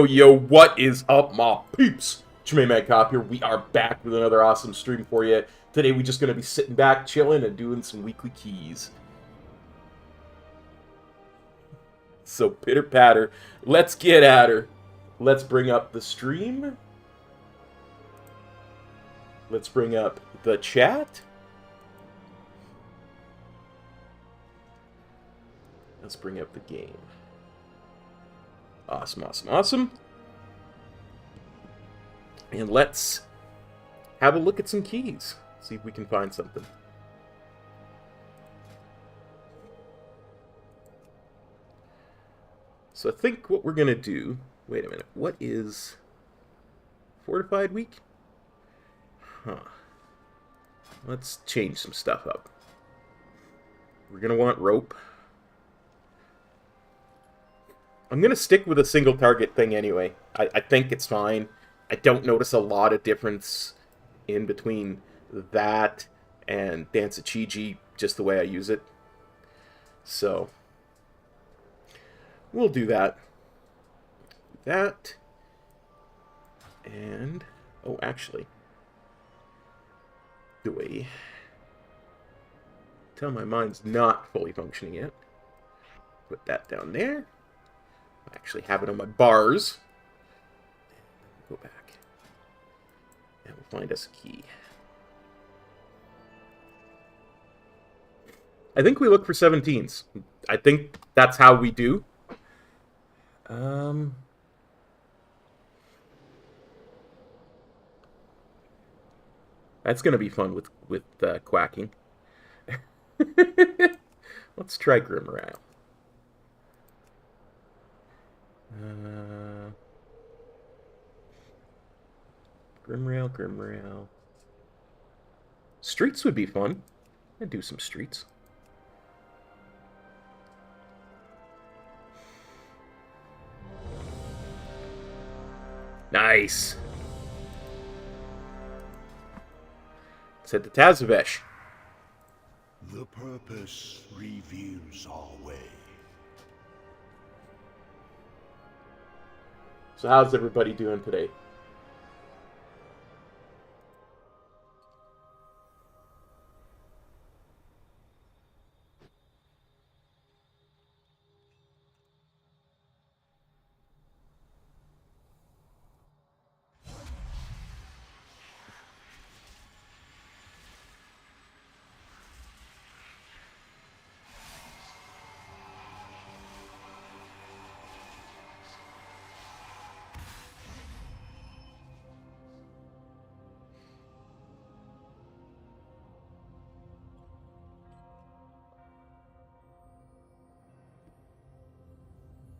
Yo, what is up, my peeps? Jermaine Mad Cop here. We are back with another awesome stream for you. Today, we're just going to be sitting back, chilling, and doing some weekly keys. So, pitter-patter. Let's get at her. Let's bring up the stream. Let's bring up the chat. Let's bring up the game. Awesome. And let's have a look at some keys. See if we can find something. So I think what we're going to do... Wait a minute. What is Fortified Week? Huh. Let's change some stuff up. We're going to want rope. I'm going to stick with a single target thing anyway. I think it's fine. I don't notice a lot of difference in between that and Dance of Chi-Ji, just the way I use it. So, we'll do that. That. And, oh, actually, the way... Tell my mind's not fully functioning yet. Put that down there. I actually have it on my bars. Go back. And we'll find us a key. I think we look for 17s. I think that's how we do. That's going to be fun with quacking. Let's try Grimrail. Grimrail. Streets would be fun. I'd do some streets. Nice. Let's head to Tazavesh. The purpose reveals our way. So how's everybody doing today?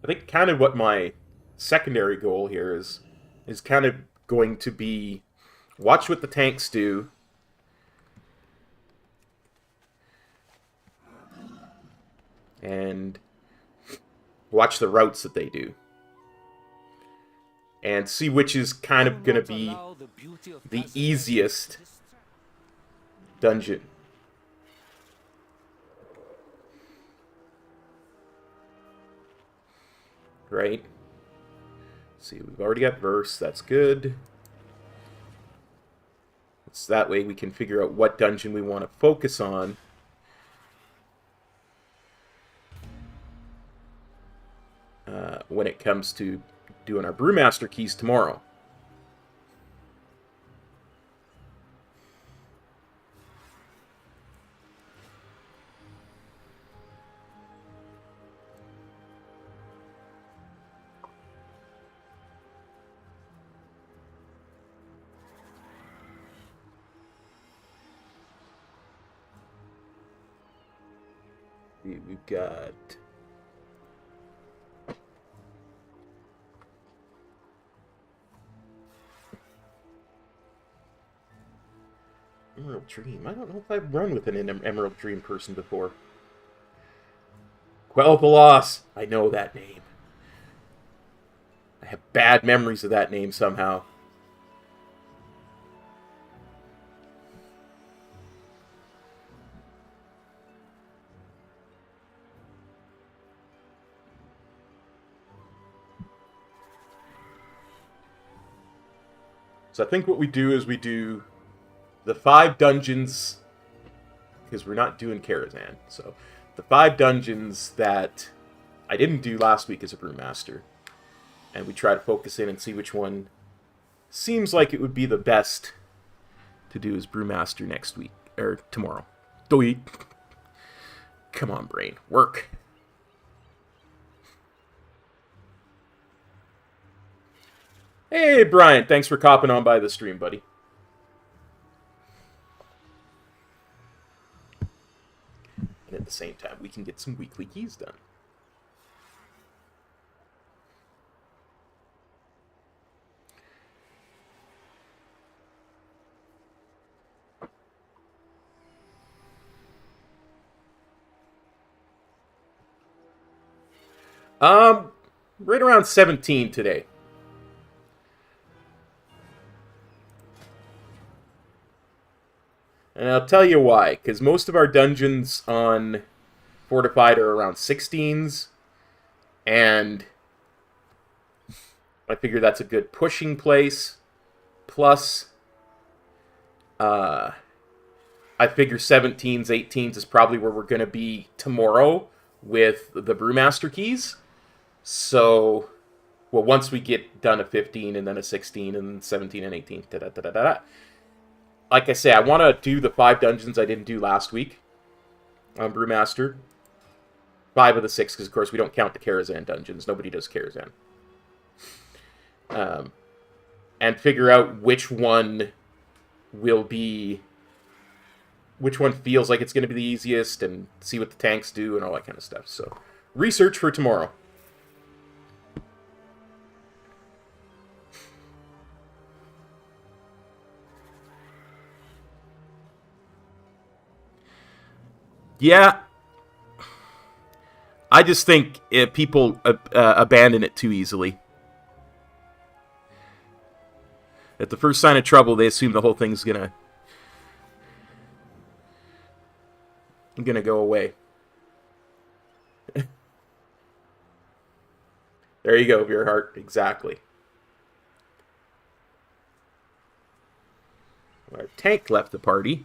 I think kind of what my secondary goal here is kind of going to be watch what the tanks do. And watch the routes that they do. And see which is kind of going to be the easiest dungeon. Right? See, we've already got verse. That's good. So that way we can figure out what dungeon we want to focus on. When it comes to doing our Brewmaster keys tomorrow. We've got... Emerald Dream. I don't know if I've run with an Emerald Dream person before. Quell the Loss. I know that name. I have bad memories of that name somehow. So I think what we do is we do the 5 dungeons, because we're not doing Karazhan. So the 5 dungeons that I didn't do last week as a Brewmaster. And we try to focus in and see which one seems like it would be the best to do as Brewmaster next week, or tomorrow. Doit. Come on, brain. Work. Hey, Brian. Thanks for copping on by the stream, buddy. And at the same time, we can get some weekly keys done. Right around 17 today. And I'll tell you why, because most of our dungeons on Fortified are around 16s, and I figure that's a good pushing place. Plus, I figure 17s, 18s is probably where we're going to be tomorrow with the Brewmaster keys. So, well, once we get done a 15 and then a 16 and 17 and 18, like I say, I want to do the 5 dungeons I didn't do last week on Brewmaster. 5 of the 6, because of course we don't count the Karazhan dungeons. Nobody does Karazhan. And figure out which one will be... which one feels like it's going to be the easiest, and see what the tanks do and all that kind of stuff. So, research for tomorrow. Yeah, I just think people abandon it too easily. At the first sign of trouble, they assume the whole thing's gonna go away. There you go, Veerhart. Exactly. Our tank left the party.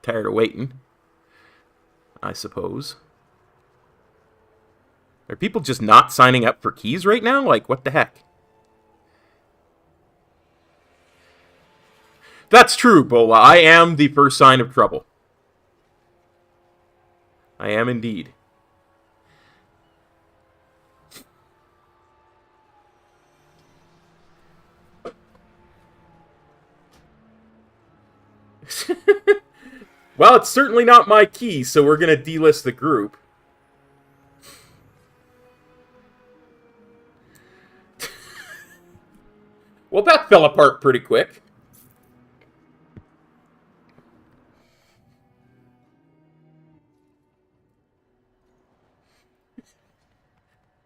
Tired of waiting, I suppose. Are people just not signing up for keys right now? Like, what the heck? That's true, Bola. I am the first sign of trouble. I am indeed. Well, it's certainly not my key, so we're going to delist the group. Well, that fell apart pretty quick.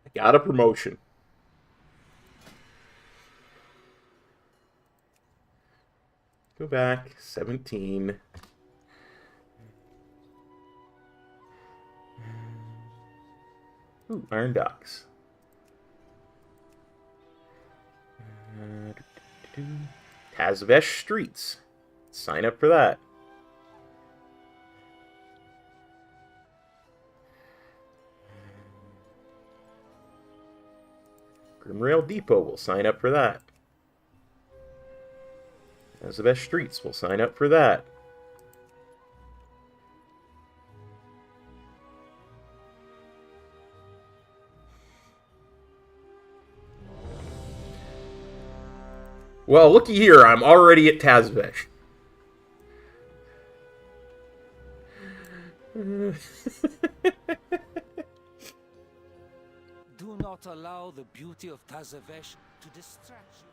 I got a promotion. Go back. 17. Ooh, Iron Docks. Tazavesh Streets. Sign up for that. Grimrail Depot will sign up for that. Tazavesh Streets will sign up for that. Well, looky here, I'm already at Tazavesh. Do not allow the beauty of Tazavesh to distract you.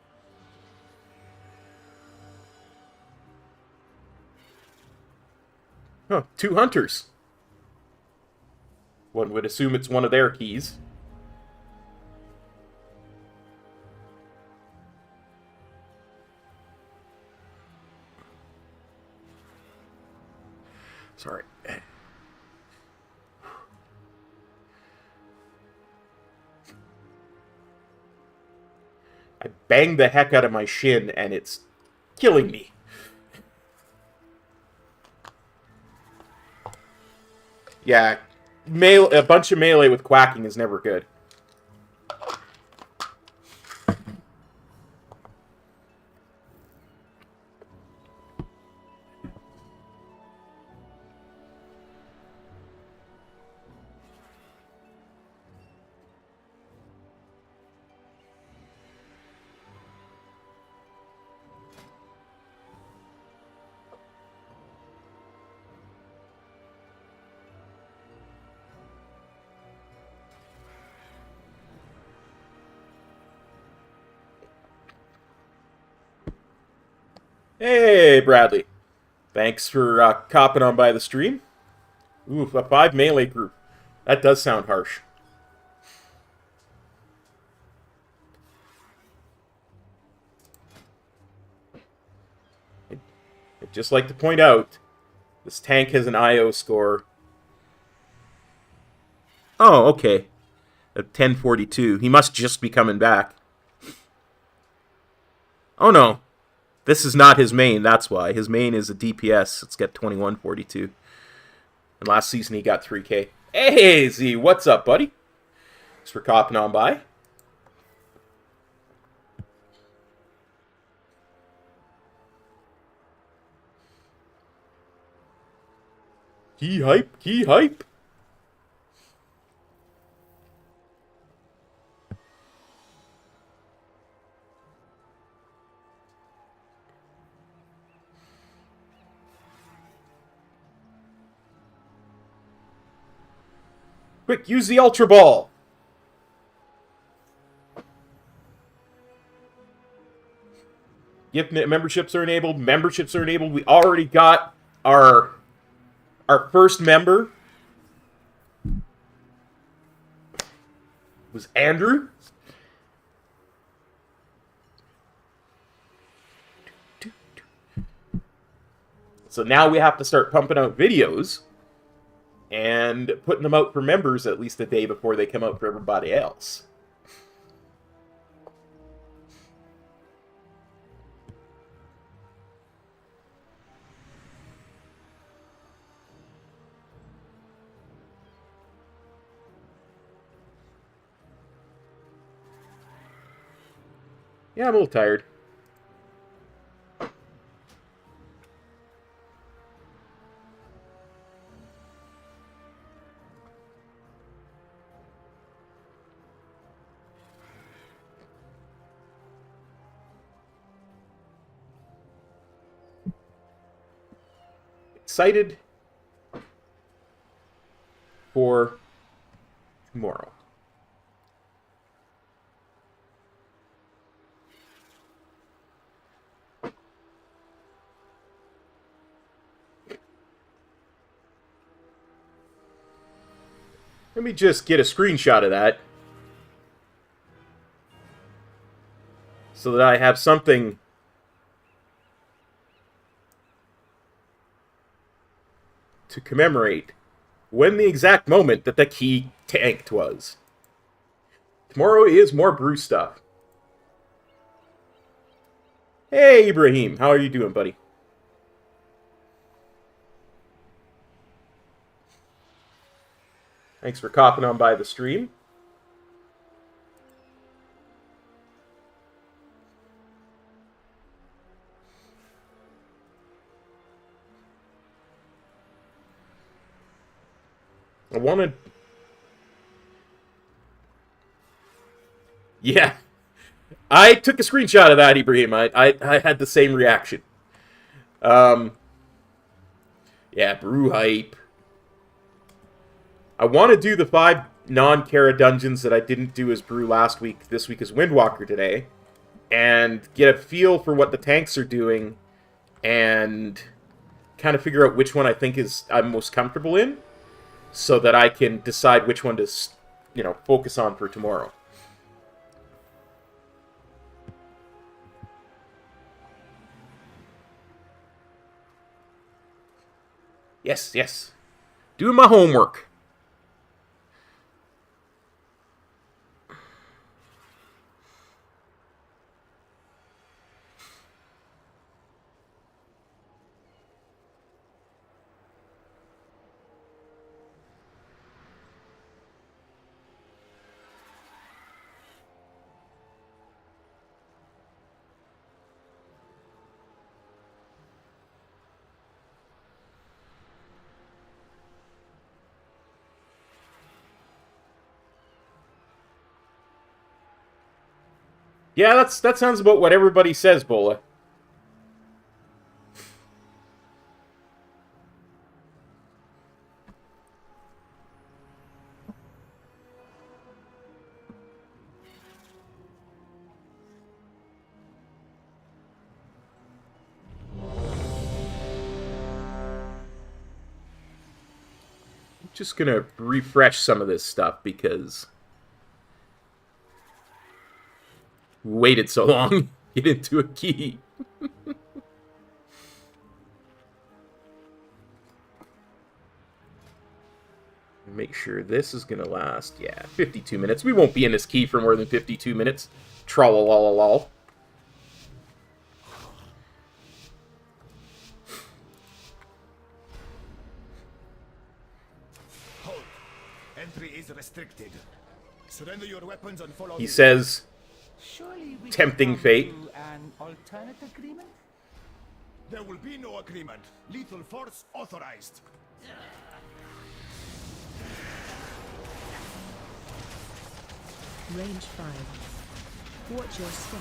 Huh, 2 hunters. One would assume it's one of their keys. Sorry. I banged the heck out of my shin, and it's killing me. Yeah, a bunch of melee with quacking is never good. Hey, Bradley. Thanks for copping on by the stream. Ooh, a 5 melee group. That does sound harsh. I'd just like to point out, this tank has an IO score. Oh, okay. At 1042. He must just be coming back. Oh, no. This is not his main, that's why. His main is a DPS. It's got 2142. And last season he got 3k. Hey, Z, what's up, buddy? Thanks for copping on by. Key hype, key hype. Quick, use the Ultra Ball! Gift memberships are enabled. Memberships are enabled. We already got our first member. It was Andrew. So now we have to start pumping out videos and putting them out for members at least a day before they come out for everybody else. Yeah, I'm a little tired. Excited for tomorrow. Let me just get a screenshot of that, so that I have something to commemorate when the exact moment that the key tanked was. Tomorrow is more brew stuff. Hey, Ibrahim, how are you doing, buddy? Thanks for copping on by the stream. I wanted... Yeah. I took a screenshot of that, Ibrahim. I had the same reaction. Yeah, brew hype. I want to do the 5 non-Kara dungeons that I didn't do as brew last week, this week as WindWalker today, and get a feel for what the tanks are doing, and kind of figure out which one I think I'm most comfortable in, so that I can decide which one to, focus on for tomorrow. Yes. Doing my homework. Yeah, that sounds about what everybody says, Bola. I'm just gonna refresh some of this stuff because we waited so long to get into a key. Make sure this is gonna last, 52 minutes. We won't be in this key for more than 52 minutes. Trollalalal. Entry is restricted. Surrender your weapons and follow. He says, Surely we tempting can come fate. to an alternate agreement? There will be no agreement. Lethal force authorized. Range 5. Watch your step.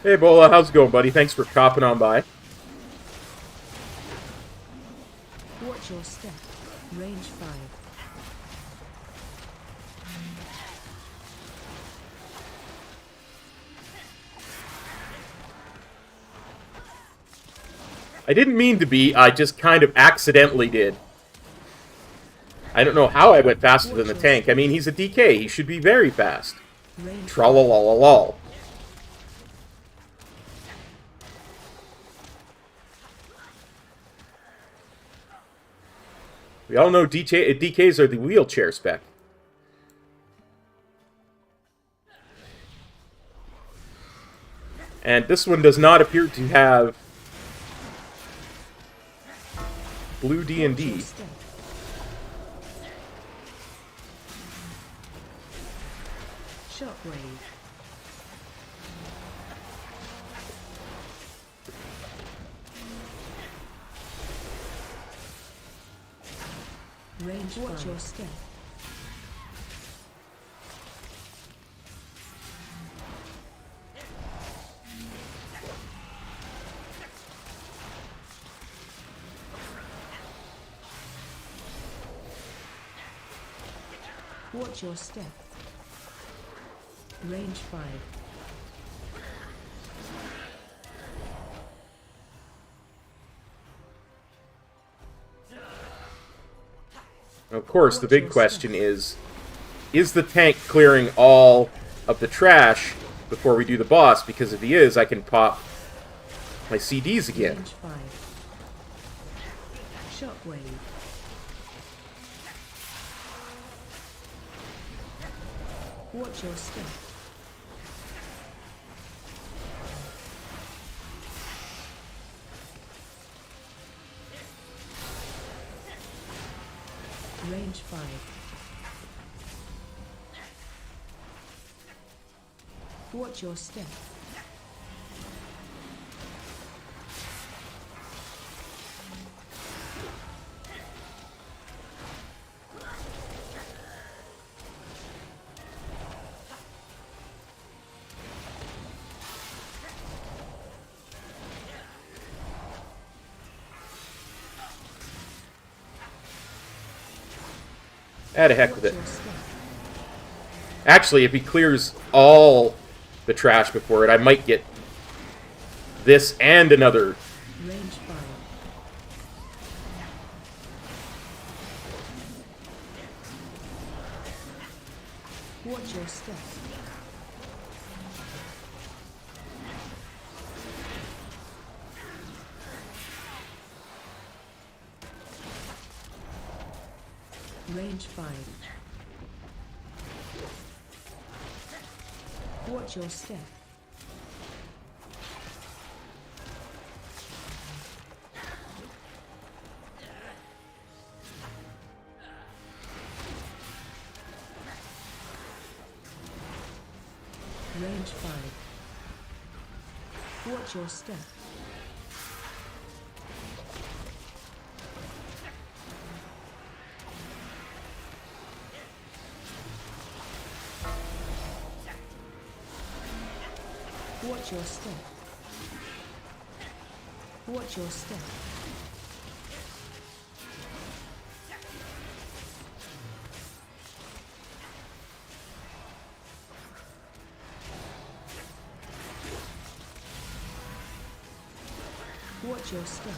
Hey, Bola, how's it going, buddy? Thanks for copping on by. Watch your step. Range 5. I didn't mean to be, I just kind of accidentally did. I don't know how I went faster than the tank. I mean, he's a DK. He should be very fast. Range Tralalalal. We all know DKs are the wheelchair spec. And this one does not appear to have blue D&D. Shockwave. Range. Watch your step. Watch your step. Range 5. Of course, the big question is the tank clearing all of the trash before we do the boss? Because if he is, I can pop my CDs again. Range 5. Shockwave. Watch your step. Range 5. Watch your step. Ah, to heck with Watch it. your step. Actually, if he clears all the trash before it, I might get this and another. Range 5. Watch your step. Range 5. Watch your step. Range 5. Watch your step. Watch your step. Watch your step. Watch your step.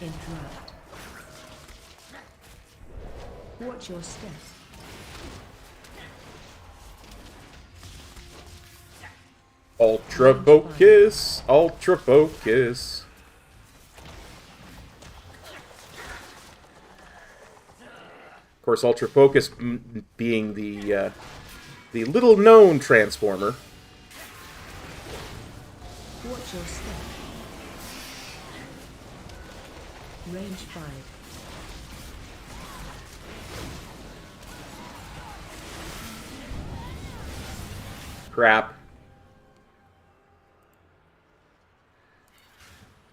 Interrupt. Watch your step. Ultra focus. Ultra focus. Of course, ultra focus being the little known transformer. Watch your step. Range 5. Crap.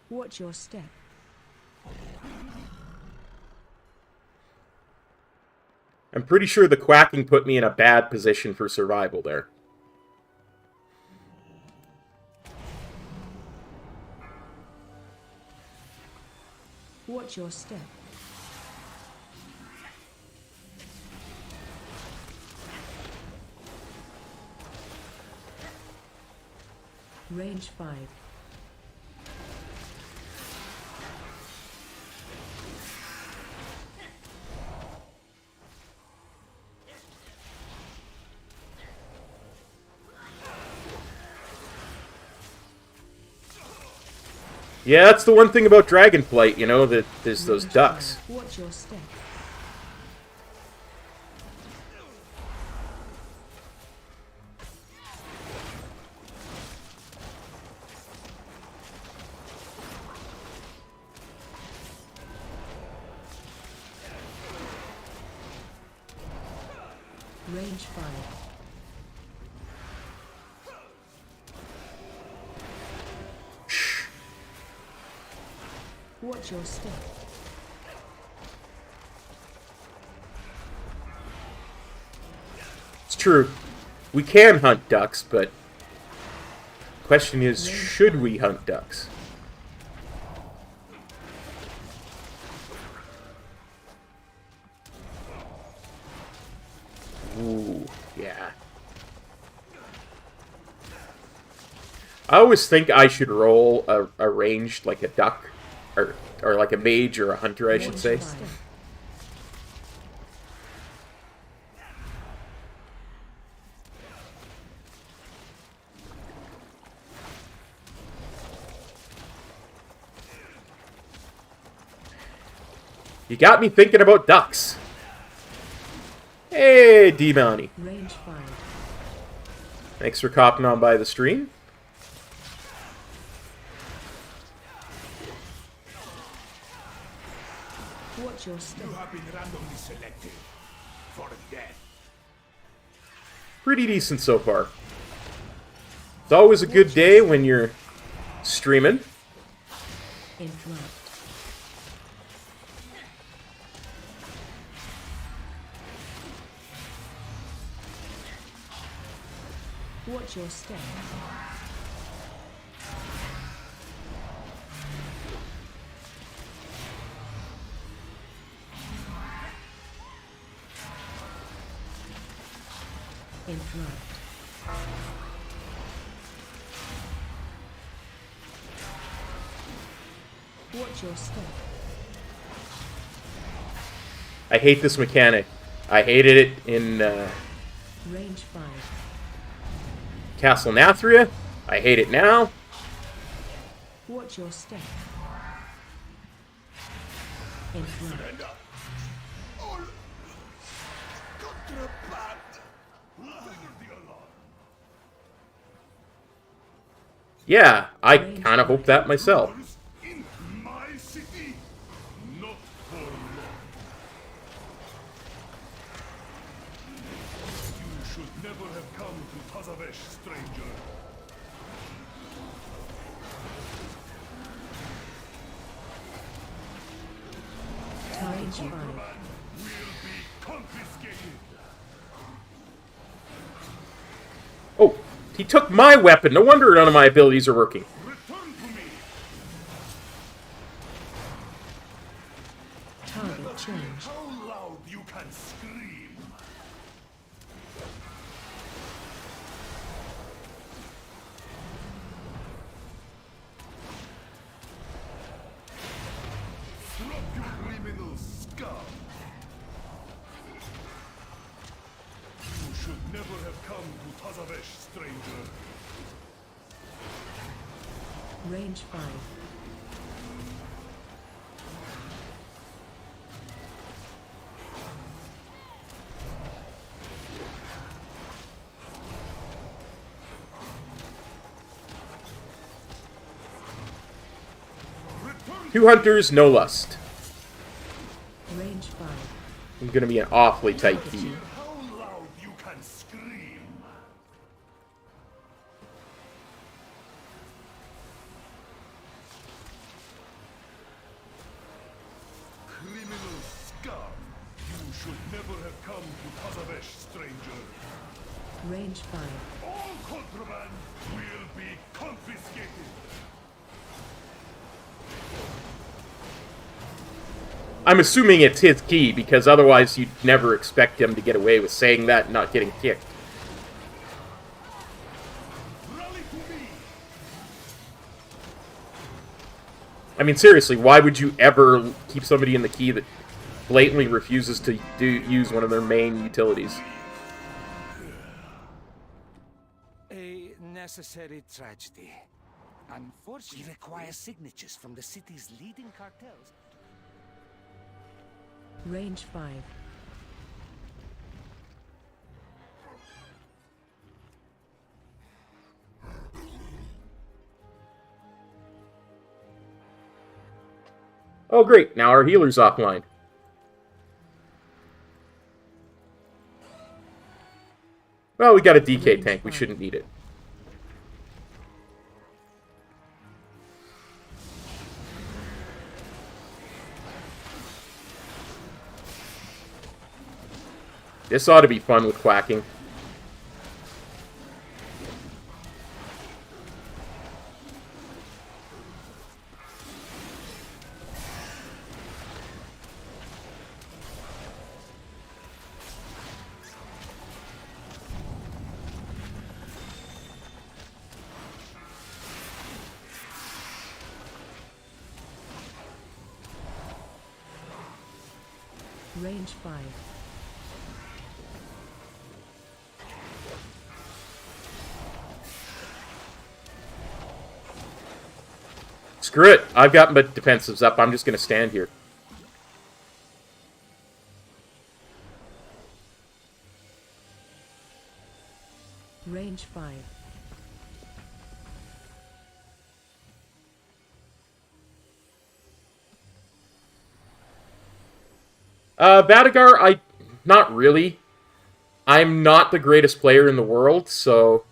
Watch your step. I'm pretty sure the quacking put me in a bad position for survival there. Watch your step. Range 5. Yeah, that's the one thing about Dragonflight, you know, that there's those Range ducks. 5. Watch your step. Range 5. Watch your step. It's true. We can hunt ducks, but the question is, should we hunt ducks? I always think I should roll a ranged, like a duck, or like a mage or a hunter, I should say. You got me thinking about ducks. Hey, D-Bounty. Range 5. Thanks for copping on by the stream. Watch your step. You have been randomly selected for death. Pretty decent so far. It's always a good day when you're streaming. Influence. Watch your step. Interrupt. Watch your step. I hate this mechanic. I hated it in Range 5. Castle Nathria. I hate it now. Watch your step. Influence. Surrender. All contraband. Trigger the alarm. Yeah, I kind of hope that myself. In my city, not for long. You should never have come to Tazavesh, stranger. Range 5. Will be confiscated. Oh, he took my weapon. No wonder none of my abilities are working. Return to me. Target change. How loud you can scream. Drop your criminal scum. You should never have come to Tazavesh, stranger. Range 5. Two hunters, no lust. Range 5. I'm gonna be an awfully tight key. How loud you can scream. Criminal scum. You should never have come to Tazavesh, stranger. Range 5. All contraband will be confiscated. I'm assuming it's his key, because otherwise you'd never expect him to get away with saying that and not getting kicked. Rally to me. I mean, seriously, why would you ever keep somebody in the key that blatantly refuses to use one of their main utilities? A necessary tragedy. Unfortunately, we require signatures from the city's leading cartels. Range 5. Oh, great. Now our healer's offline. Well, we got a DK tank. We shouldn't need it. This ought to be fun with quacking. Range 5. Screw it. I've got my defensives up. I'm just going to stand here. Range 5. Vatigar, not really. I'm not the greatest player in the world, so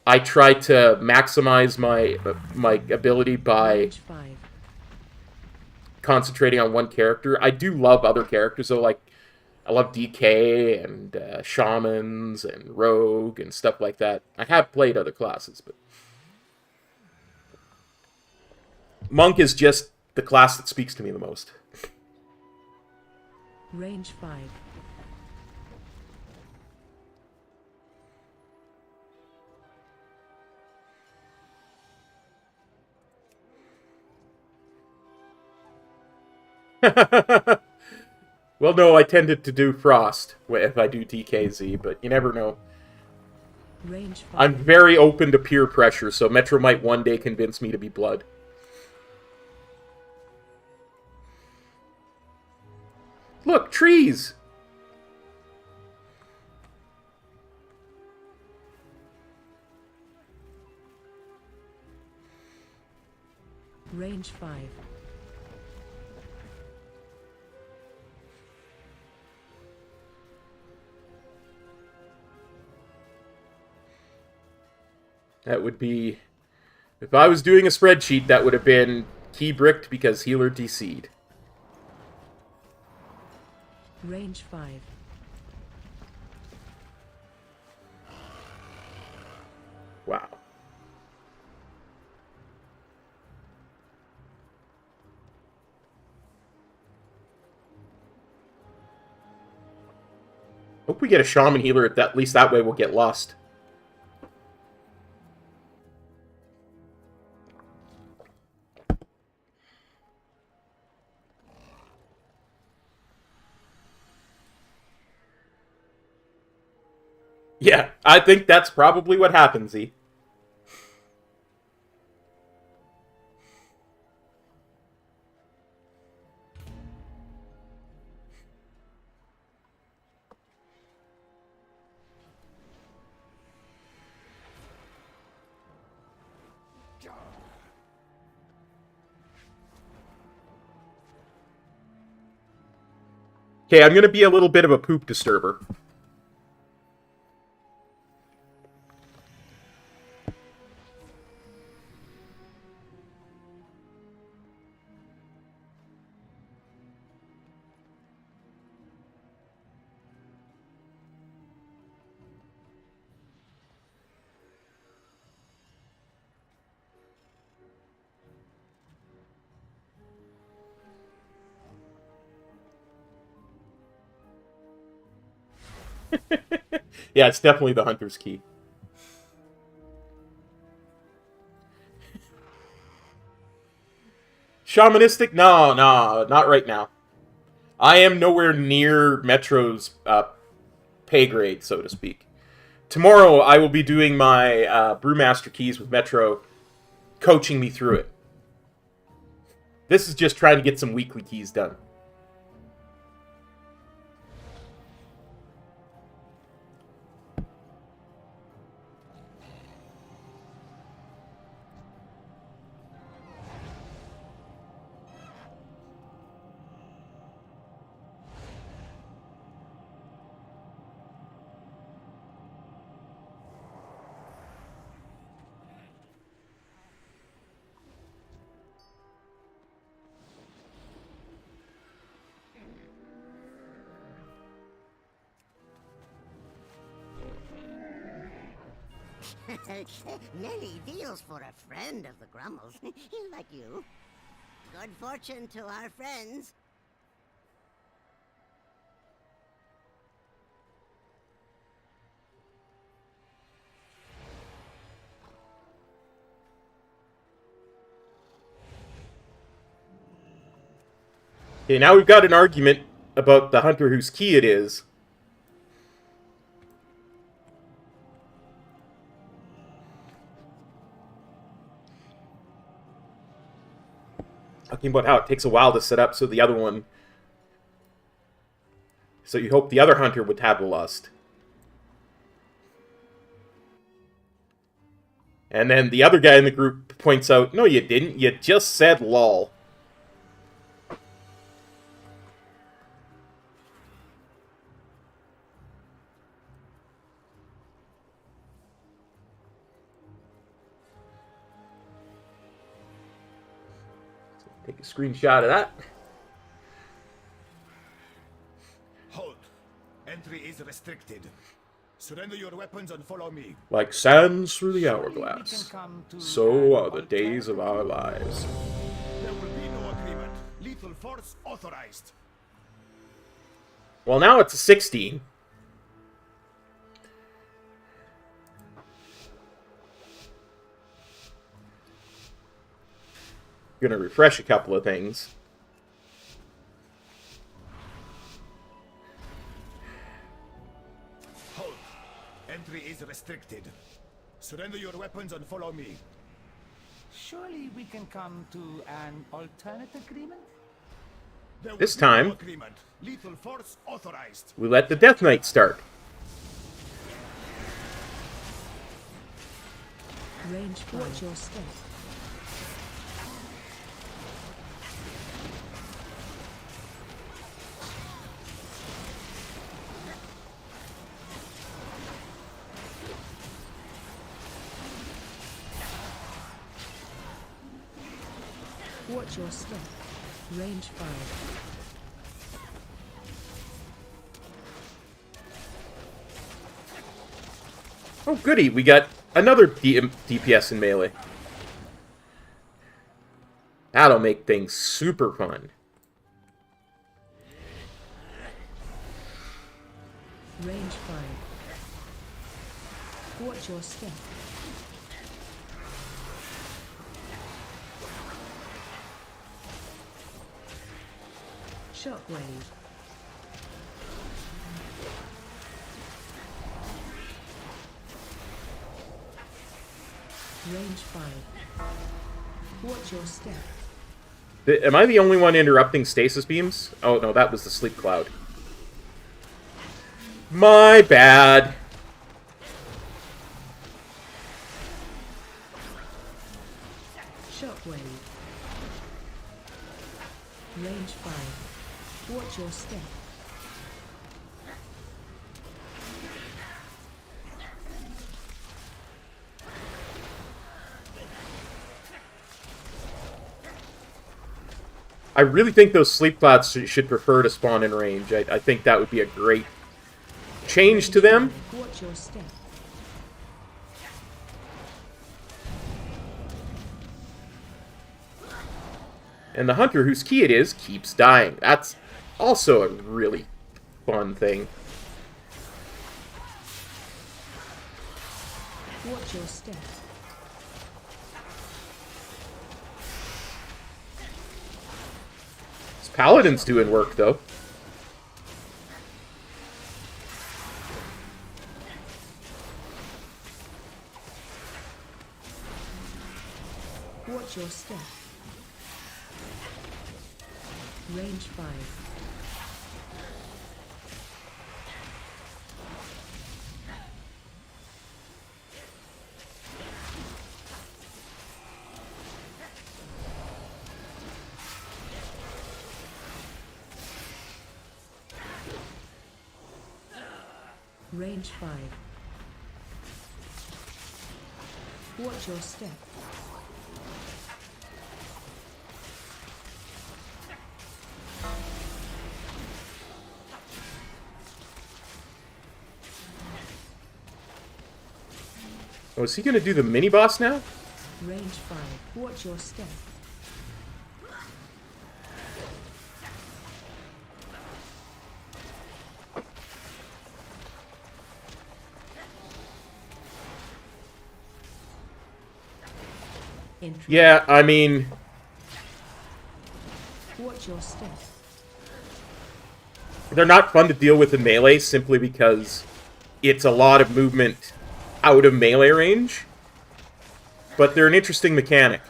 I try to maximize my ability by Range 5. concentrating on one character. I do love other characters, though, like, I love DK and Shamans and Rogue and stuff like that. I have played other classes, but Monk is just the class that speaks to me the most. Range 5. Well, no, I tended to do Frost if I do DKZ, but you never know. Range 5. I'm very open to peer pressure, so Metro might one day convince me to be Blood. Look, trees! Range 5. That would be... If I was doing a spreadsheet, that would have been key bricked because healer DC'd. Range 5. Wow. Hope we get a Shaman healer at least that way we'll get Lust. Yeah, I think that's probably what happens, E. Okay, I'm gonna be a little bit of a poop disturber. Yeah, it's definitely the Hunter's Key. Shamanistic? No, not right now. I am nowhere near Metro's pay grade, so to speak. Tomorrow, I will be doing my Brewmaster keys with Metro, coaching me through it. This is just trying to get some weekly keys done. Many deals for a friend of the Grummels, like you. Good fortune to our friends. Okay, now we've got an argument about the hunter whose key it is. Talking about how it takes a while to set up so the other one... So you hope the other hunter would have the lust. And then the other guy in the group points out, no, you didn't. You just said lol. Take a screenshot of that. Halt. Entry is restricted. Surrender your weapons and follow me. Like sands through the Surely we hourglass, can come to so an are the days of our lives. There will be no agreement. Lethal force authorized. Well, now it's a 16. Gonna refresh a couple of things. Halt. Entry is restricted. Surrender your weapons and follow me. Surely we can come to an alternate agreement? There will This be time- no agreement. Lethal force authorized. We let the Death Knight start. Range 5. Watch your step. Watch your step. Range 5. Oh, goody. We got another DPS in melee. That'll make things super fun. Range 5. Watch your step. Shockwave. Range 5. Watch your step. Am I the only one interrupting stasis beams? Oh, no, that was the sleep cloud. My bad. Shockwave. Range 5. Watch your step. I really think those sleep clouds should prefer to spawn in range. I think that would be a great change to them. Watch your step. And the hunter whose key it is keeps dying. That's also a really fun thing. Watch your step. This paladin's doing work, though. Watch your step. Range 5. Range 5. Watch your step. Oh, is he going to do the mini-boss now? Range 5. Watch your step. Entry. Yeah, I mean... Watch your step. They're not fun to deal with in melee simply because it's a lot of movement out of melee range. But they're an interesting mechanic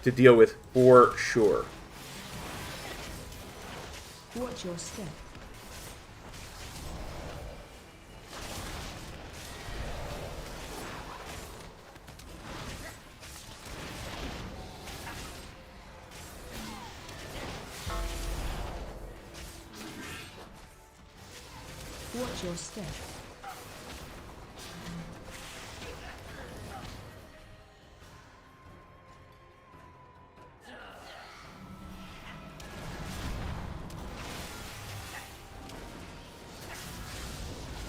to deal with for sure. Watch your step. Watch your step.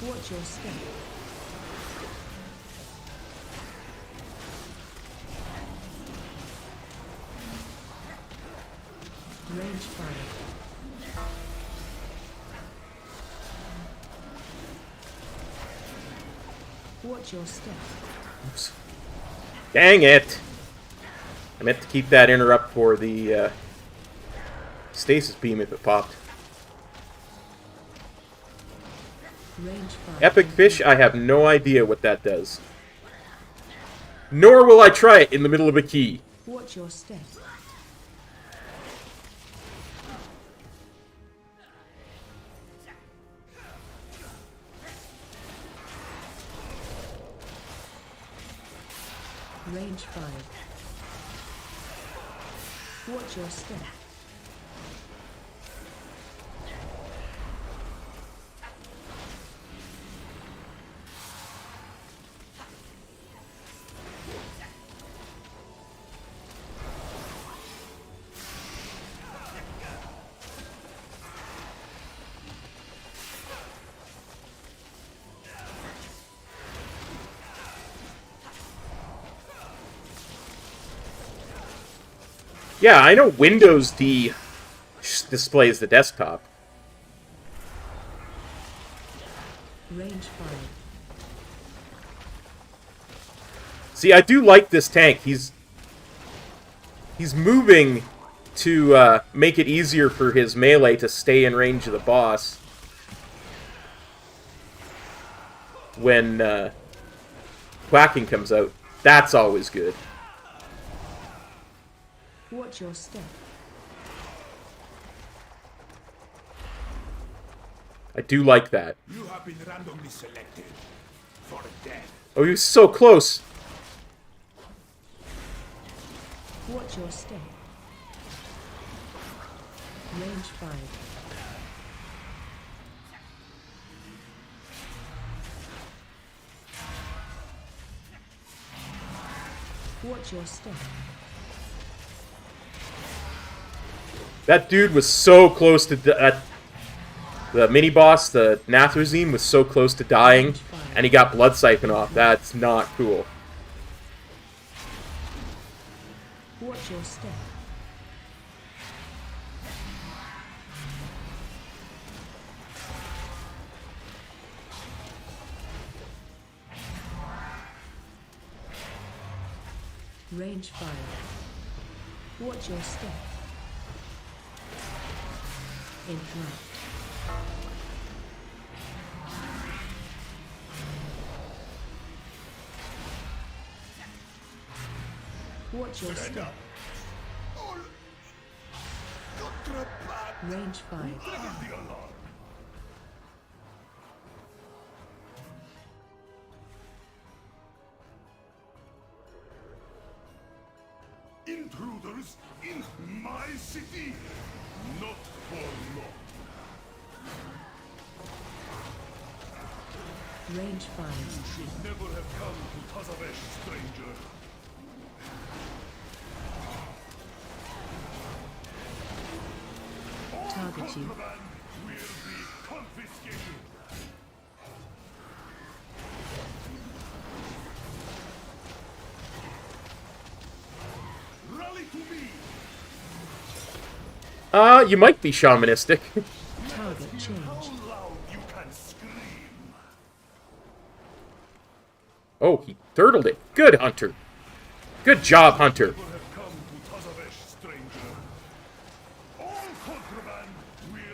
Watch your step. Range fire. Watch your step. Oops. Dang it! I meant to keep that interrupt for the stasis beam if it popped. Range fire. Epic Fish, I have no idea what that does. Nor will I try it in the middle of a key. Watch your step. Range 5. Watch your step. Yeah, I know Windows D displays the desktop. Range 5. See, I do like this tank. He's moving to make it easier for his melee to stay in range of the boss when quacking comes out. That's always good. Watch your step. I do like that. You have been randomly selected for death. Oh, he was so close. Watch your step. Range 5. Watch your step. That dude was so close to... the mini-boss, the Nathrazine, was so close to dying, and he got Blood Siphon off. That's not cool. Watch your step. Range 5. Watch your step. Interrupt. Watch your step. Range 5. Intruders in my city, not for long. Range 5. You should never have come to Tazavesh, stranger. Target you. Contraband will be confiscated. Rally to me. You might be shamanistic. Target change. How loud you can scream. Oh, he turtled it. Good, Hunter. Good job, Hunter. Never have come to Tazavesh, stranger. All contraband will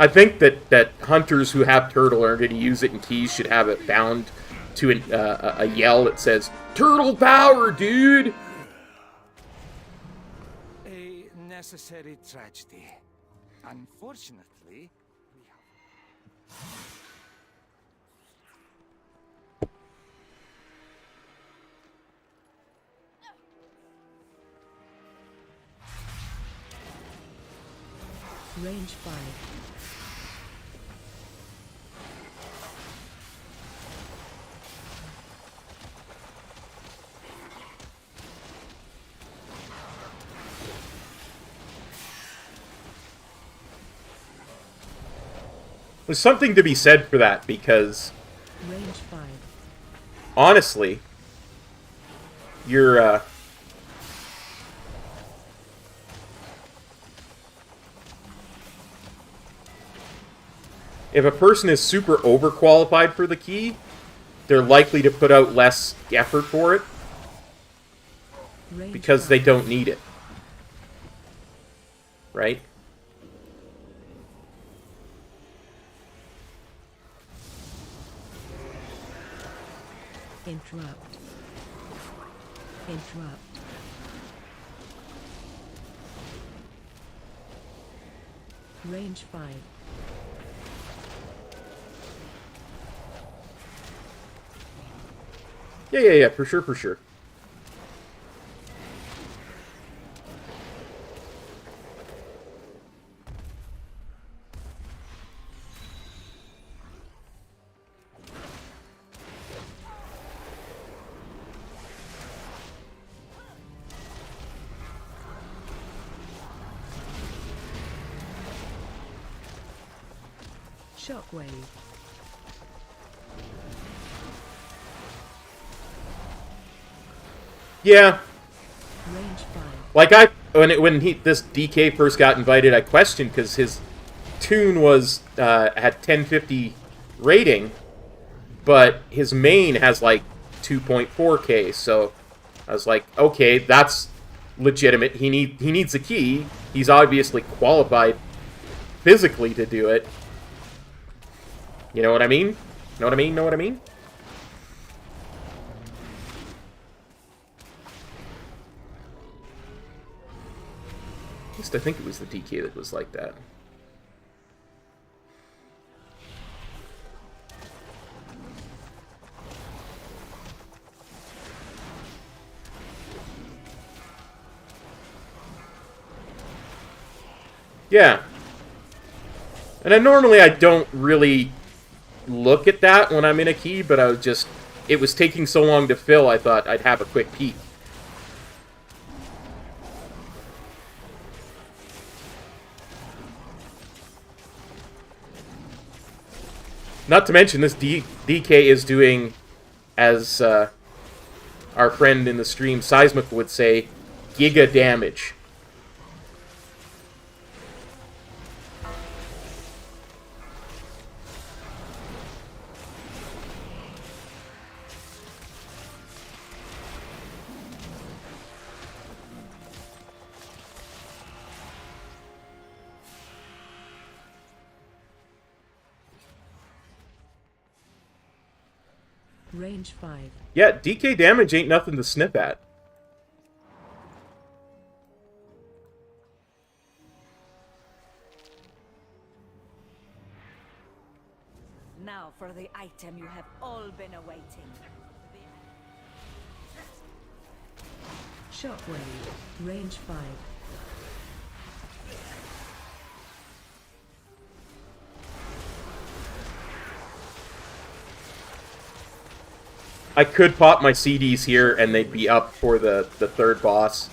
I think that hunters who have turtle are going to use it in keys should have it bound to a yell that says, "Turtle power, dude!" A necessary tragedy. Unfortunately, we have... Range 5. There's something to be said for that, because Range 5. honestly, you're if a person is super overqualified for the key, they're likely to put out less effort for it Range because 5. they don't need it. Right? Interrupt. Interrupt. Range 5. Yeah, for sure, for sure. Shockwave. Yeah, Range 5. like this DK first got invited, I questioned because his tune was had 1050 rating, but his main has like 2.4k. So I was like, okay, that's legitimate. He needs a key. He's obviously qualified physically to do it. You know what I mean? Know what I mean? Know what I mean? At least I think it was the DK that was like that. Yeah. And I don't really look at that when I'm in a key, but it was taking so long to fill, I thought I'd have a quick peek. Not to mention, this DK is doing, as our friend in the stream, Seismic, would say, giga damage. Range 5. Yeah, DK damage ain't nothing to snip at. Now for the item you have all been awaiting. Shockwave. Range 5. I could pop my CDs here and they'd be up for the third boss.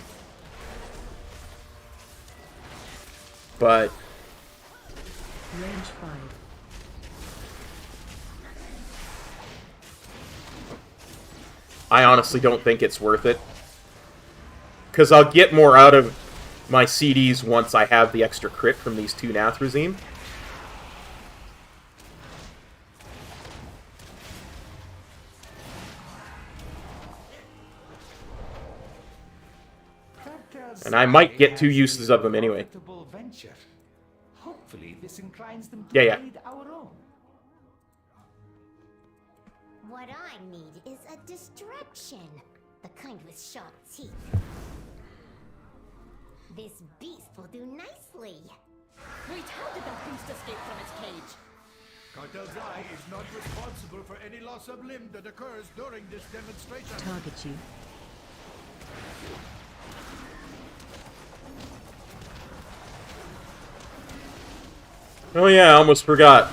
But Range 5. I honestly don't think it's worth it. Because I'll get more out of my CDs once I have the extra crit from these two Nathrezim. And I might get 2 uses of them anyway. Venture. Hopefully, this inclines them to Yeah, yeah. aid our own. What I need is a distraction. The kind with sharp teeth. This beast will do nicely. Wait, how did that beast escape from its cage? Cartel's Eye is not responsible for any loss of limb that occurs during this demonstration. Target you. Oh yeah, I almost forgot.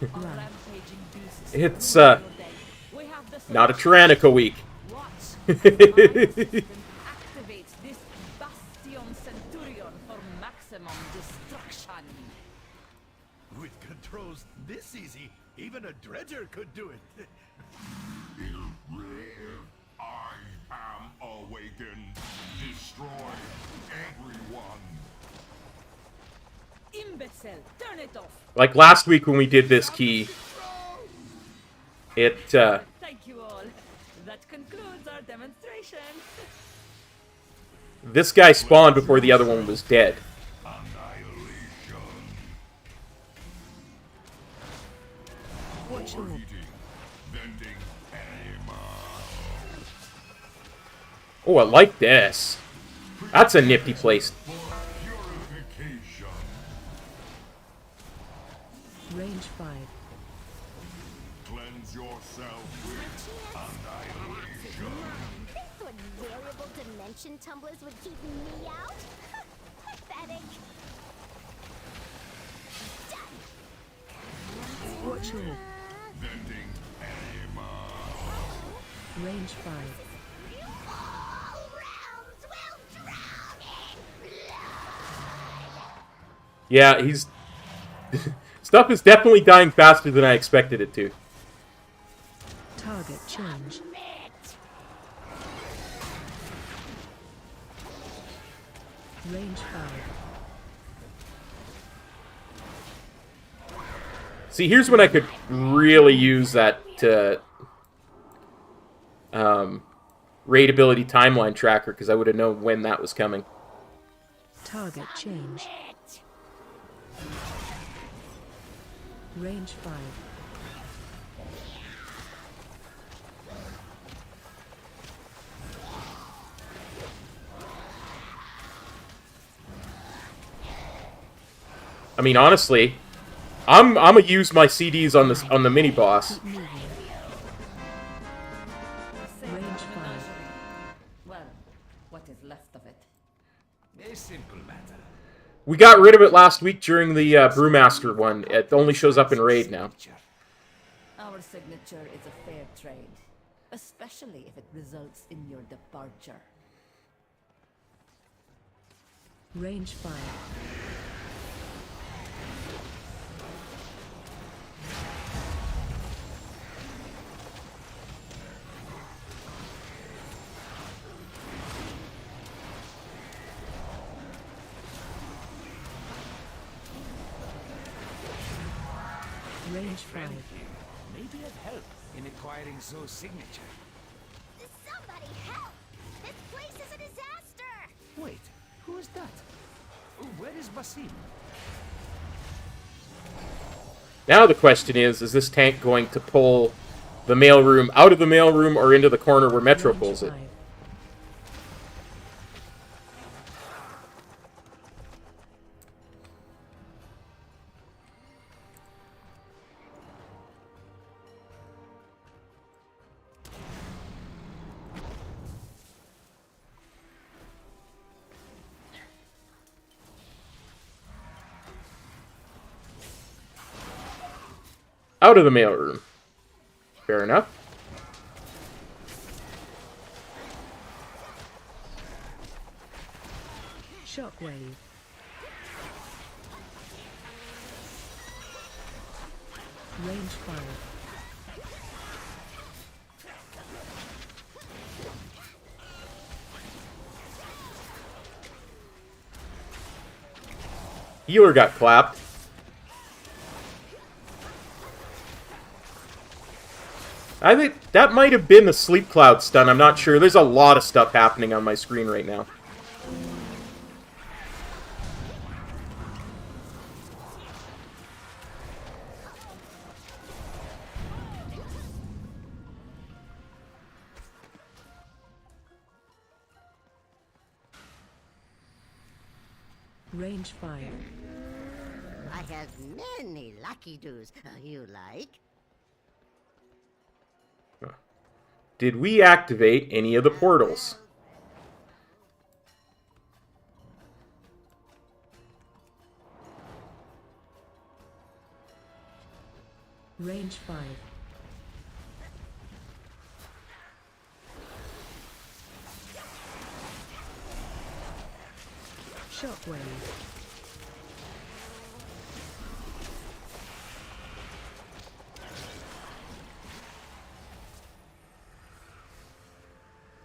Our rampaging beasts. It's, We have the not a Tyrannica week. Watch. Activate this Bastion Centurion for maximum destruction. With controls this easy, even a dredger could do it. I am awakened. Destroy everyone. Imbecile, turn it off. Like last week when we did this key, it, Thank you all. That concludes our demonstration. this guy spawned before the other one was dead. Annihilation. Watch your Overheating. Venting ammo. Oh, I like this. That's a nifty place. Purification. range 5. Cleanse yourself with annihilation. They thought variable dimension tumblers would keep me out? Pathetic. Done. Watch your Venting ammo. range 5. All rounds will drown in blood. Yeah, he's... Stuff is definitely dying faster than I expected it to. Target change. Range 5. See, here's when I could really use that, raid ability timeline tracker, because I would have known when that was coming. Target change. Range 5. I mean, honestly, I'm gonna use my CDs on the mini boss. Keep moving. Save Range the 5. menagerie. Well, what is left of it? A simple matter. We got rid of it last week during the Brewmaster one. It only shows up in raid now. Our signature is a fair trade, especially if it results in your departure. Range 5. Range 5. Maybe I'd help in acquiring Zoe's signature. Somebody help! This place is a disaster! Wait, who is that? Oh, where is Basim? Now the question is this tank going to pull the mailroom out of the mailroom or into the corner where Metro Range pulls it? 5. Out of the mailroom. Fair enough. Shockwave. Range 5. Healer got clapped. I think that might have been the Sleep Cloud stun. I'm not sure. There's a lot of stuff happening on my screen right now. Range 5. I have many lucky doos. You like? Did we activate any of the portals? Range 5. Shockwave.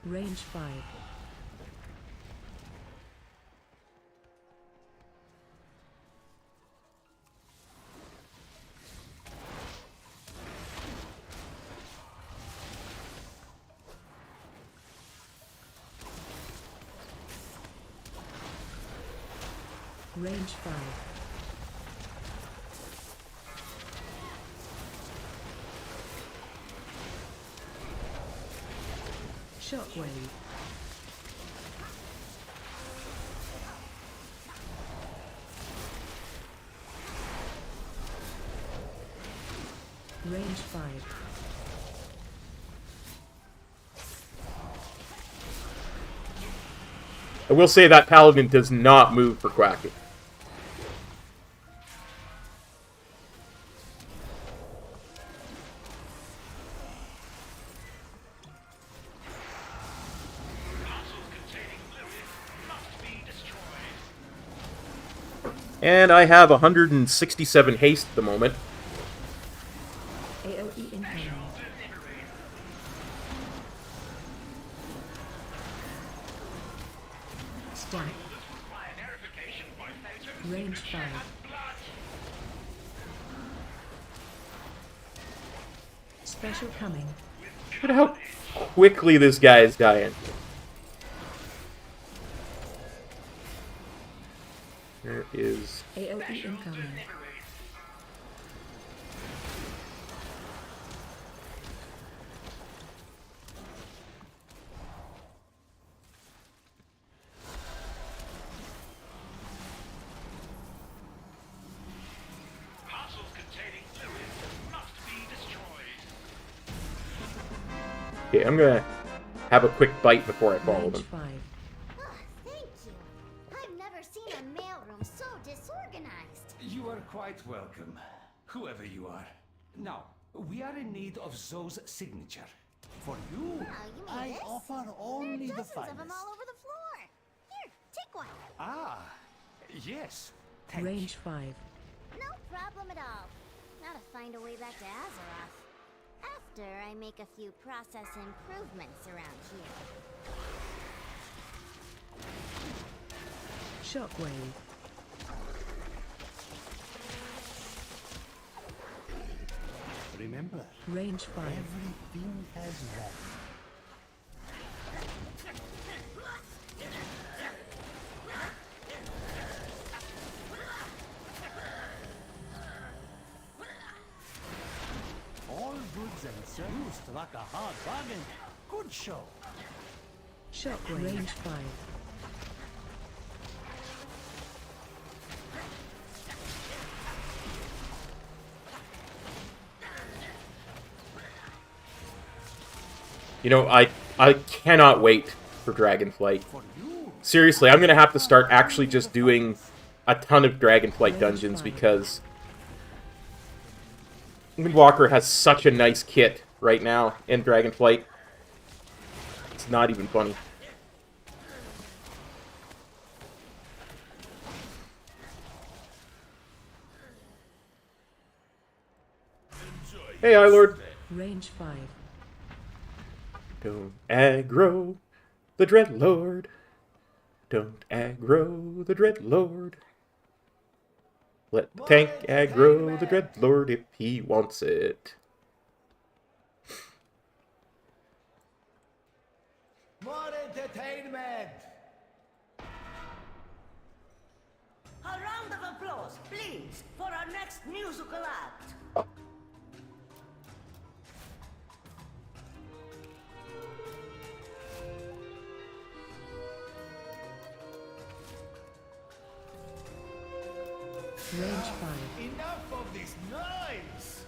Range 5. Range 5. Shockwave. Range 5. I will say that Paladin does not move for quacking. And I have 167 haste at the moment. AOE incoming. Stack. Range 5. Special coming. Look at how quickly this guy is dying. There is... AOE incoming. Okay, I'm gonna have a quick bite before I follow Range them. 5. Thank you. I've never seen a mailroom so disorganized. You are quite welcome, whoever you are. Now, we are in need of Zoe's signature. For you, You mean I this? offer only there are the dozens of them finest. all over the floor. Here, take one. Ah, yes. Thank Range you. 5. No problem at all. Now to find a way back to Azeroth. After I make a few process improvements around here. Shockwave. Remember, Range 5. everything has value. All goods and services struck a hard bargain. Good show. Shockwave. Range 5. You know, I cannot wait for Dragonflight. Seriously, I'm gonna have to start actually just doing a ton of Dragonflight dungeons because WindWalker has such a nice kit right now in Dragonflight. It's not even funny. Hey, Lord. Range 5. Don't aggro the Dreadlord. Don't aggro the Dreadlord. Let the tank aggro the Dreadlord if he wants it. More entertainment! A round of applause, please, for our next musical act. Range 5. Enough of these knives!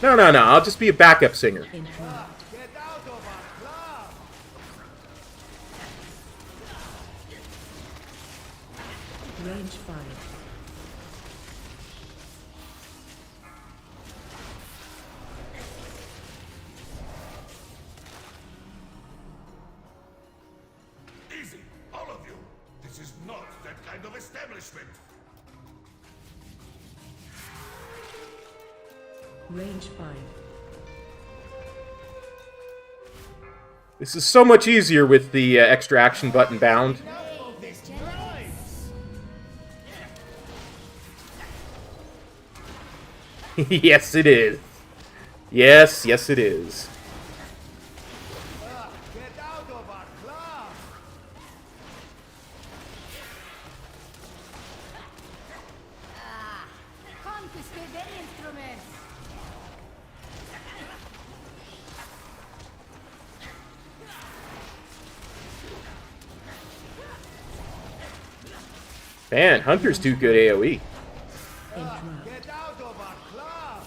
No, no, no. I'll just be a backup singer. Interrupt. Get out of our club! Range 5. Easy, all of you. This is not that kind of establishment. Range 5. This is so much easier with the extra action button bound. Enough of these knives! Yes, it is. Yes, yes, it is. Get out of our club! Confiscate their instruments! Man, Hunters do good AoE. Interrupt. Get out of our club!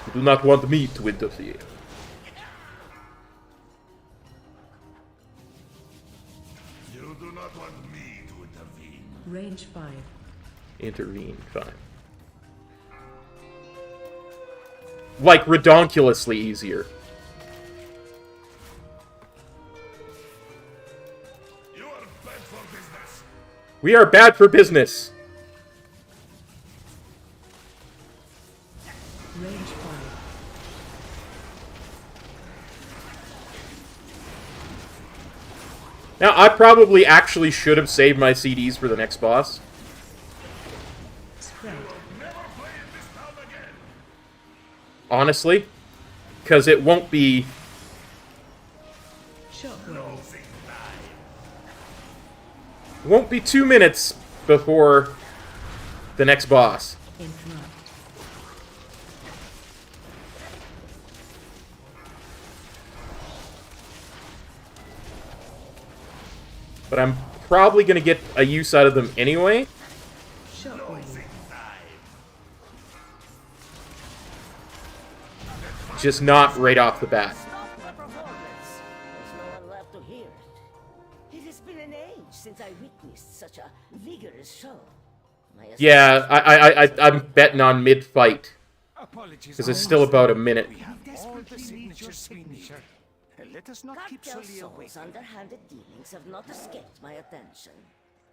You do not want me to interfere. You do not want me to intervene. Range 5. Intervene, fine. Like, redonkulously easier. You are bad for business. We are bad for business. Range 5. Now, I probably actually should have saved my CDs for the next boss. Spread. Never play in this town again. Honestly. Because it won't be... Shockwave. Won't be 2 minutes before the next boss. Interrupt. But I'm probably going to get a use out of them anyway. Shockwave. Just not right off the bat. Stop the performance. There's no one left to hear it. It has been an age since I witnessed such a vigorous show. My Yeah, I'm betting on mid-fight. Apologies. Because it's still about a minute. We have all the signatures we need. Let us not keep Cartel Solia away. Soul's underhanded dealings have not escaped my attention.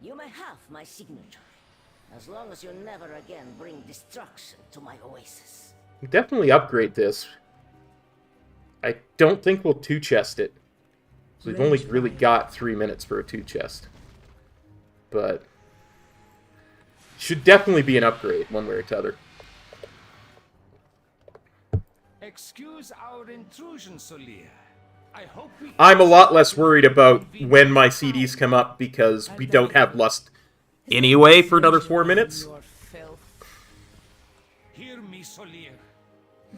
You may have my signature, as long as you never again bring destruction to my oasis. Definitely upgrade this. I don't think we'll 2-chest it. We've only really got 3 minutes for a 2-chest. But... should definitely be an upgrade, one way or t'other. Excuse our intrusion, Solia. I hope we... I'm a lot less worried about when my CDs come up because we don't have Lust anyway for another 4 minutes. Your filth. Hear me, Solia.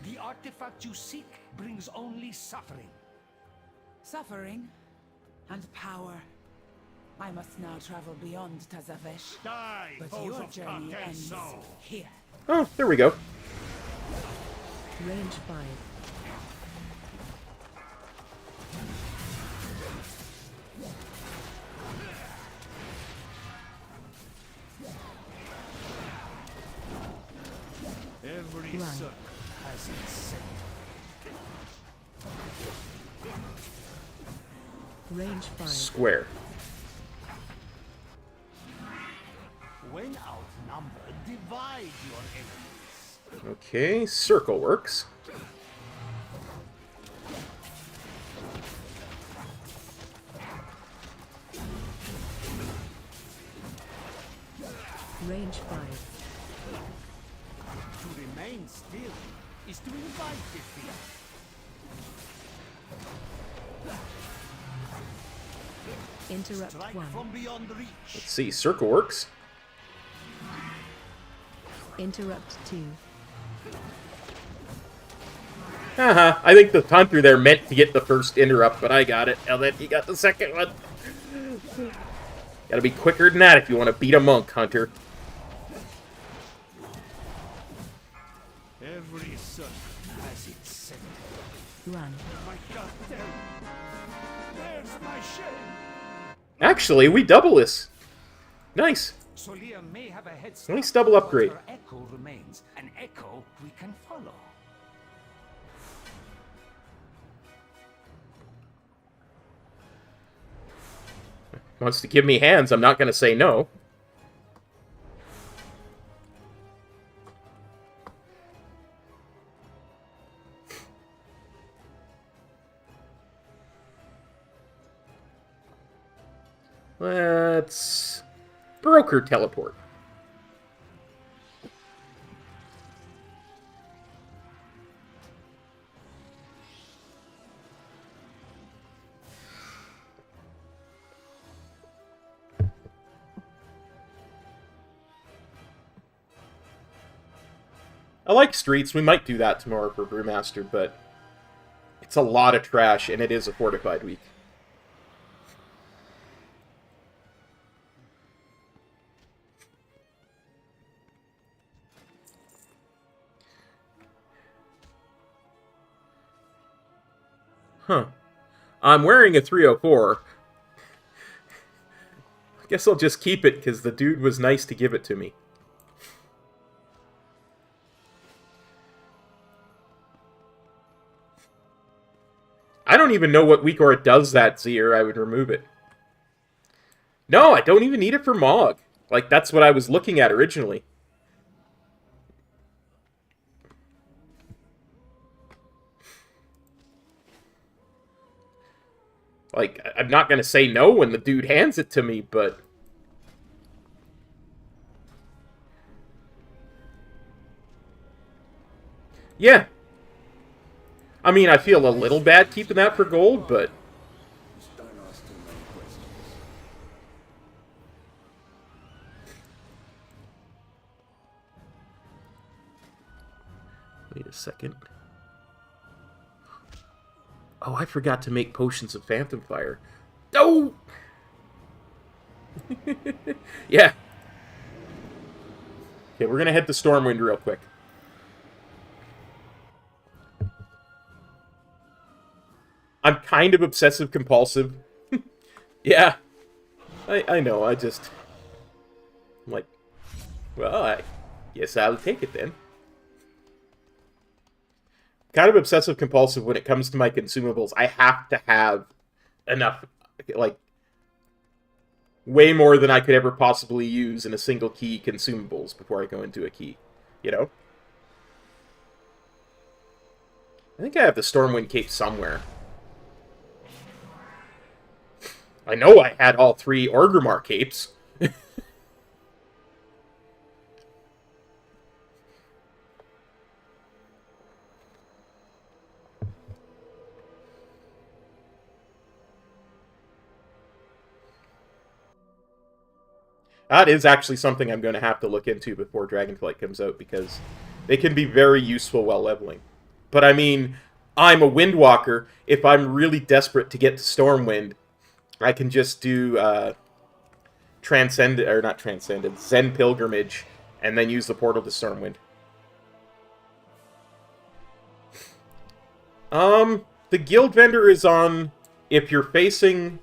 The artifact you seek brings only suffering. Suffering and power. I must now travel beyond Tazavesh. Die, But foes your of journey Cartel ends Soul! here. Oh, there we go. Range 5. Every Run. circle has its center. Range 5. Square. When outnumbered, divide your enemies. Okay, circle works. Range 5. To remain still is to invite defeat. Interrupt Strike 1. from beyond reach. Let's see, circle works. Interrupt 2. Haha, I think the Hunter there meant to get the first interrupt, but I got it. And then he got the second one. Gotta be quicker than that if you want to beat a monk, Hunter. Every son has its sin. Run. My God, there's my shame. Actually, we double this. Nice. Solia may have a head start, Nice double upgrade. but her echo remains, an echo we can follow. Wants to give me hands, I'm not going to say no. Let's broker teleport. I like streets. We might do that tomorrow for Brewmaster, but it's a lot of trash, and it is a fortified week. Huh. I'm wearing a 304. I guess I'll just keep it, because the dude was nice to give it to me. I don't even know what week or it does that, Zier. I would remove it. No, I don't even need it for Mog. Like, that's what I was looking at originally. Like, I'm not going to say no when the dude hands it to me, but... yeah. I mean, I feel a little bad keeping that for gold, but... wait a second. Oh, I forgot to make potions of Phantom Fire. Oh! Yeah. Okay, we're gonna head to Stormwind real quick. I'm kind of obsessive-compulsive. Yeah. I know, I'm like, well, I guess I'll take it then. Kind of obsessive-compulsive when it comes to my consumables. I have to have enough, like, way more than I could ever possibly use in a single key consumables before I go into a key, you know? I think I have the Stormwind Cape somewhere. I know I had all 3 Orgrimmar capes. That is actually something I'm going to have to look into before Dragonflight comes out, because they can be very useful while leveling. But I mean, I'm a Windwalker. If I'm really desperate to get to Stormwind, I can just do Zen Pilgrimage, and then use the portal to Stormwind. The guild vendor is on, if you're facing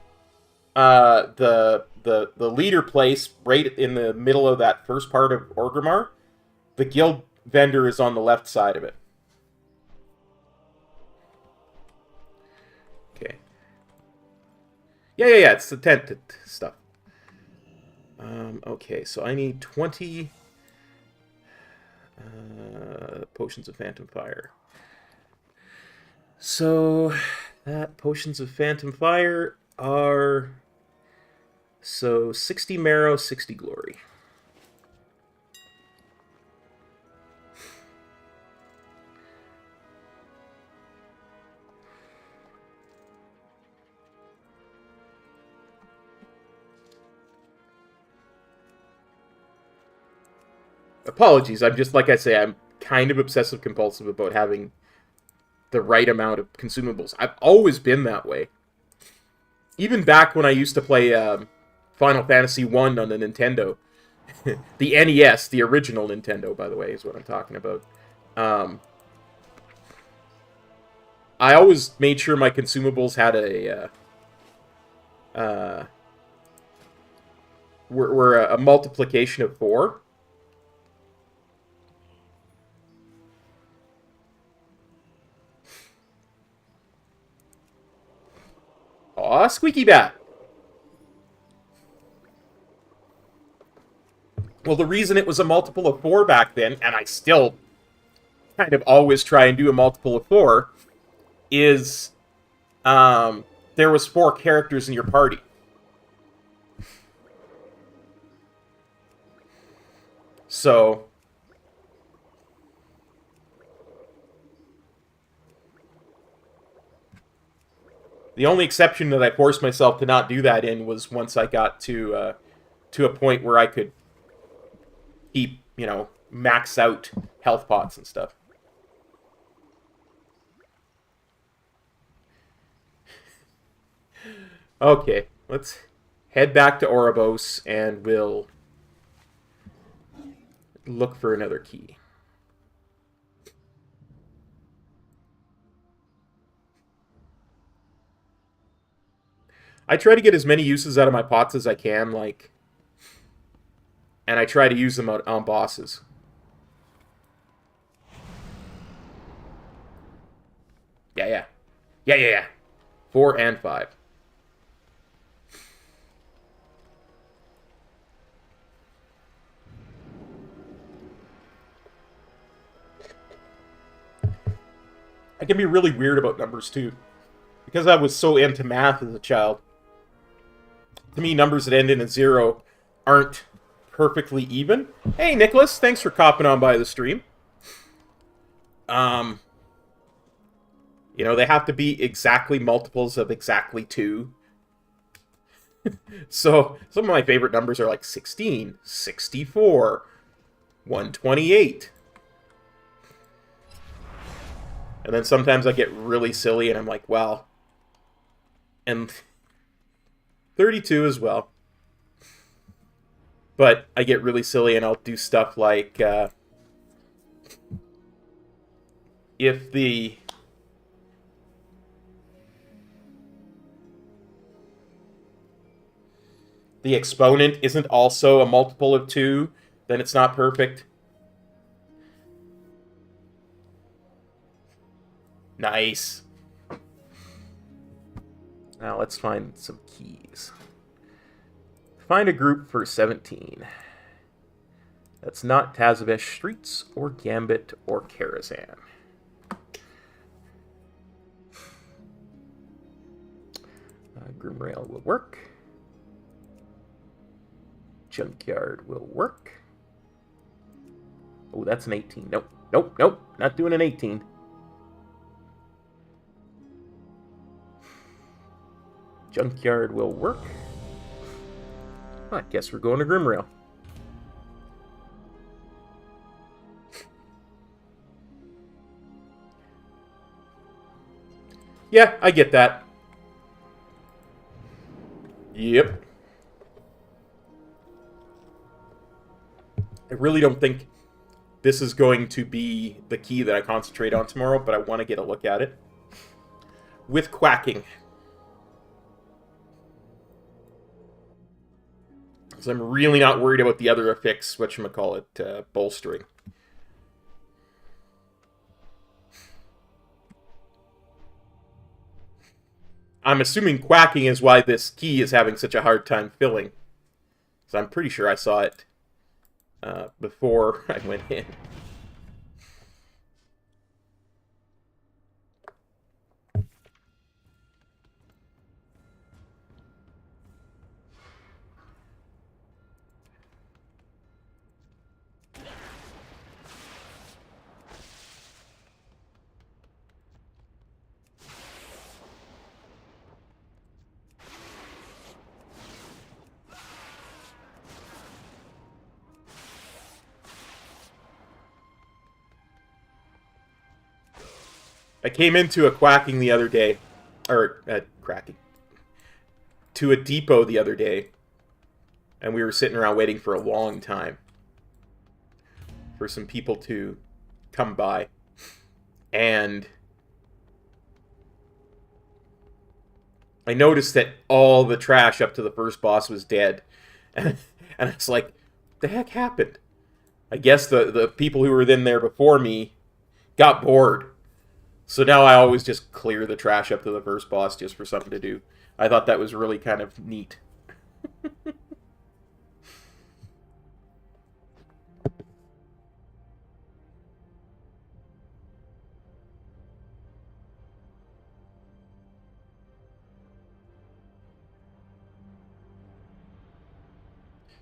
the leader place right in the middle of that first part of Orgrimmar. The guild vendor is on the left side of it. Okay. Yeah, it's the tent stuff. Okay, so I need 20 potions of Phantom Fire. So, that potions of Phantom Fire are... so, 60 Marrow, 60 Glory. Apologies, I'm just, like I say, I'm kind of obsessive-compulsive about having the right amount of consumables. I've always been that way. Even back when I used to play Final Fantasy 1 on the Nintendo. The NES, the original Nintendo, by the way, is what I'm talking about. I always made sure my consumables had were a multiplication of 4. Aw, squeaky bat. Well, the reason it was a multiple of 4 back then, and I still kind of always try and do a multiple of 4, is there was 4 characters in your party. So the only exception that I forced myself to not do that in was once I got to a point where I could keep, max out health pots and stuff. Okay, let's head back to Oribos and we'll look for another key. I try to get as many uses out of my pots as I can, and I try to use them on bosses. Yeah. 4 and 5. I can be really weird about numbers, too. Because I was so into math as a child. To me, numbers that end in a 0 aren't perfectly even. Hey, Nicholas, thanks for copping on by the stream. They have to be exactly multiples of exactly 2. So, some of my favorite numbers are like 16, 64, 128. And then sometimes I get really silly and I'm like, well, and 32 as well. But I get really silly and I'll do stuff like, if the exponent isn't also a multiple of 2, then it's not perfect. Nice. Now let's find some keys. Find a group for 17. That's not Tazavesh Streets, or Gambit, or Karazhan. Grimrail will work. Junkyard will work. Oh, that's an 18. Nope. Not doing an 18. Junkyard will work. I guess we're going to Grimrail. Yeah, I get that. Yep. I really don't think this is going to be the key that I concentrate on tomorrow, but I want to get a look at it. With quacking. So I'm really not worried about the other affix, whatchamacallit, bolstering. I'm assuming quacking is why this key is having such a hard time filling. So I'm pretty sure I saw it before I went in. I came into a quacking the other day. Or, cracking. To a depot the other day. And we were sitting around waiting for a long time. For some people to come by. And I noticed that all the trash up to the first boss was dead. And it's like, what the heck happened? I guess the people who were in there before me got bored. So now I always just clear the trash up to the first boss just for something to do. I thought that was really kind of neat.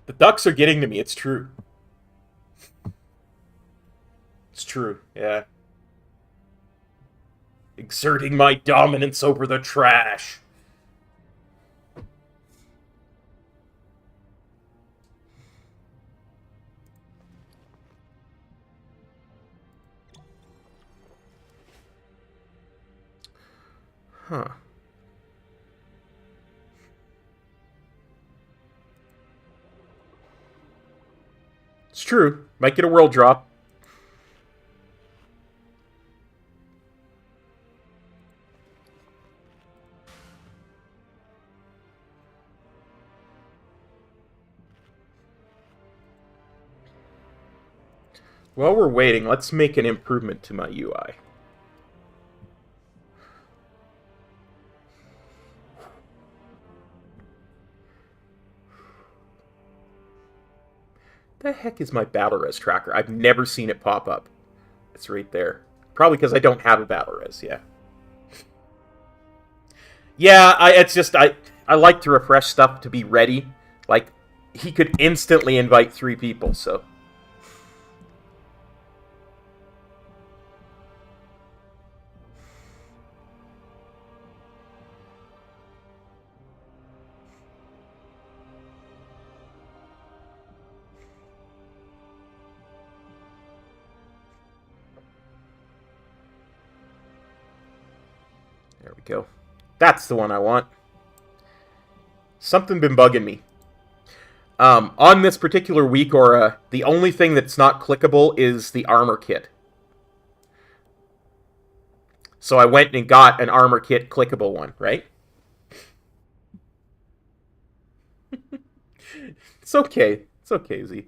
The ducks are getting to me, it's true. It's true, yeah. Exerting my dominance over the trash. Huh. It's true. Might get a world drop. While we're waiting, let's make an improvement to my UI. The heck is my battle res tracker? I've never seen it pop up. It's right there. Probably because I don't have a battle res, yeah. Yeah, I like to refresh stuff to be ready. Like, he could instantly invite 3 people, so... There we go. That's the one I want. Something been bugging me. On this particular week, the only thing that's not clickable is the armor kit. So I went and got an armor kit clickable one, right? It's okay. It's okay, Z.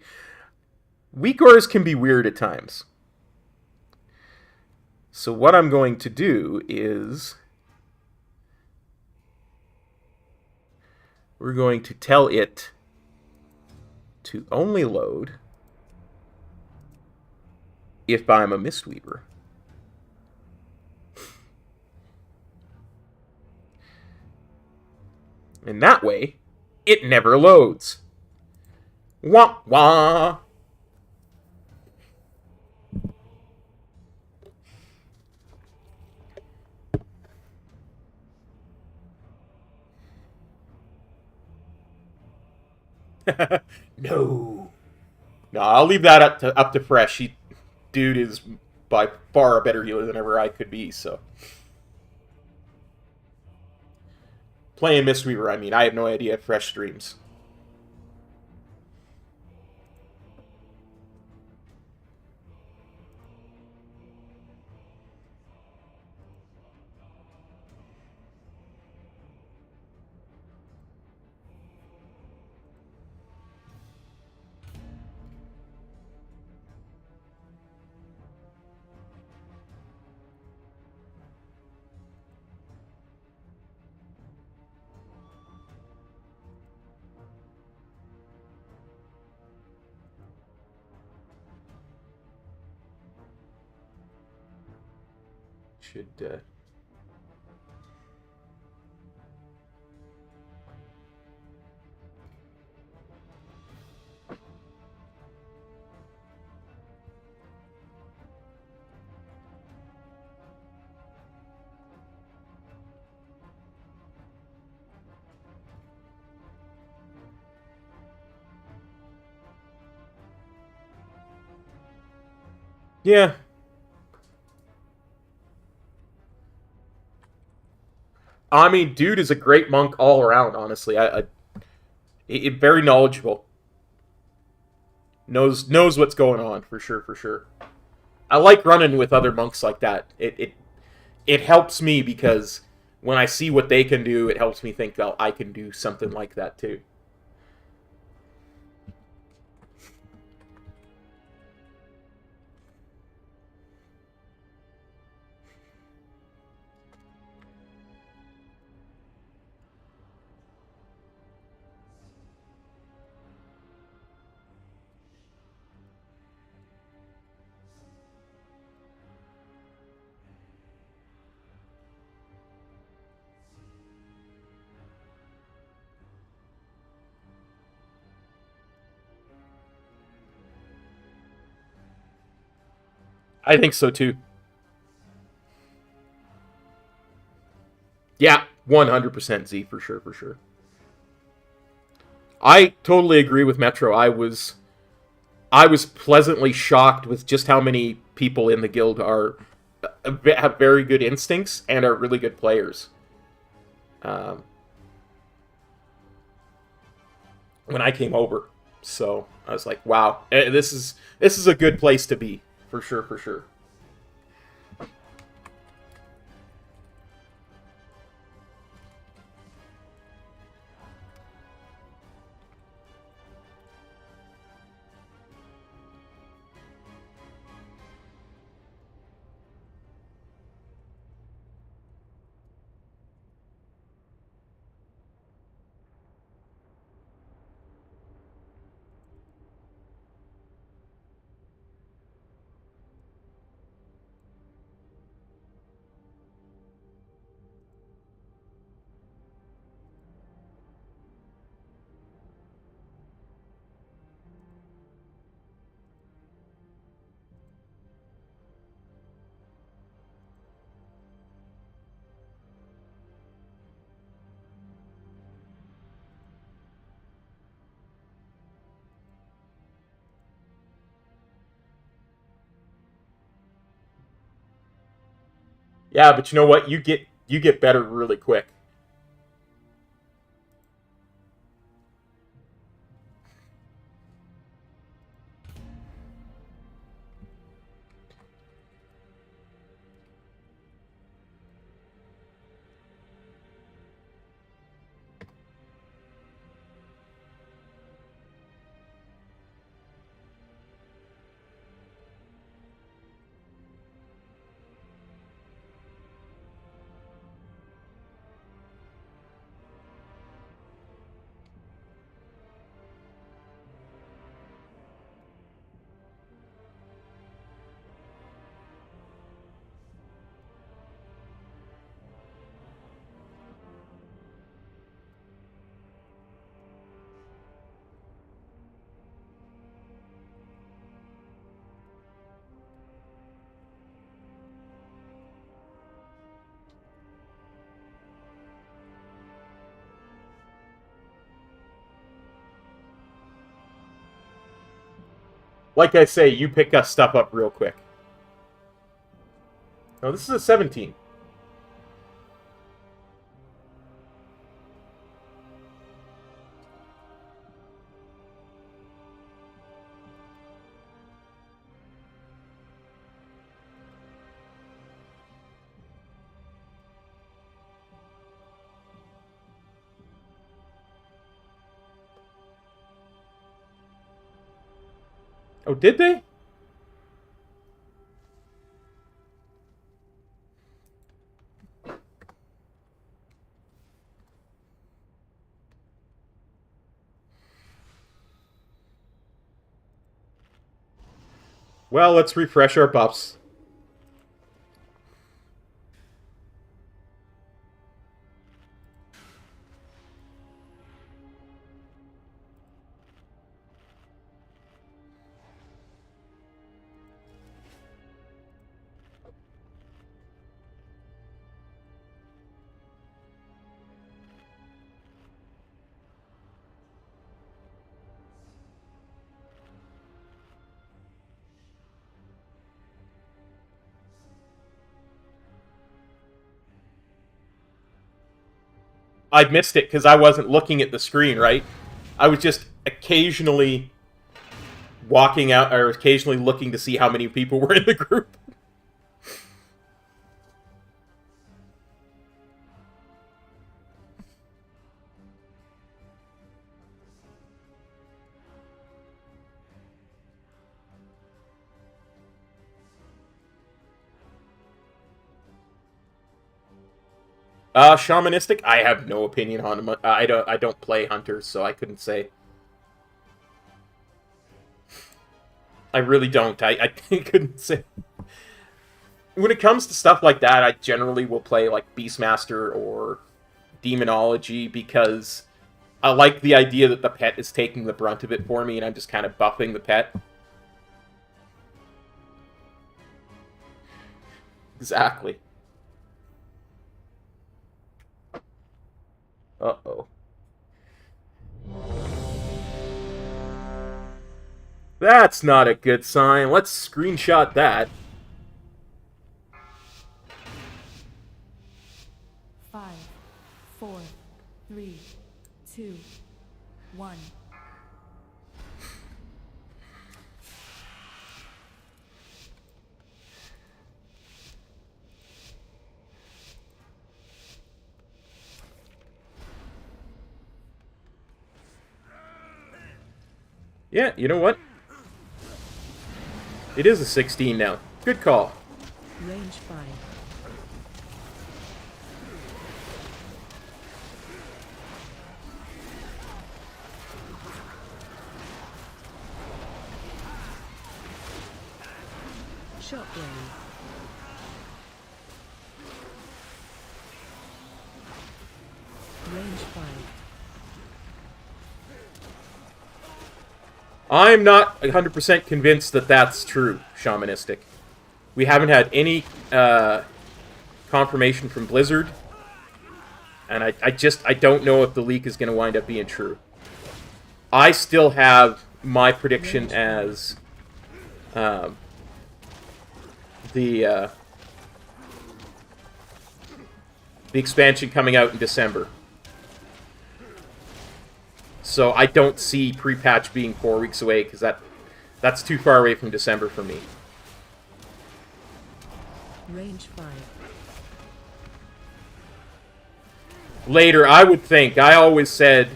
Weak auras can be weird at times. So what I'm going to do is... we're going to tell it to only load if I'm a Mistweaver. And that way, it never loads. Wah wah! No. No, I'll leave that up to Fresh. Dude is by far a better healer than ever I could be, so. Playing Mistweaver, I mean, I have no idea if Fresh streams. Should, yeah. I mean, dude is a great monk all around. Honestly, very knowledgeable. Knows what's going on for sure. For sure. I like running with other monks like that. It helps me because when I see what they can do, it helps me think, oh, I can do something like that too. I think so too. Yeah, 100% Z for sure, for sure. I totally agree with Metro. I was pleasantly shocked with just how many people in the guild have very good instincts and are really good players. When I came over, so I was like, wow, this is a good place to be for sure, for sure. Yeah, but you know what? You get better really quick. Like I say, you pick us stuff up real quick. No, this is a 17. Oh, did they? Well, let's refresh our buffs. I missed it because I wasn't looking at the screen, right? I was just occasionally walking out, or occasionally looking to see how many people were in the group. Shamanistic? I have no opinion on him. I don't play hunters, so I couldn't say. I really don't. I couldn't say. When it comes to stuff like that, I generally will play like Beastmaster or Demonology because I like the idea that the pet is taking the brunt of it for me and I'm just kind of buffing the pet. Exactly. Uh-oh. That's not a good sign. Let's screenshot that. 5, 4, 3, 2, 1. Yeah, you know what? It is a 16 now. Good call. Range 5. Shockwave. Range 5. I'm not 100% convinced that that's true, Shamanistic. We haven't had any confirmation from Blizzard. And I don't know if the leak is going to wind up being true. I still have my prediction as the expansion coming out in December. So I don't see pre-patch being 4 weeks away, because that's too far away from December for me. Range 5. Later, I would think. I always said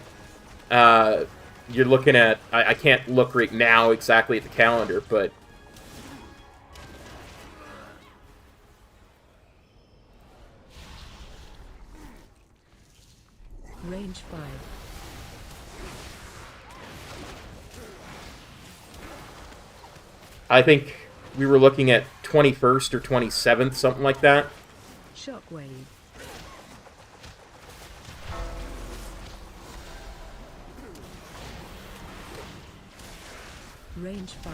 you're looking at... I can't look right now exactly at the calendar, but... Range 5. I think we were looking at 21st or 27th, something like that. Shockwave. Range 5.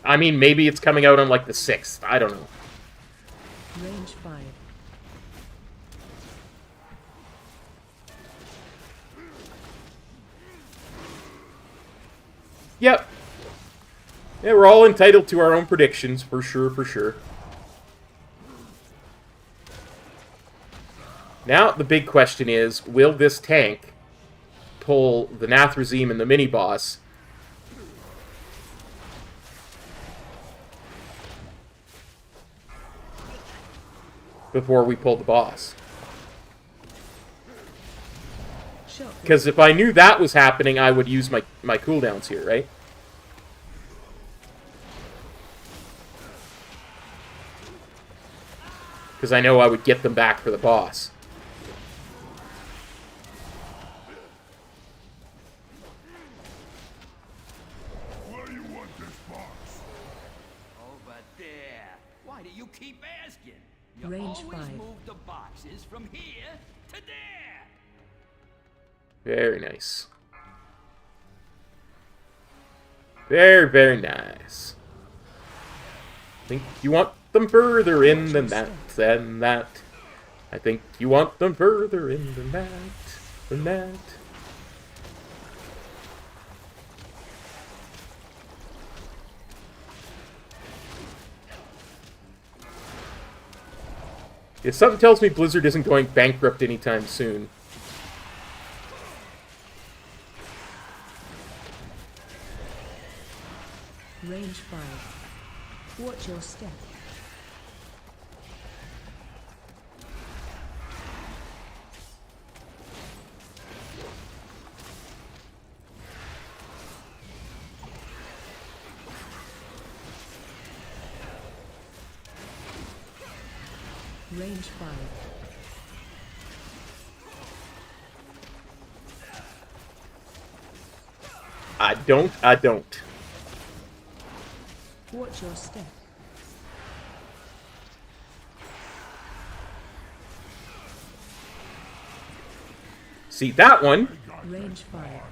I mean, maybe it's coming out on, like, the 6th. I don't know. Range 5. Yep. Yeah, we're all entitled to our own predictions, for sure, for sure. Now, the big question is, will this tank pull the Nathrazim and the mini-boss before we pull the boss? Because if I knew that was happening, I would use my cooldowns here, right? Because I know I would get them back for the boss. Where do you want this box? Over there. Why do you keep asking? You Range always 5. move the boxes from here to there. Very nice. Very, very nice. I think you want them further in than that, I think you want them further in than that. From that. Yeah, something tells me Blizzard isn't going bankrupt anytime soon. Range 5. Watch your step. Range 5. I don't. Watch your step. See, that one Range 5.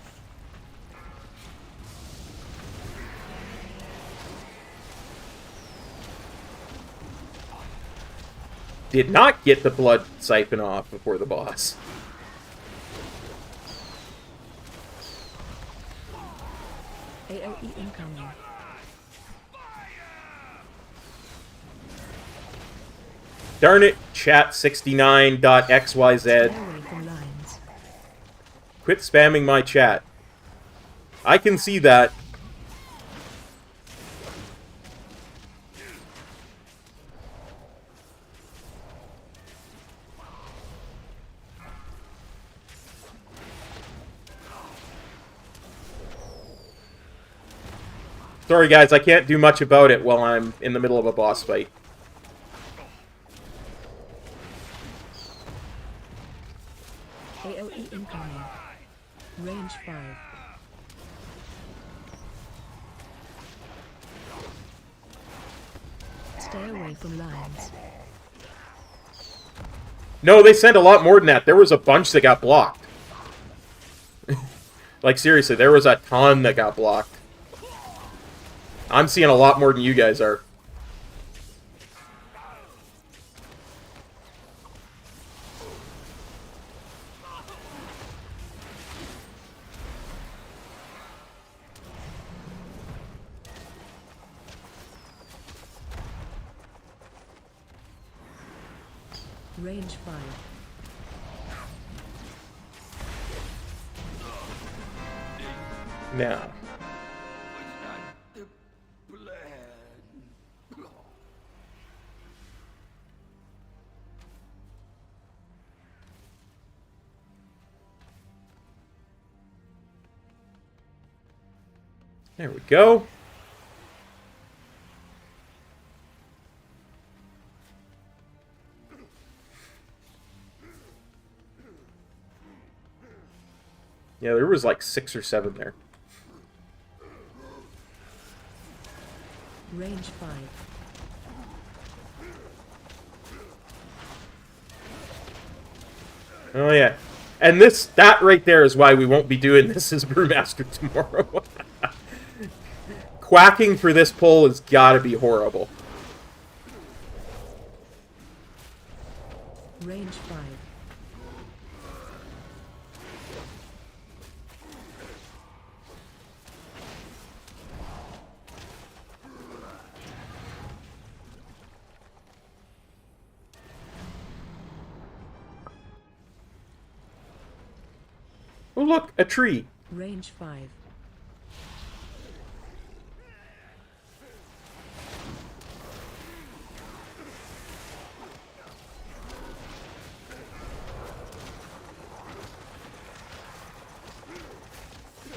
did not get the blood siphon off before the boss. AOE incoming. Darn it, chat69.xyz. Stay away from lines. Quit spamming my chat. I can see that. Sorry guys, I can't do much about it while I'm in the middle of a boss fight. AOE incoming. Range 5. Stay away from lines. No, they sent a lot more than that. There was a bunch that got blocked. Like, seriously, there was a ton that got blocked. I'm seeing a lot more than you guys are. Range 5. Now. There we go. Yeah, there was like 6 or 7 there. Range 5. Oh yeah. And that right there is why we won't be doing this as Brewmaster tomorrow. Quacking for this pull has gotta be horrible. Range 5. Oh look, a tree. Range 5.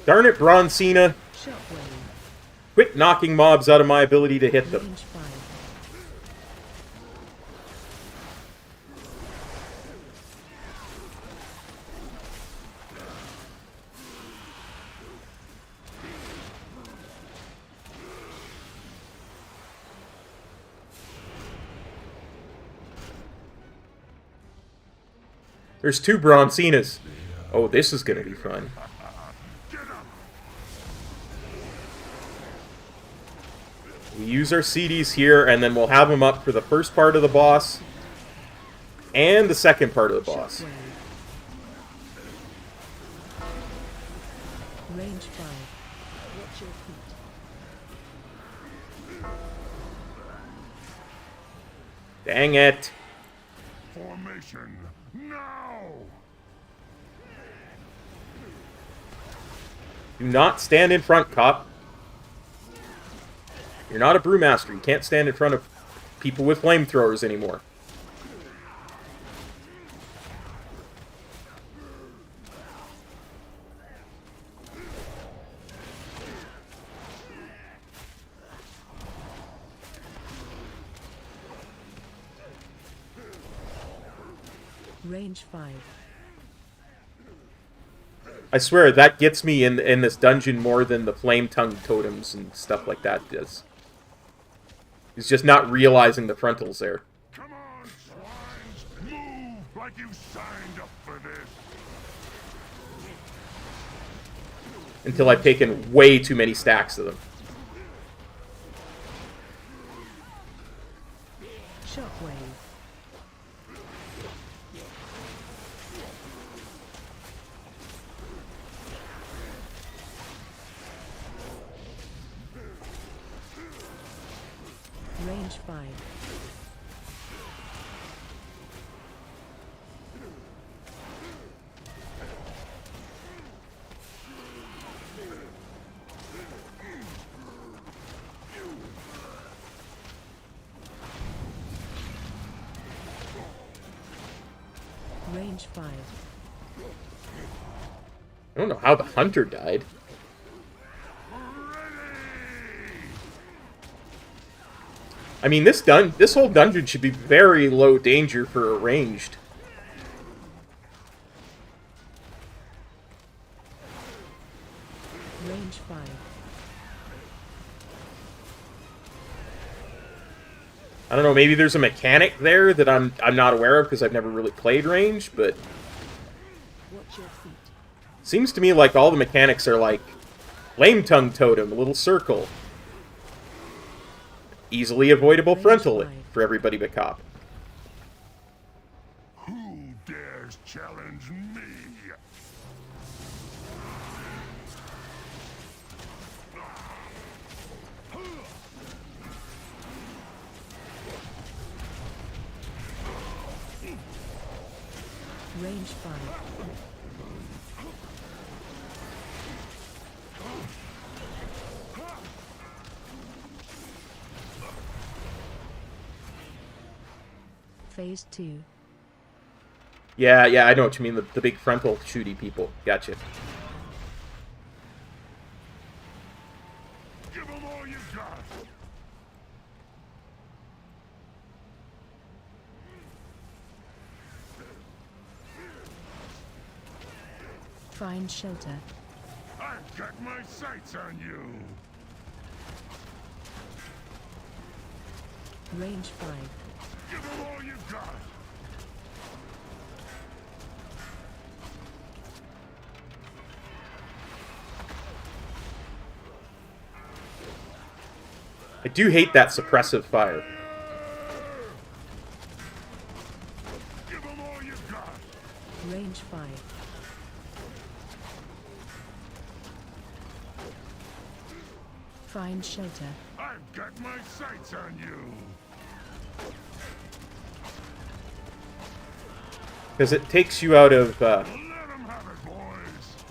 Darn it, Bronzina. Shockwave. Quit knocking mobs out of my ability to hit them. Range 5. There's 2 Bronzinas. Oh, this is gonna be fun. We use our CDs here, and then we'll have them up for the first part of the boss and the second part of the boss. Shockwave. Range 5. Watch your feet. Dang it. Formation now. Do not stand in front, cop. You're not a brewmaster. You can't stand in front of people with flamethrowers anymore. Range 5. I swear, that gets me in this dungeon more than the flame tongue totems and stuff like that does. He's just not realizing the frontals there. Come on, swines! Move like you signed up for this! Until I've taken way too many stacks of them. Shockwave. Range 5. Range 5. I don't know how the hunter died. I mean, this whole dungeon should be very low danger for a ranged. Range 5. I don't know, maybe there's a mechanic there that I'm not aware of because I've never really played range, but Watch your feet. seems to me like all the mechanics are like flame tongue totem, a little circle. Easily avoidable frontal for everybody but cop. Who dares challenge me? Range 5. Phase 2. Yeah, I know what you mean, the big frontal shooty people. Gotcha. Give 'em all you got! Find shelter. I've got my sights on you! Range 5. Give 'em all you got! I do hate that suppressive fire. Give 'em all you got! Range 5. Find shelter. I've got my sights on you! Because it takes you out of, Let 'em have it, boys!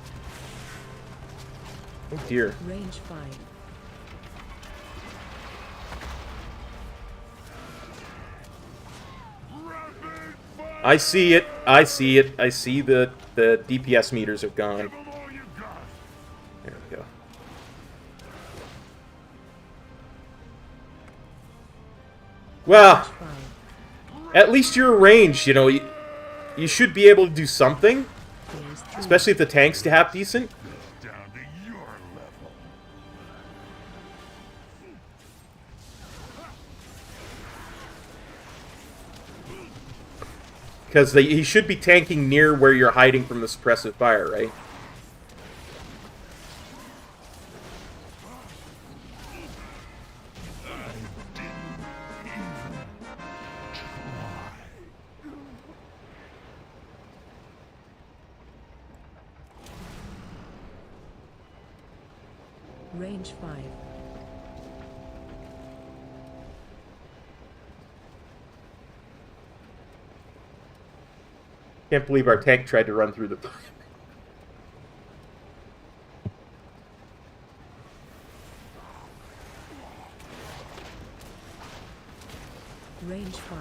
oh dear. Range 5. Rapid fire! I see it. I see it. I see the DPS meters have gone. Give 'em all you got! There we go. Well, 5. at least you're ranged, you know. You should be able to do something. Phase 3. Especially if the tank's half decent. Down to your level. Because he should be tanking near where you're hiding from the suppressive fire, right? Range 5. Can't believe our tank tried to run through the... Range 5.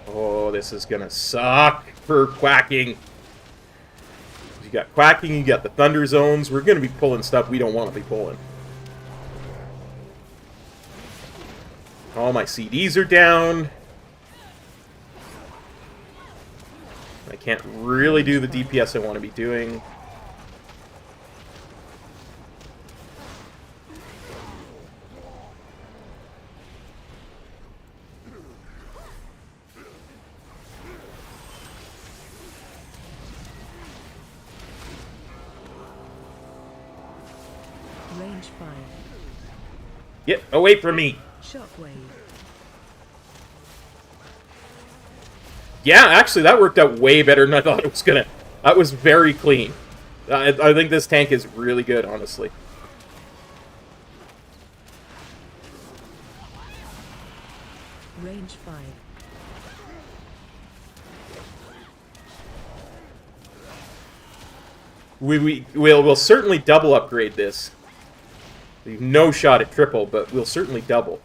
Oh, this is gonna suck for quacking. You got quacking, you got the thunder zones. We're gonna be pulling stuff we don't want to be pulling. All my CDs are down. I can't really do the DPS I want to be doing. Range 5. Get away from me! Shockwave. Yeah, actually, that worked out way better than I thought it was gonna. That was very clean. I think this tank is really good, honestly. Range 5. We'll certainly double upgrade this. We've no shot at triple, but we'll certainly double.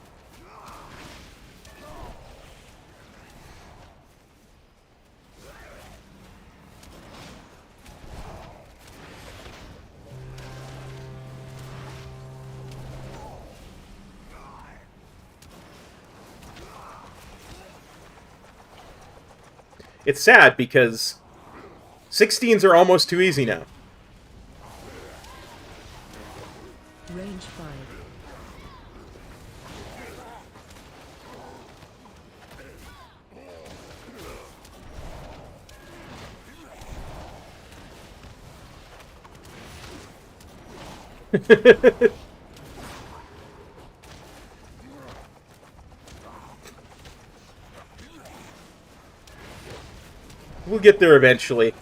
It's sad because 16s are almost too easy now. Range 5. We'll get there eventually.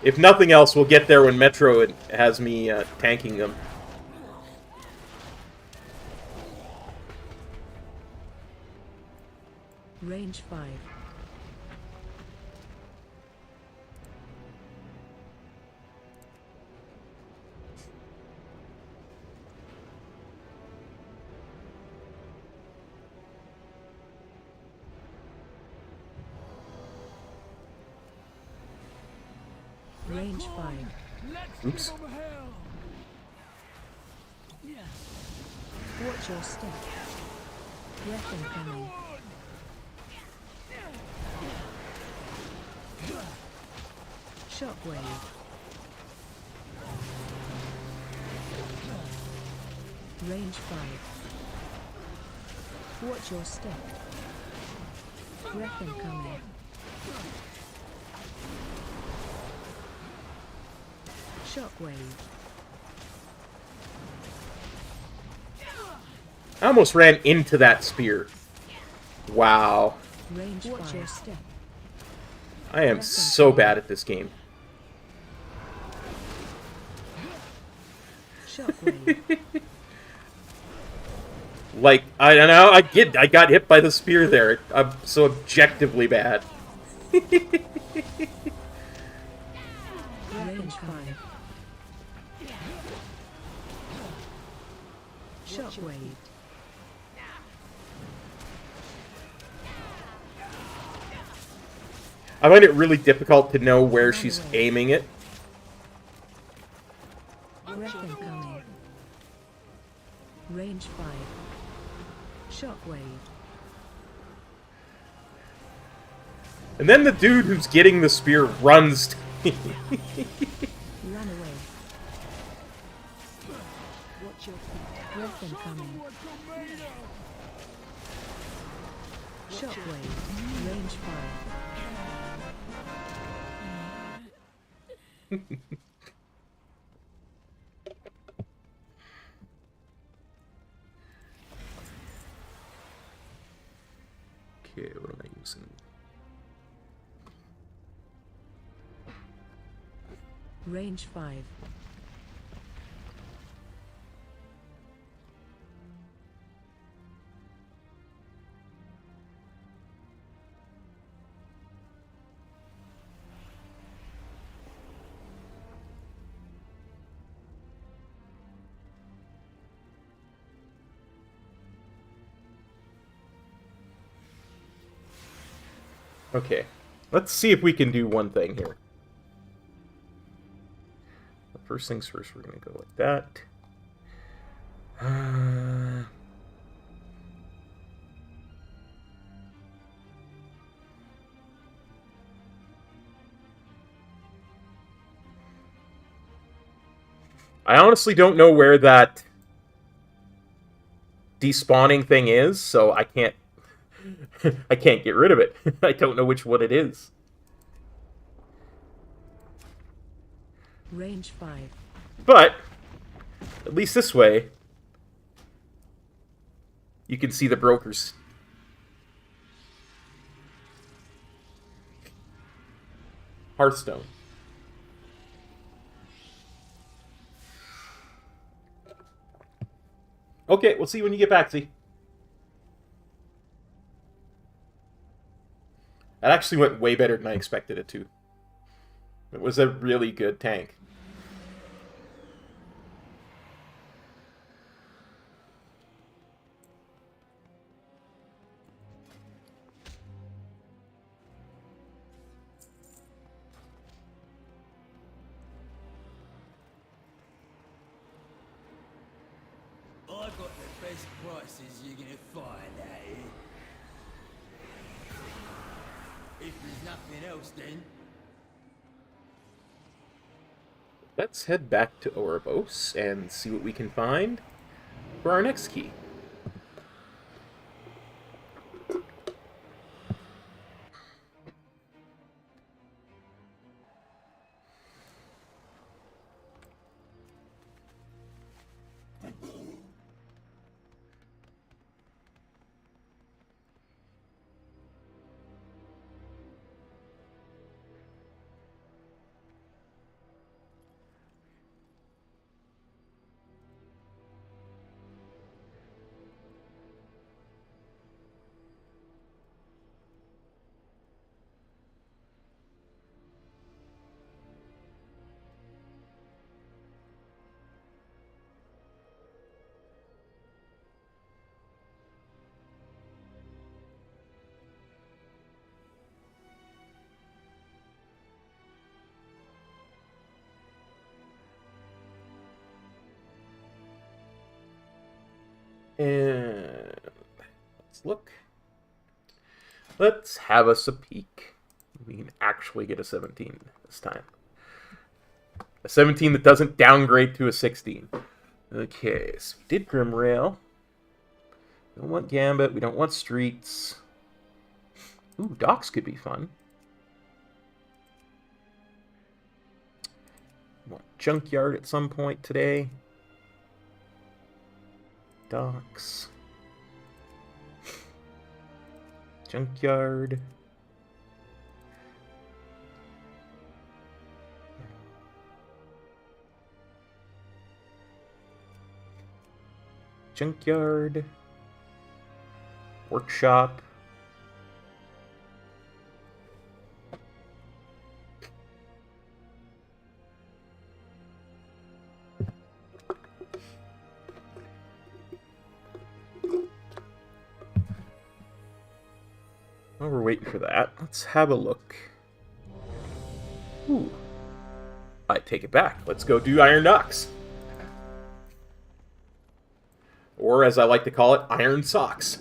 If nothing else, we'll get there when Metro has me tanking them. Range 5. Range 5. Oops. Watch your step. Weapon coming. Shockwave. Range 5. Watch your step. Weapon coming. Shockwave. I almost ran into that spear. Wow. Range 5. Watch your step. I am so bad at this game. Shockwave. Like, I don't know, I got hit by the spear there. I'm so objectively bad. Range 5. Shockwave. I find it really difficult to know where she's aiming it. Weapon coming. Range 5. Shockwave. And then the dude who's getting the spear runs to me. Run away. Watch your feet. Weapon coming. Shockwave. Range 5. Okay, what am I using? Range 5. Okay, let's see if we can do one thing here. First things first, we're going to go like that. I honestly don't know where that despawning thing is, so I can't I can't get rid of it. I don't know which one it is. Range 5. But at least this way you can see the brokers. Hearthstone. Okay, we'll see you when you get back, Z. That actually went way better than I expected it to. It was a really good tank. I got the best prices you're gonna find out here. If there's nothing else, then. Let's head back to Oribos and see what we can find for our next key. And let's look. Let's have us a peek. We can actually get a 17 this time. A 17 that doesn't downgrade to a 16. Okay, so we did Grim Rail. We don't want Gambit. We don't want Streets. Ooh, Docks could be fun. We want Junkyard at some point today. Docks. Junkyard. Junkyard. Workshop. While we're waiting for that, let's have a look. Ooh. I take it back. Let's go do Iron Docks. Or, as I like to call it, Iron Socks.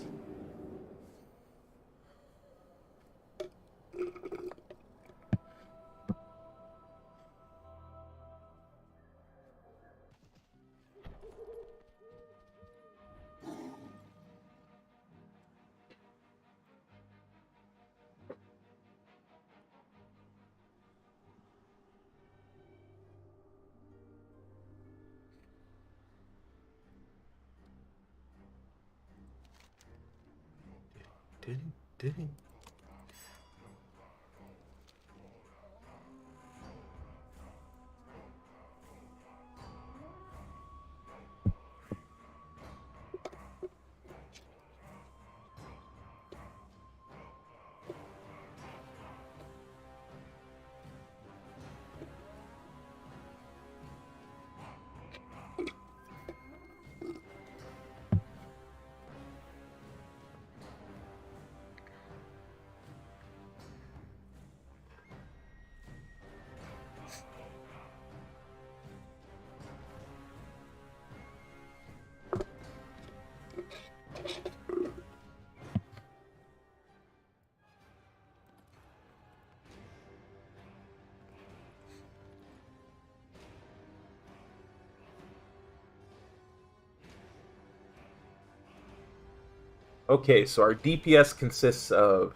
Okay, so our DPS consists of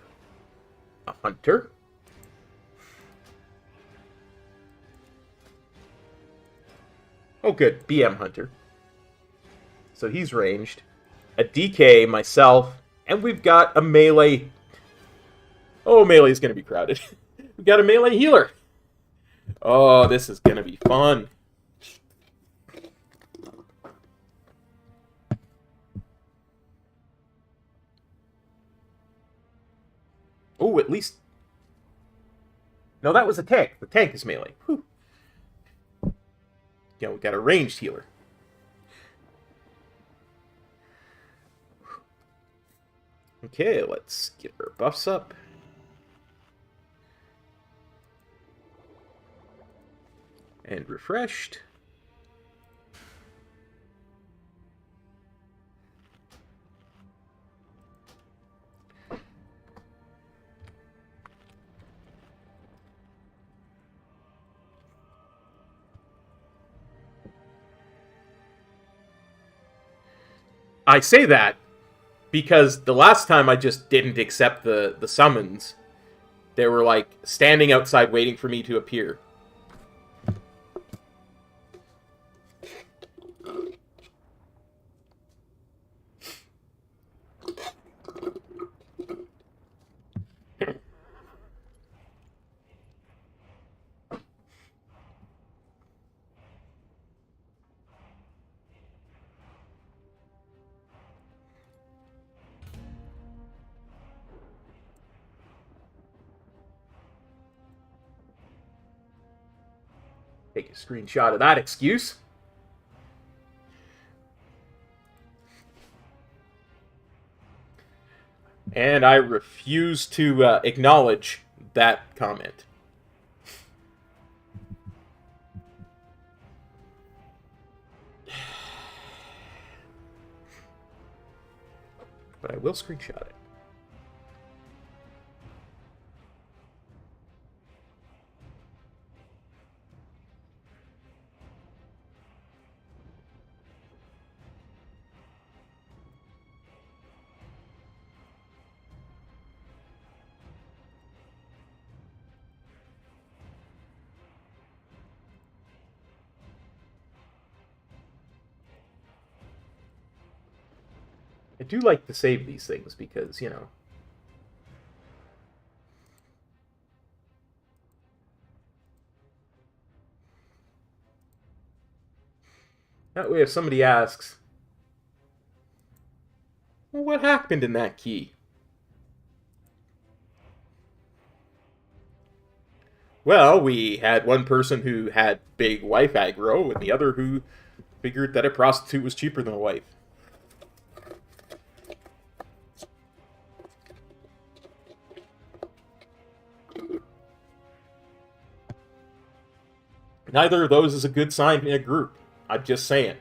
a hunter. Oh, good. BM hunter. So he's ranged. A DK, myself, and we've got a melee. Oh, melee is going to be crowded. We've got a melee healer. Oh, this is going to be fun. Oh, at least... No, that was a tank. The tank is melee. Whew. Yeah, we got a ranged healer. Okay, let's get our buffs up. And refreshed. I say that because the last time I just didn't accept the summons. They were like standing outside waiting for me to appear. Take a screenshot of that excuse. And I refuse to acknowledge that comment. But I will screenshot it. I do like to save these things because, you know. That way if somebody asks, well, what happened in that key? Well, we had one person who had big wife aggro and the other who figured that a prostitute was cheaper than a wife. Neither of those is a good sign in a group. I'm just saying.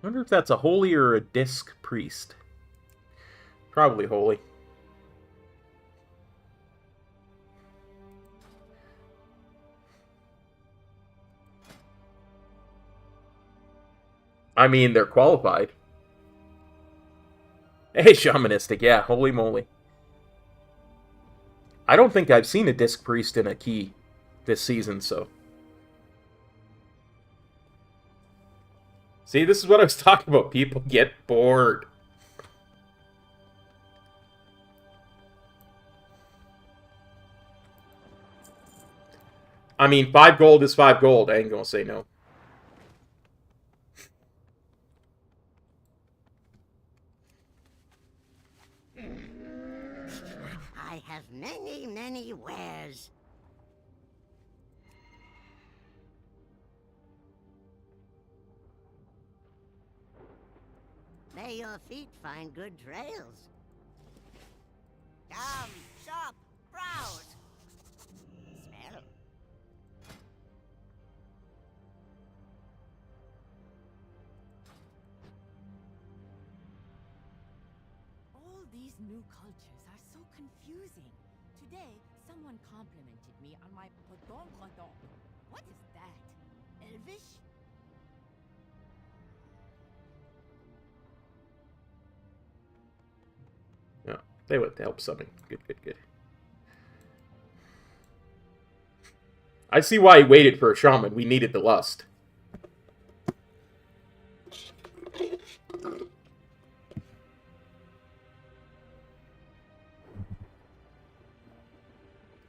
I wonder if that's a holy or a disc priest. Probably holy. I mean, they're qualified. Hey, Shamanistic, yeah, holy moly. I don't think I've seen a Disc Priest in a key this season, so... See, this is what I was talking about. People get bored. I mean, 5 gold is 5 gold. I ain't gonna say no. I have many, many wares. May your feet find good trails. Come, shop, browse. Smell. All these new cultures are so confusing. Today, someone complimented me on my podongodon. What is that? Elvish? Yeah, they went to help summon. Good, good, good. I see why he waited for a shaman. We needed the lust.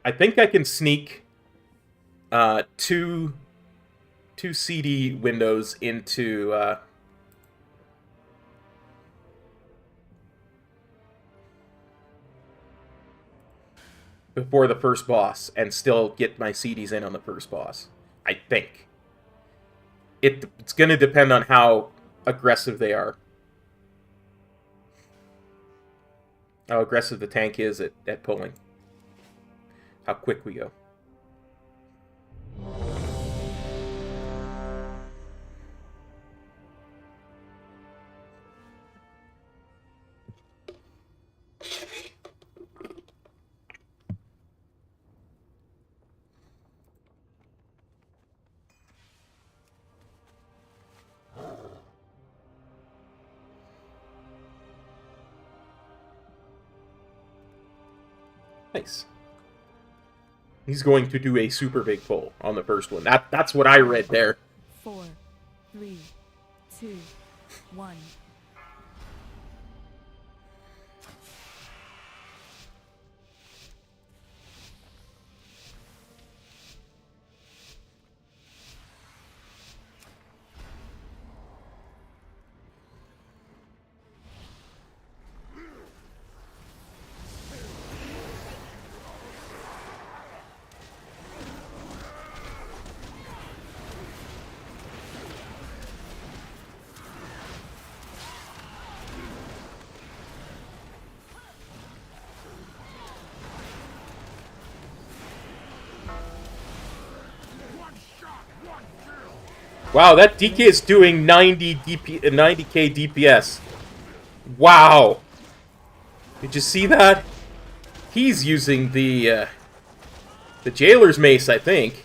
I think I can sneak two CD windows into before the first boss and still get my CDs in on the first boss. I think. It's going to depend on how aggressive they are. How aggressive the tank is at pulling. How quick we go. Nice. He's going to do a super big pull on the first one. That's what I read there. 4, 3, 2, 1. Wow, that DK is doing 90k DPS. Wow. Did you see that? He's using the Jailer's Mace, I think.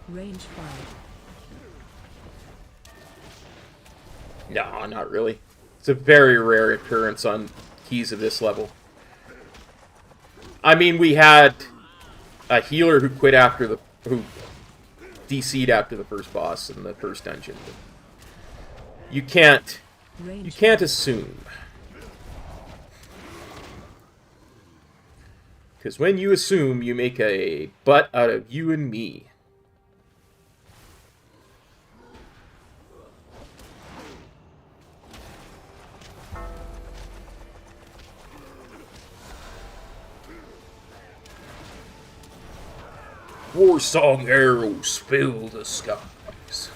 Range 5. No, not really. It's a very rare occurrence on keys of this level. I mean, we had a healer who quit after who DC'd after the first boss in the first dungeon. But you can't assume. Because when you assume, you make a butt out of you and me. War song arrows fill the skies.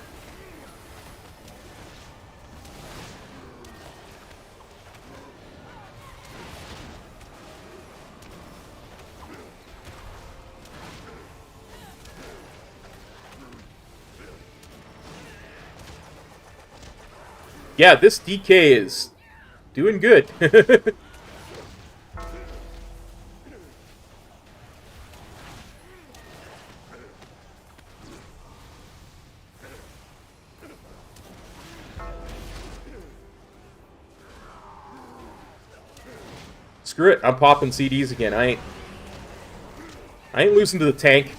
Yeah, this DK is doing good. Screw it, I'm popping CDs again. I ain't losing to the tank.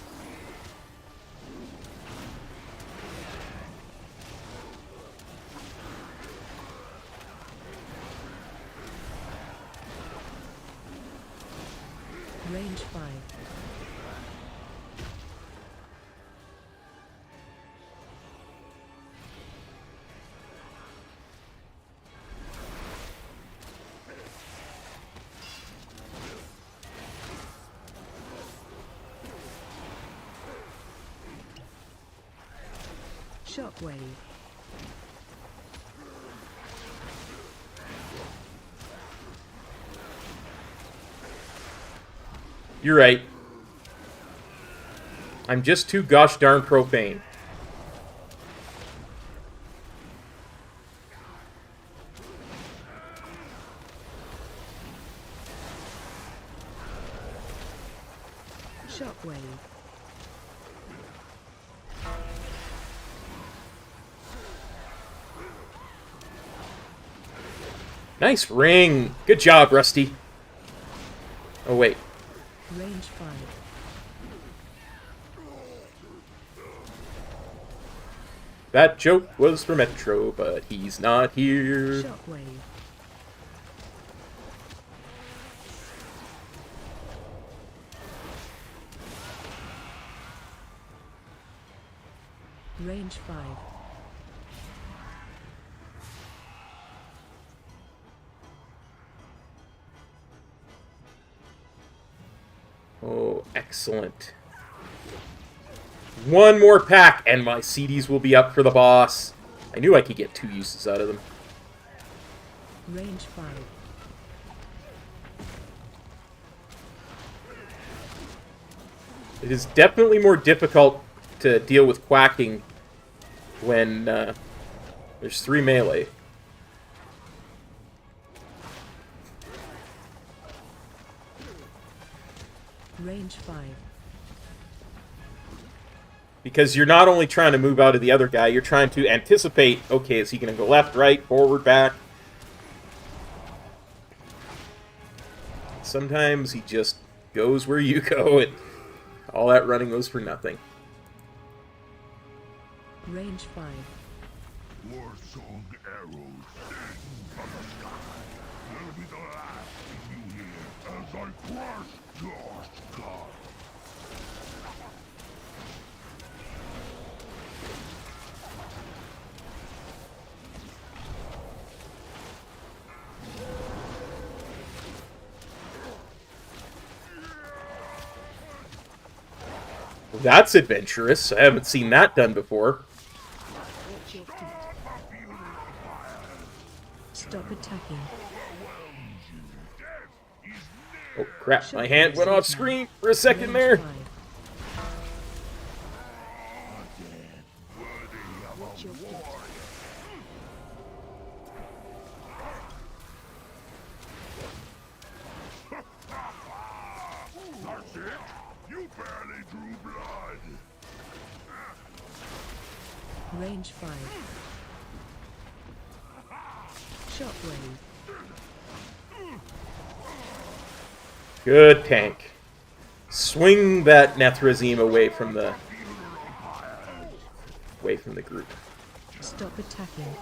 Range 5. Shockwave. You're right. I'm just too gosh darn profane. Shockwave. Nice ring. Good job, Rusty. Oh, wait. Range 5. That joke was for Metro, but he's not here. Shockwave. Range 5. Oh, excellent. One more pack, and my CDs will be up for the boss. I knew I could get 2 uses out of them. Range 5. It is definitely more difficult to deal with quacking when there's 3 melee. Range 5. Because you're not only trying to move out of the other guy, you're trying to anticipate, okay, is he going to go left, right, forward, back? Sometimes he just goes where you go, and all that running goes for nothing. Range 5. War song arrows sing from the sky. Will be the last thing you hear as I crush your skull. That's adventurous. I haven't seen that done before. Watch your feet. Stop attacking. Oh crap, my hand went off screen for a second there. Range 5. Watch your feet. That's it? You barely drew blood. Range 5. Shockwave. Good tank. Swing that Nethrazim away from the group. Stop attacking.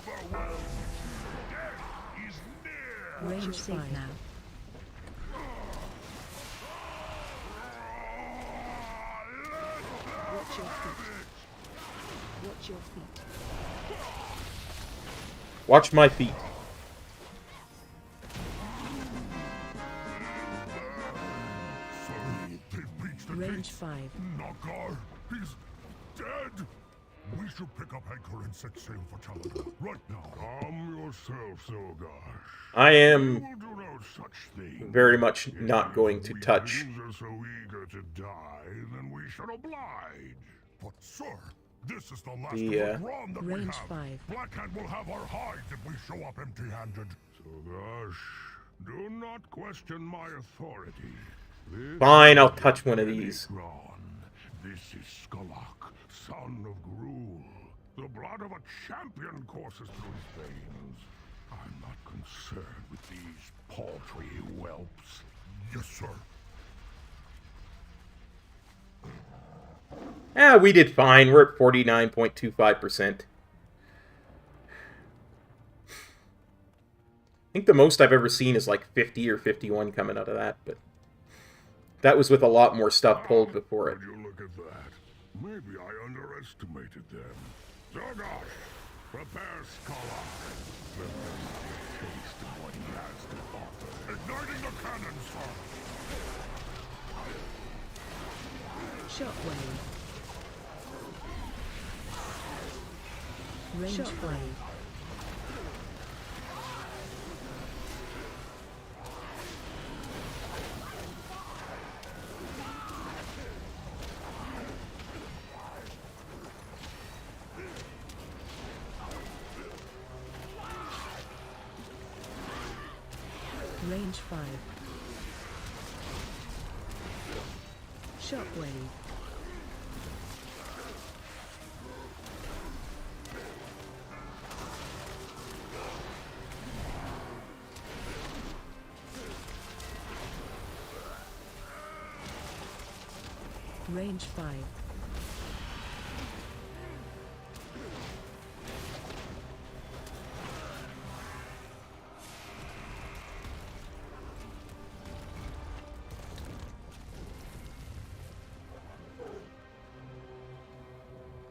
Range 5 now. Watch your feet. Watch your feet. Watch my feet. Range 5. Nagar, he's dead. We should pick up anchor and set sail for Challenger right now. Calm yourself, Zogash. I am We will do no such thing. very much not going to We touch. are so eager to die, then we should oblige. But sir, this is the last The, of the brawn that we Range have. 5. Blackhand will have our hides if we show up empty-handed. Zogash, do not question my authority. This Fine, I'll is touch one of Benny these. Gron. This is Skulak, son of Gruul. The blood of a champion courses through his veins. I'm not concerned with these paltry whelps. Yes, sir. We did fine. We're at 49.25%. I think the most I've ever seen is like 50 or 51 coming out of that, but that was with a lot more stuff pulled before it. Would you look at that? Maybe I underestimated them. Zardosh, prepare Scholar. Let them get a taste of what he has to offer. Igniting the cannons, sir. Shockwave. Range wave. Range 5. Shockwave. Range 5.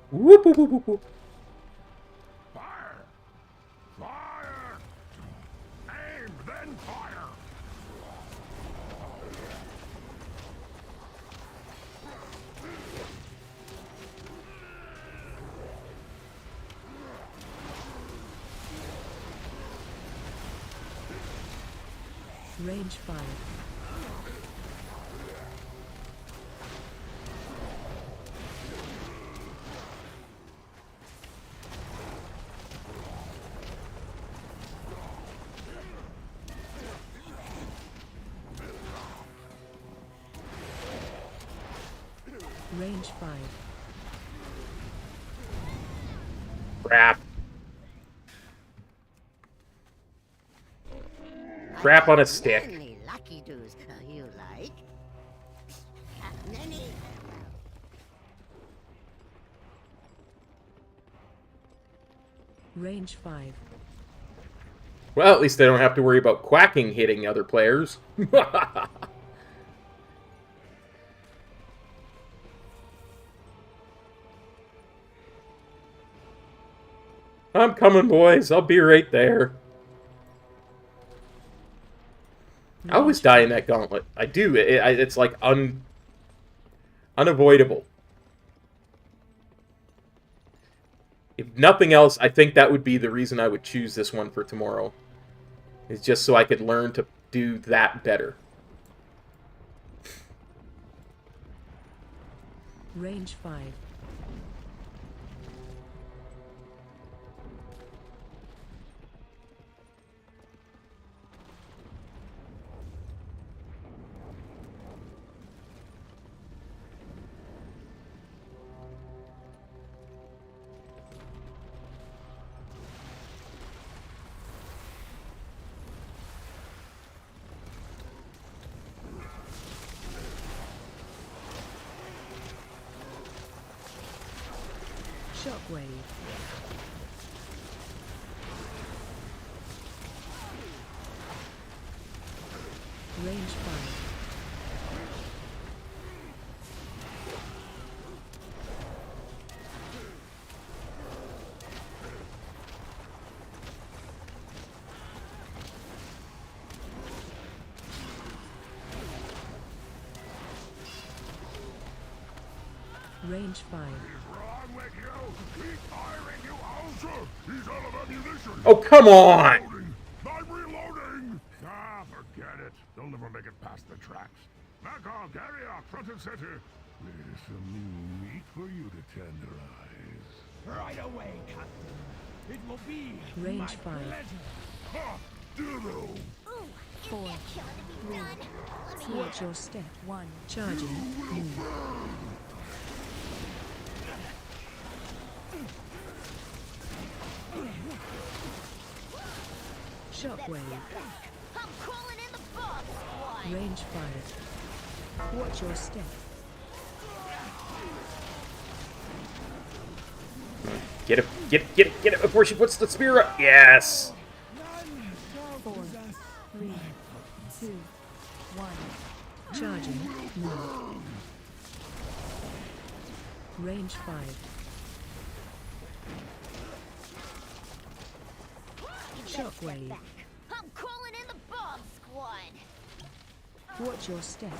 Whoop, whoop, whoop, whoop, whoop. Fire! Fire! Aim, then fire! Range 5. Range 5. Crap. Crap on a stick. Many lucky doos you like. Many. Range 5. Well, at least I don't have to worry about quacking hitting other players. I'm coming, boys. I'll be right there. I always die in that gauntlet. I do. It's like unavoidable. If nothing else, I think that would be the reason I would choose this one for tomorrow. It's just so I could learn to do that better. Range 5. Shockwave. Range 5. Range 5. Wrong with you? Keep firing, you also! He's out of ammunition! Oh, come on! Reloading. I'm reloading! Ah, forget it. They'll never make it past the tracks. Back on, carry on, front and center. There's some new meat for you to tenderize. Right away, Captain. It will be Range my 5. pleasure. Ha! Ditto! Ooh, 4. killing to be done. Let me Watch your step. 1. Charging. Move. Shockwave. I'm crawling in the box. Range 5. Watch your step. Get it before she puts the spear up. Yes! 4, 3, 2, 1. Charging. Move. Range 5. Shockwave. I'm calling in the bomb squad. Watch your step.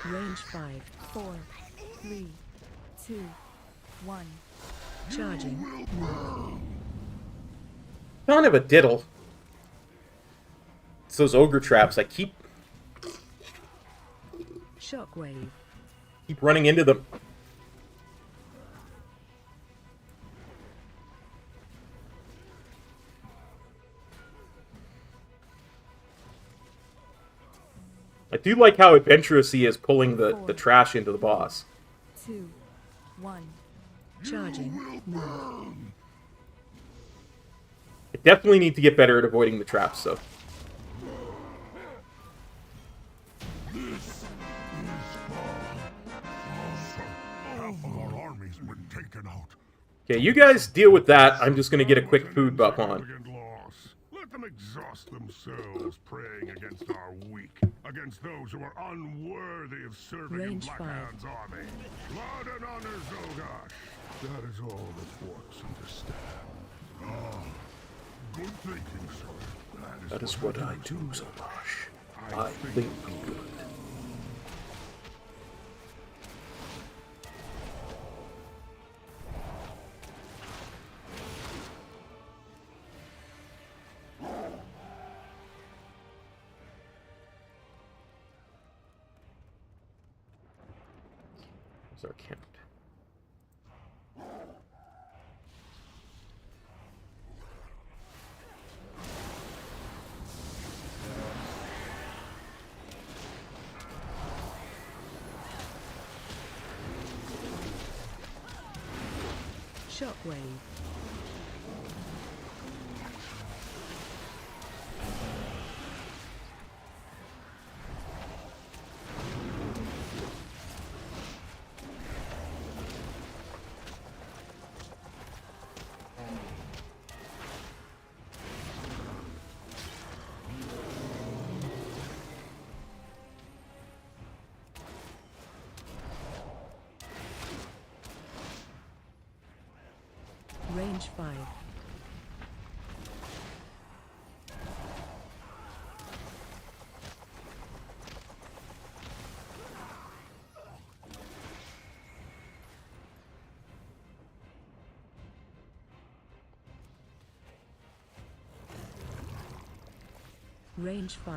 Range 5. 4, 3, 2, 1. Charging. Move. Kind of a diddle. It's those ogre traps. I keep Shockwave. running into them. I do like how adventurous he is pulling the trash into the boss. 2, 1. Charging. Move. I definitely need to get better at avoiding the traps, though. Half of our army's been taken out. Okay, you guys deal with that. I'm just gonna get a quick food buff on. Significant loss. Let them exhaust themselves, praying against our weak, against those who are unworthy of serving in Range Black 5. Hand's army. Blood and honor, Zogash. That is all the orcs understand. Ah, good thinking, sir. That is what I do, Zogash. I think good. Where's our count? Shockwave. Range 5. Range 5.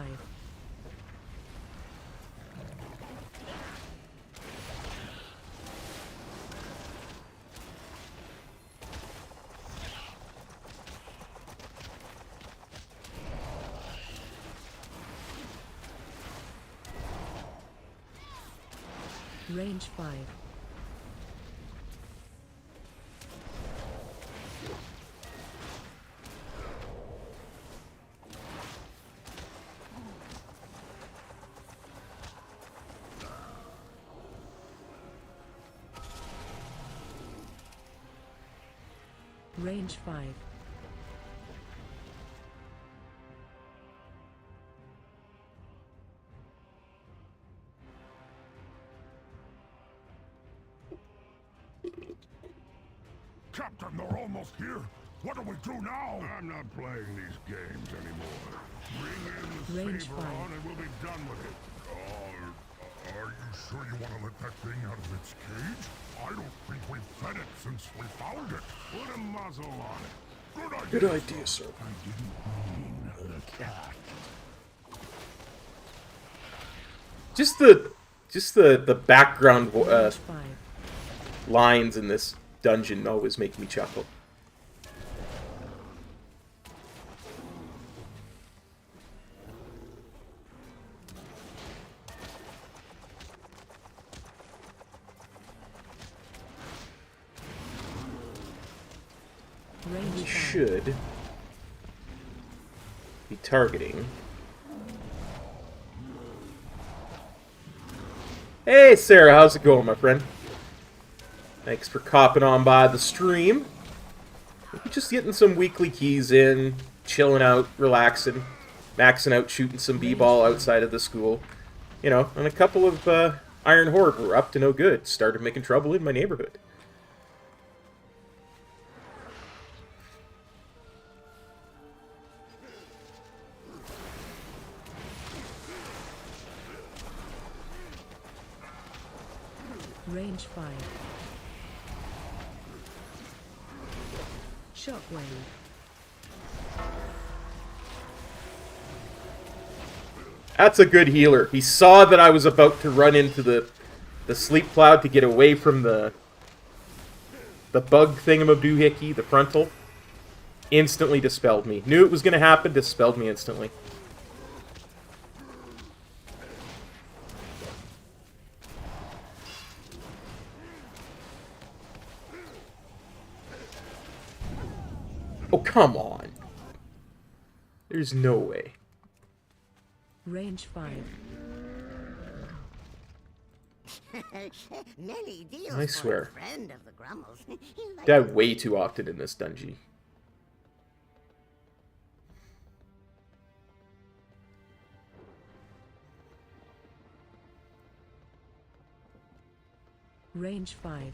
Range 5. Range 5. Captain, they're almost here. What do we do now? I'm not playing these games anymore. Bring in the Range saber 5. on and we'll be done with it. Are you sure you want to let that thing out of its cage? I don't think we've fed it since we found it. Put a muzzle on it. Good idea, sir. I didn't mean the cat. Just the background Range 5. lines in this dungeon always make me chuckle. we should be targeting. Hey Sarah, how's it going, my friend? Thanks for copping on by the stream. Just getting some weekly keys in, chilling out, relaxing, maxing out, shooting some b-ball outside of the school. You know, and a couple of Iron Horde were up to no good. Started making trouble in my neighborhood. Range 5. Shockwave. That's a good healer. He saw that I was about to run into the sleep cloud to get away from the bug thingamaboohickey, the frontal. Instantly dispelled me. Knew it was going to happen, dispelled me instantly. Oh, come on. There's no way. Range 5. Many deals I for swear. a friend of the Grummles. Die way too often in this dungeon. Range 5.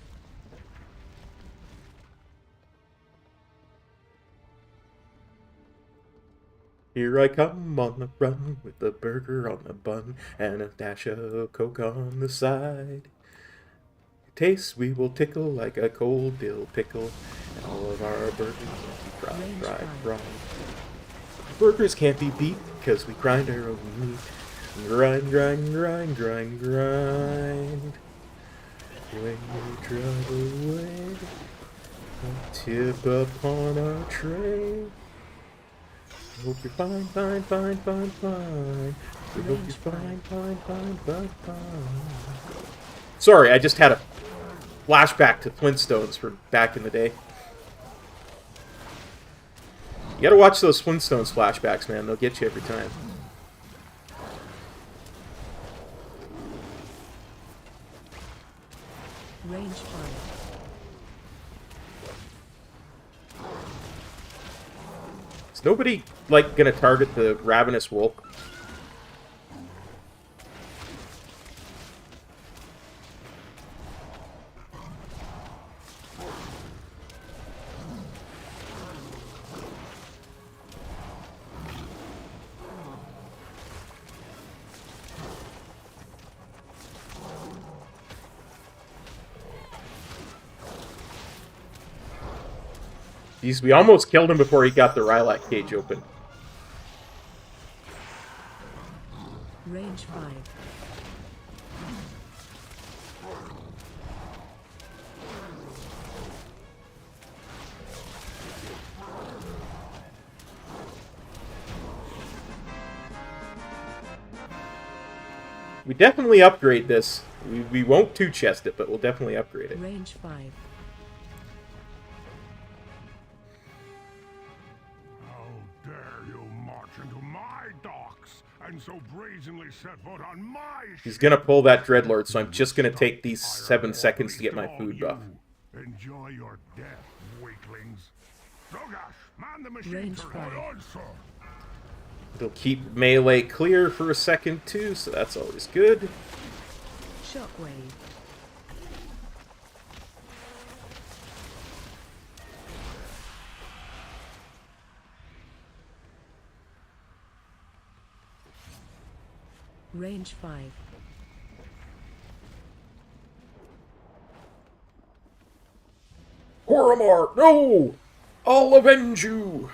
Here I come on the run with a burger on the bun and a dash of Coke on the side. Taste we will tickle like a cold dill pickle, and all of our burgers can't be fried. Burgers can't be beat because we grind our own meat. Grind, grind, grind, grind, grind. When you drive away, a tip upon our tray. Hope you're fine, fine, fine, fine, fine. We hope you're fine, fine, fine, fine, fine. Sorry, I just had a flashback to Flintstones from back in the day. You gotta watch those Flintstones flashbacks, man. They'll get you every time. Range 5. Is nobody, like, gonna target the Ravenous Wolf? Jeez, we almost killed him before he got the Rylak cage open. Range 5. We definitely upgrade this. We won't two-chest it, but we'll definitely upgrade it. Range 5. And so brazenly set foot on my He's gonna pull that Dreadlord, so I'm just gonna take these 7 seconds to get my food buff. Enjoy your death, weaklings. Dogash, man the machine. Range 5. It'll keep melee clear for a second too, so that's always good. Shockwave. Range 5. Horomar, no! I'll avenge you!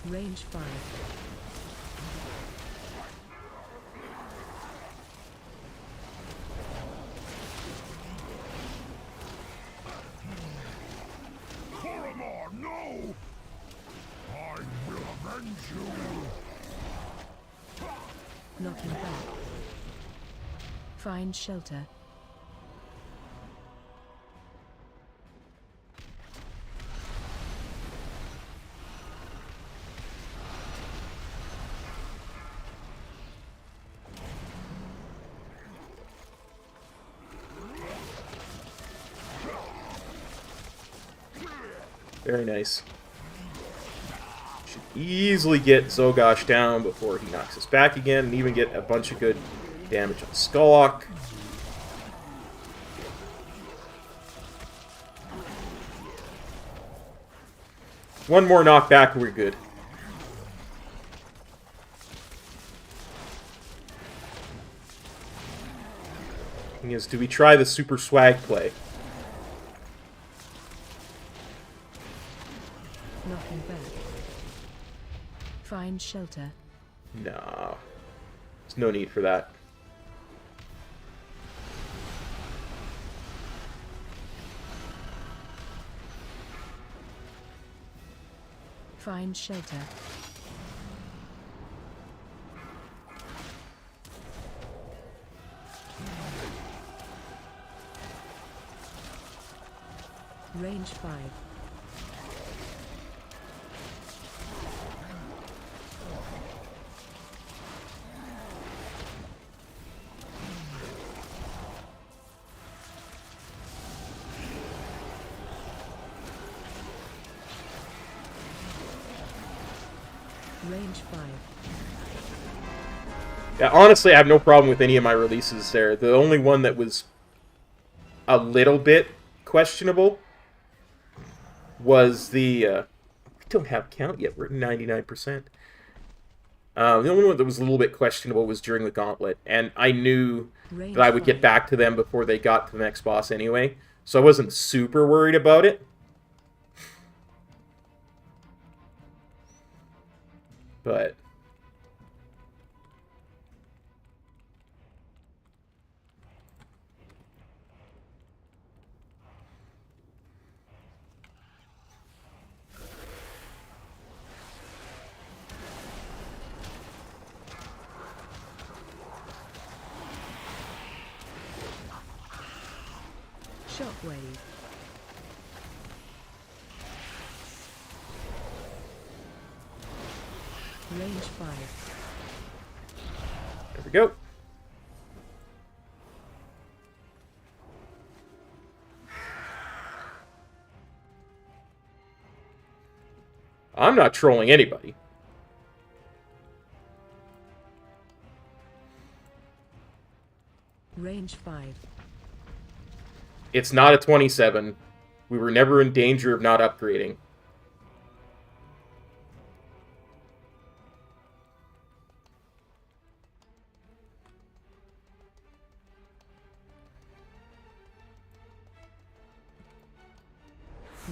Range 5. Horomar, no! I will avenge you! Knocking back. Find shelter. Very nice. Should easily get Zogosh down before he knocks us back again, and even get a bunch of good damage on Skullock. One more knockback and we're good. Thing is, do we try the super swag play? Knocking back. Find shelter. No. There's no need for that. Find shelter. Range 5. Range 5. Yeah, honestly, I have no problem with any of my releases there. The only one that was a little bit questionable was the... I don't have count yet. We're at 99%. The only one that was a little bit questionable was during the Gauntlet. And I knew that I would get back to them before they got to the next boss anyway. So I wasn't super worried about it. But... Shockwave. Range 5. There we go. I'm not trolling anybody. Range 5. It's not a 27. We were never in danger of not upgrading.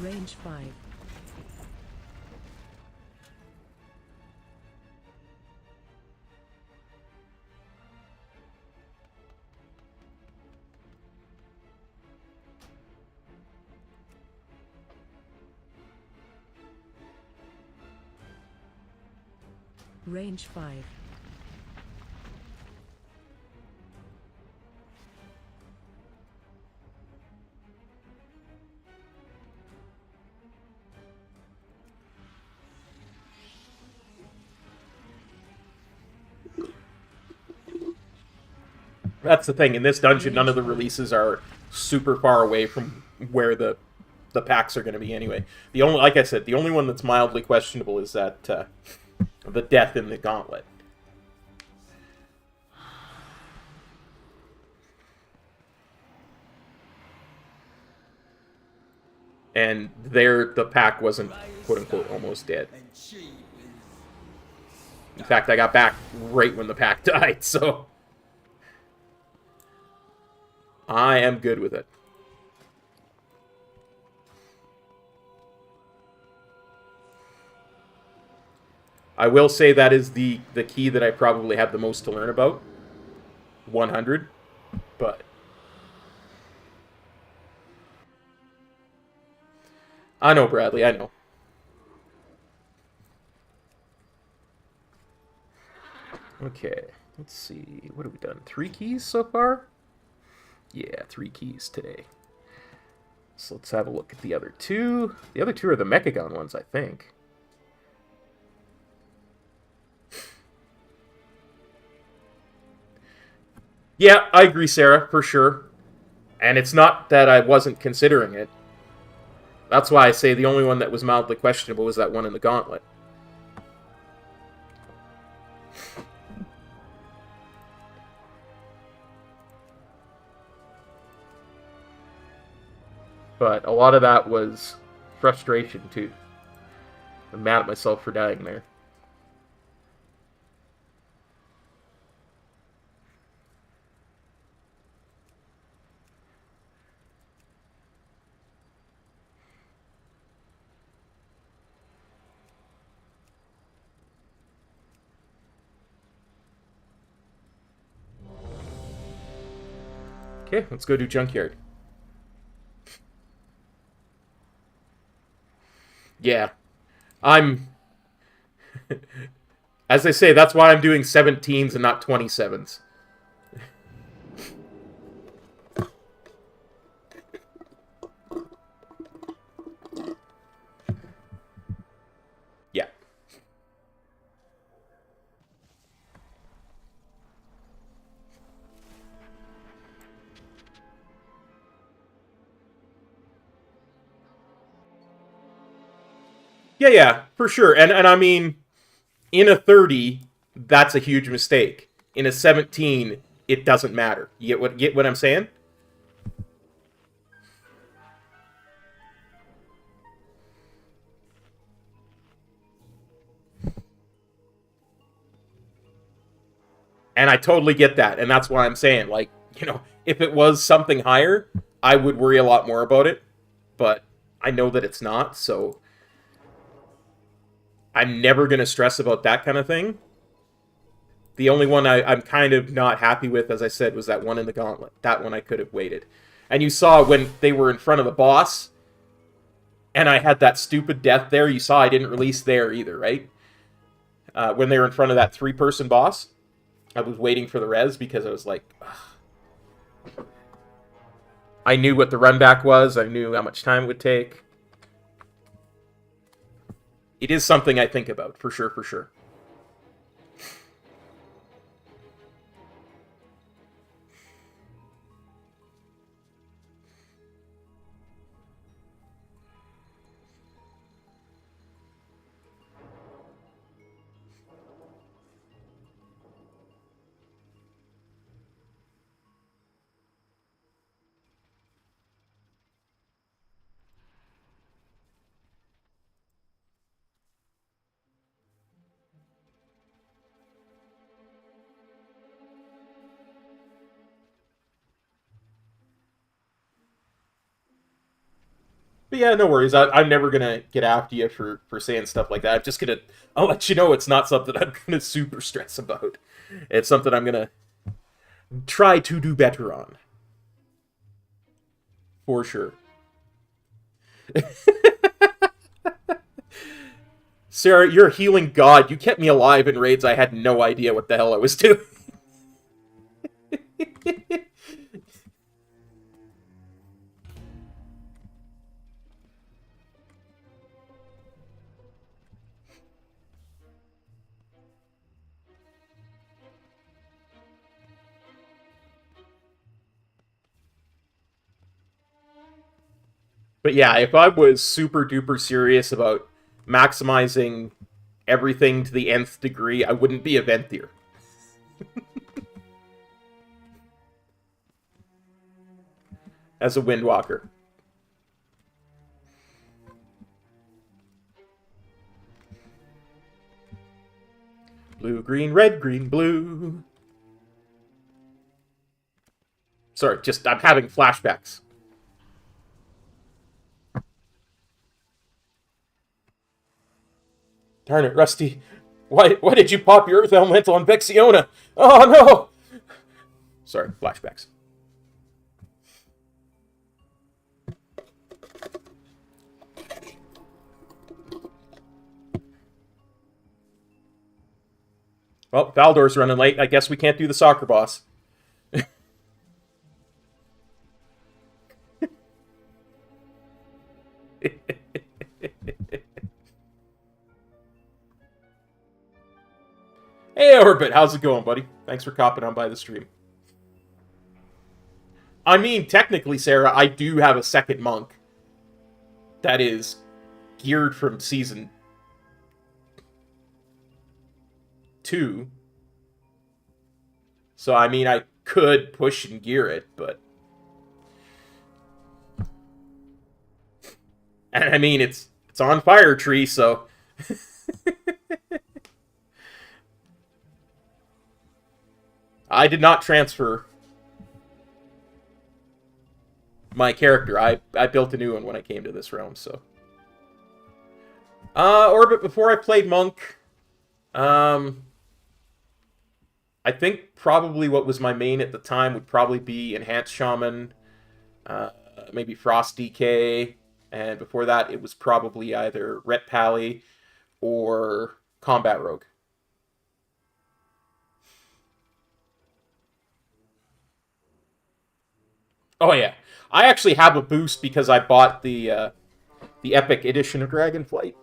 Range 5. Range 5. That's the thing. In this dungeon, none of the releases are super far away from where the packs are going to be anyway. The only, like I said, the only one that's mildly questionable is that the death in the Gauntlet. And there, the pack wasn't, quote-unquote, almost dead. In fact, I got back right when the pack died, so... I am good with it. I will say that is the key that I probably have the most to learn about. 100. But... I know, Bradley, I know. Okay. Let's see, what have we done? 3 keys so far? Yeah, 3 keys today. So let's have a look at the other 2. The other 2 are the Mechagon ones, I think. Yeah, I agree, Sarah, for sure. And it's not that I wasn't considering it. That's why I say the only one that was mildly questionable was that one in the Gauntlet. But a lot of that was frustration, too. I'm mad at myself for dying there. Okay, let's go do Junkyard. Yeah. I'm... As they say, that's why I'm doing 17s and not 27s. Yeah. Yeah, for sure. And I mean, in a 30, that's a huge mistake. In a 17, it doesn't matter. You get what I'm saying? And I totally get that. And that's why I'm saying, like, you know, if it was something higher, I would worry a lot more about it. But I know that it's not, so I'm never going to stress about that kind of thing. The only one I'm kind of not happy with, as I said, was that one in the Gauntlet. That one I could have waited. And you saw when they were in front of the boss, and I had that stupid death there, you saw I didn't release there either, right? When they were in front of that 3-person boss, I was waiting for the res because I was like, ugh. I knew what the run back was. I knew how much time it would take. It is something I think about, for sure, for sure. But yeah, no worries. I'm never going to get after you for saying stuff like that. I'm just going to... I'll let you know it's not something I'm going to super stress about. It's something I'm going to try to do better on. For sure. Sarah, you're a healing god. You kept me alive in raids. I had no idea what the hell I was doing. But yeah, if I was super duper serious about maximizing everything to the nth degree, I wouldn't be a Venthyr. As a Windwalker. Blue, green, red, green, blue. Sorry, just I'm having flashbacks. Darn it, Rusty. Why did you pop your Earth Elemental on Vexiona? Oh, no! Sorry, flashbacks. Well, Valdor's running late. I guess we can't do the soccer boss. Hey, Orbit, how's it going, buddy? Thanks for copping on by the stream. I mean, technically, Sarah, I do have a second monk that is geared from Season 2. So, I mean, I could push and gear it, but... And I mean, it's on Fire Tree, so... I did not transfer my character. I built a new one when I came to this realm, so... Orbit, before I played Monk, I think probably what was my main at the time would probably be Enhanced Shaman, maybe Frost DK, and before that it was probably either Ret Pally or Combat Rogue. Oh yeah, I actually have a boost because I bought the Epic Edition of Dragonflight.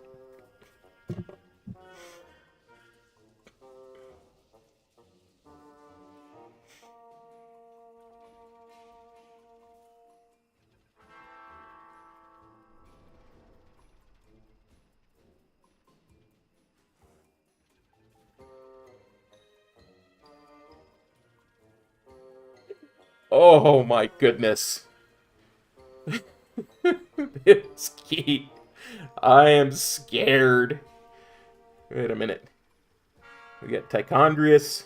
Oh my goodness. This key. I am scared. Wait a minute. We got Tichondrius,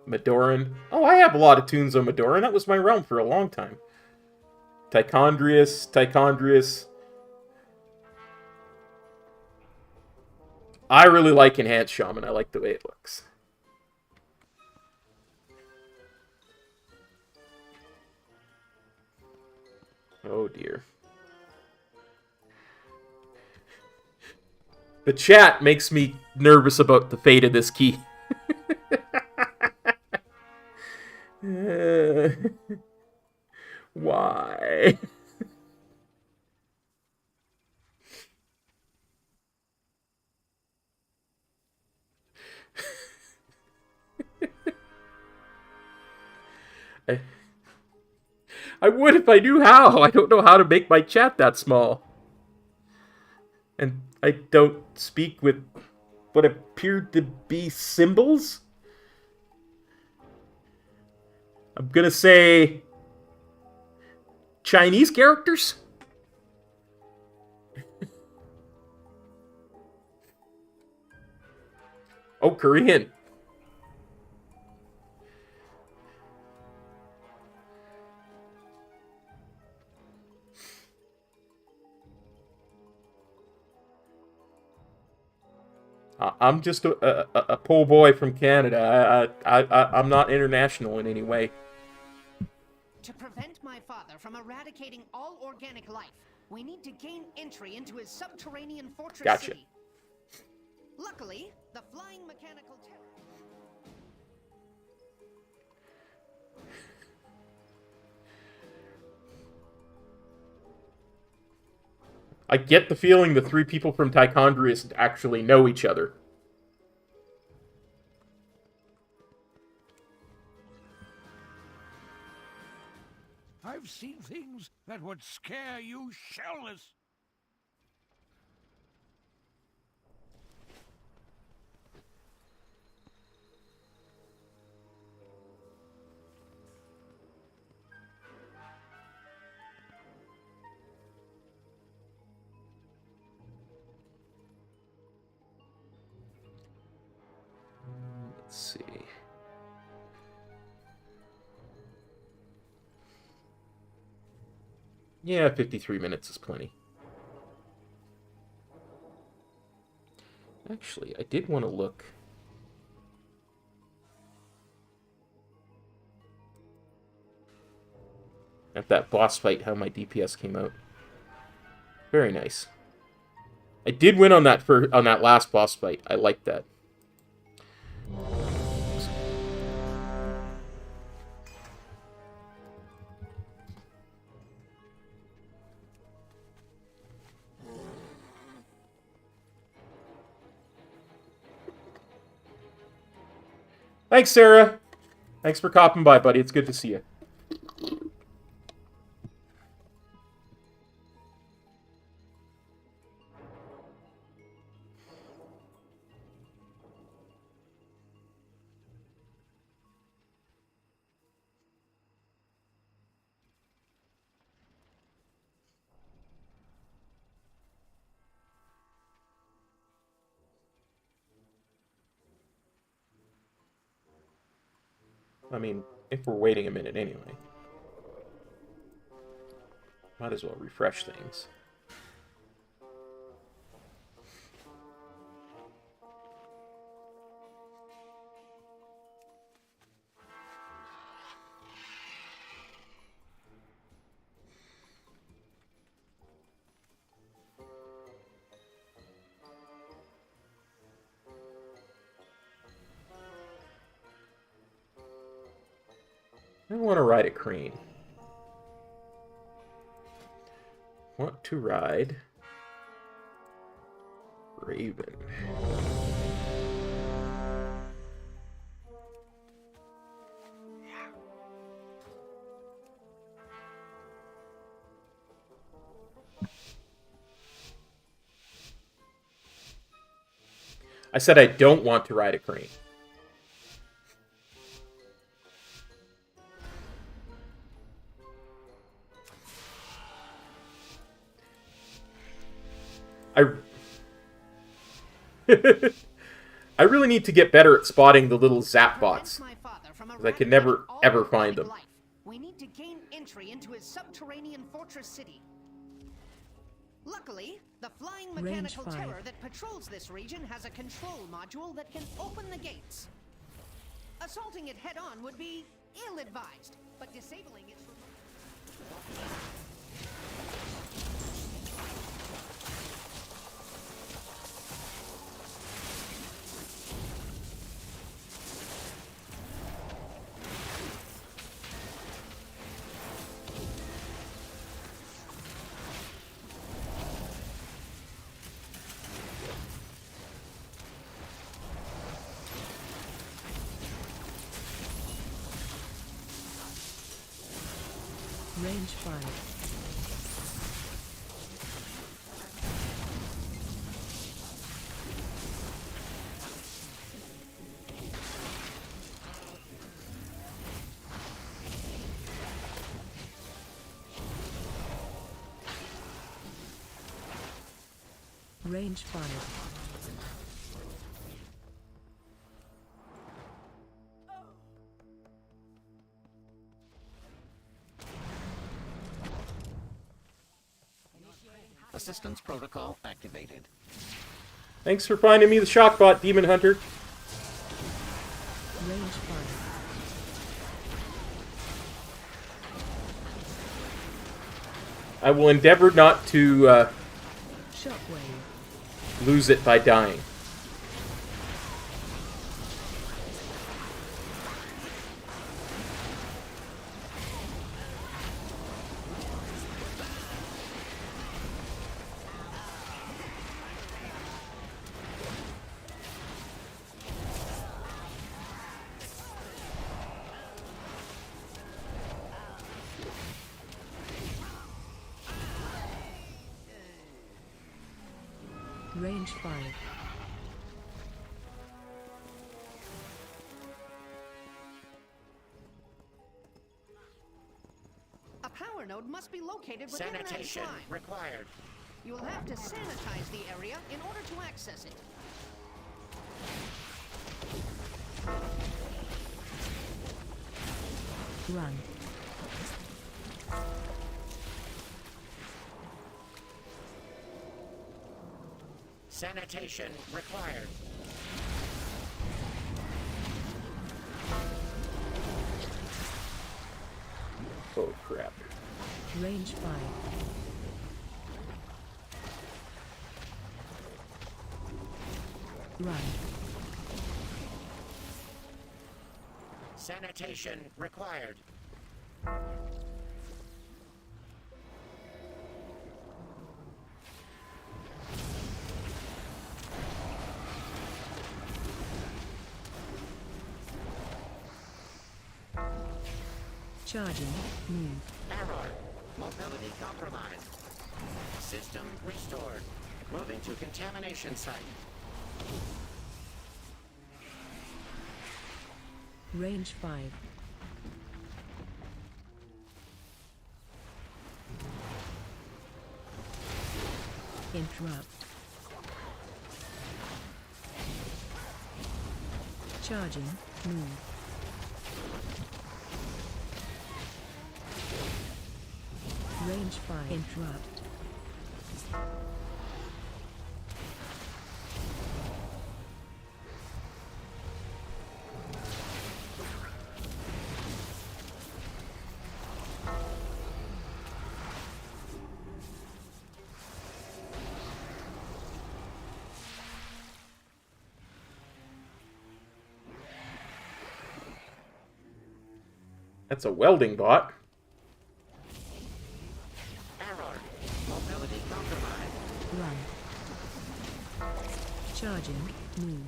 Madoran. Oh, I have a lot of tunes on Madoran. That was my realm for a long time. Tichondrius. I really like Enhanced Shaman. I like the way it looks. Oh dear. The chat makes me nervous about the fate of this key. Why? I would if I knew how. I don't know how to make my chat that small. And I don't speak with what appeared to be symbols. I'm gonna say Chinese characters? Oh, Korean. I'm just a poor boy from Canada. I'm not international in any way. To prevent my father from eradicating all organic life, we need to gain entry into his subterranean fortress city. Luckily, the flying mechanical terror... I get the feeling the three people from Tichondrius actually know each other. I've seen things that would scare you shellless. Let's see. Yeah, 53 minutes is plenty. Actually, I did want to look. At that boss fight, how my DPS came out. Very nice. I did win on that last boss fight. I liked that. Thanks, Sarah. Thanks for copping by, buddy. It's good to see you. I mean, if we're waiting a minute anyway. Might as well refresh things. I want to ride a crane. Want to ride Raven. I said I don't want to ride a crane. I really need to get better at spotting the little zap bots, because I can never, ever find them. We need to gain entry into his subterranean fortress city. Luckily, the flying mechanical terror that patrols this region has a control module that can open the gates. Assaulting it head-on would be ill-advised, but disabling its... Range 5. Range 5. Assistance protocol activated. Thanks for finding me the shockbot, Demon Hunter. Range 5. I will endeavor not to Shockwave. Lose it by dying. Range 5. A power node must be located within Sanitation that shrine. required. You will have to sanitize the area in order to access it. Run. Sanitation required. Oh, crap. Range 5. Run. Sanitation required. Charging. Move. Error. Mobility compromised. System restored. Moving to contamination site. Range 5. Interrupt. Charging. Move. Range 5. Interrupt. That's a welding bot. Error. Mobility compromised. Run. Charging. Move.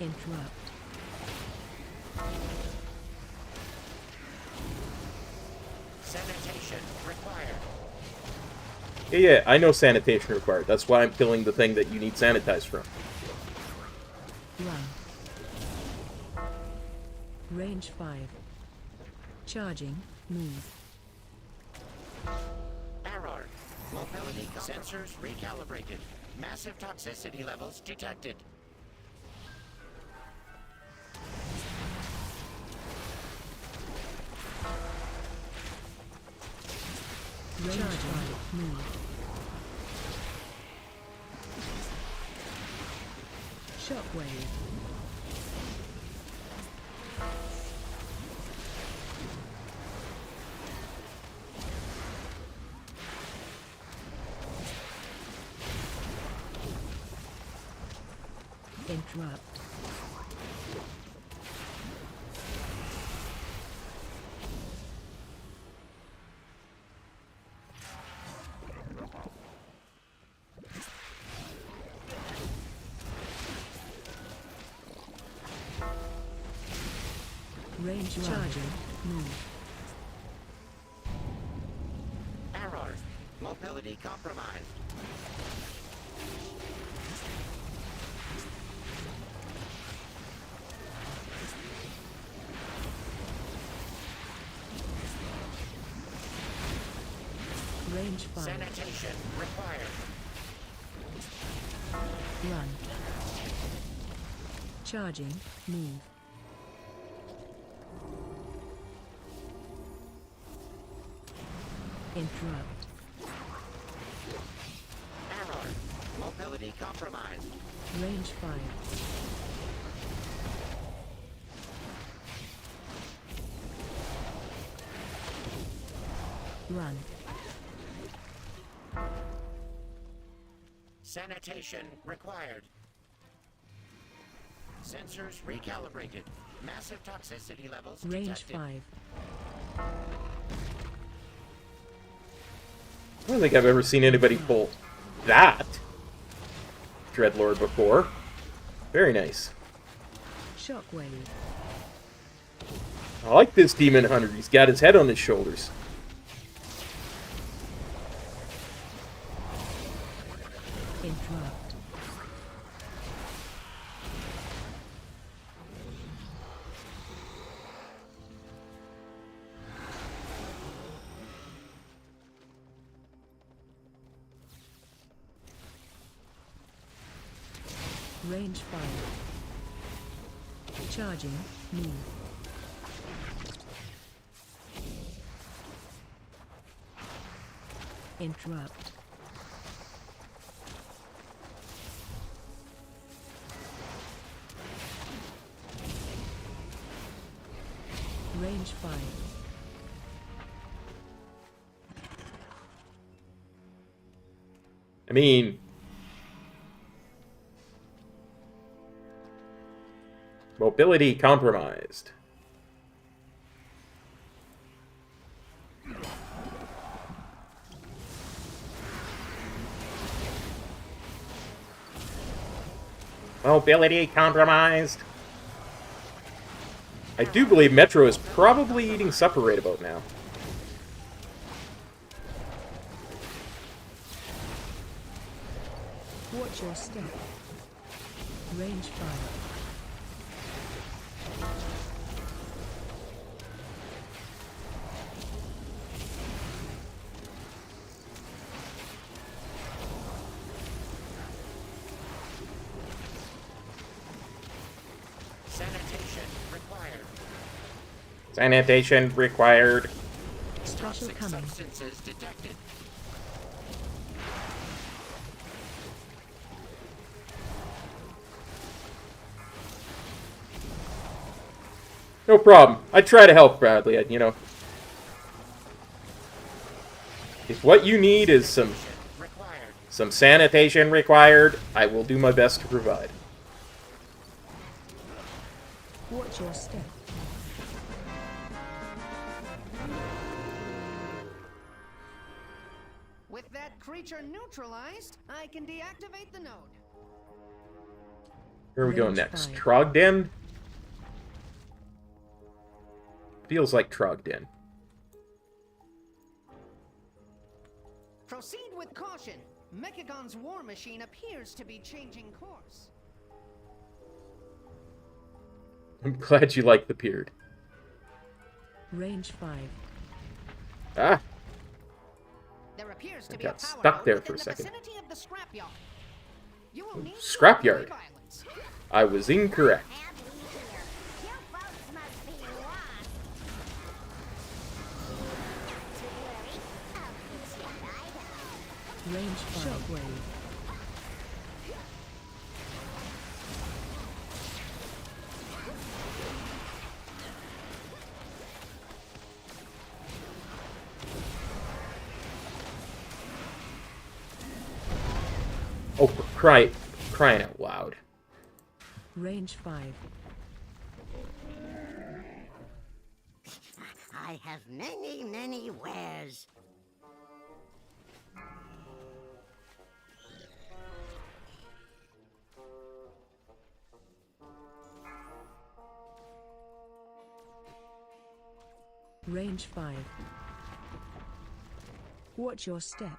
Interrupt. Sanitation required. Yeah, I know sanitation required. That's why I'm killing the thing that you need sanitized from. Run. Range 5. Charging. Move. Error. Mobility sensors recalibrated. Massive toxicity levels detected. Range 5. Move. Shockwave. Interrupt. Range charging. Move. Error. Mobility compromised. Range 5. Sanitation required. Run. Charging. Move. Interrupt. Error. Mobility compromised. Range 5. Run. Sanitation required. Sensors recalibrated. Massive toxicity levels Range detected. 5. I don't think I've ever seen anybody pull that Dreadlord before. Very nice. Shockwave. I like this Demon Hunter. He's got his head on his shoulders. Interrupt. Range 5. Charging. Move. Interrupt. Range 5. I mean, mobility compromised. Mobility compromised. I do believe Metro is probably eating supper right about now. Watch your step. Range 5. Sanitation required. Sanitation required. Special Toxic coming. substances detected. No problem. I try to help, Bradley. You know, if what you need is some sanitation required, I will do my best to provide. Watch your step. With that creature neutralized, I can deactivate the node. Where are we going next? Trogden? Feels like Trogden. Proceed with caution. Mechagon's war machine appears to be changing course. I'm glad you like the beard. Range 5. Ah! There appears I to be got a power stuck node there within for a the second. vicinity of the scrapyard. You will need to Scrapyard. avoid violence. I was incorrect. You folks must be lost. Not too worried. I'll fix your hideout. Range 5. Shockwave. Oh, crying out loud. Range 5. I have many, many wares. Range 5. Watch your step.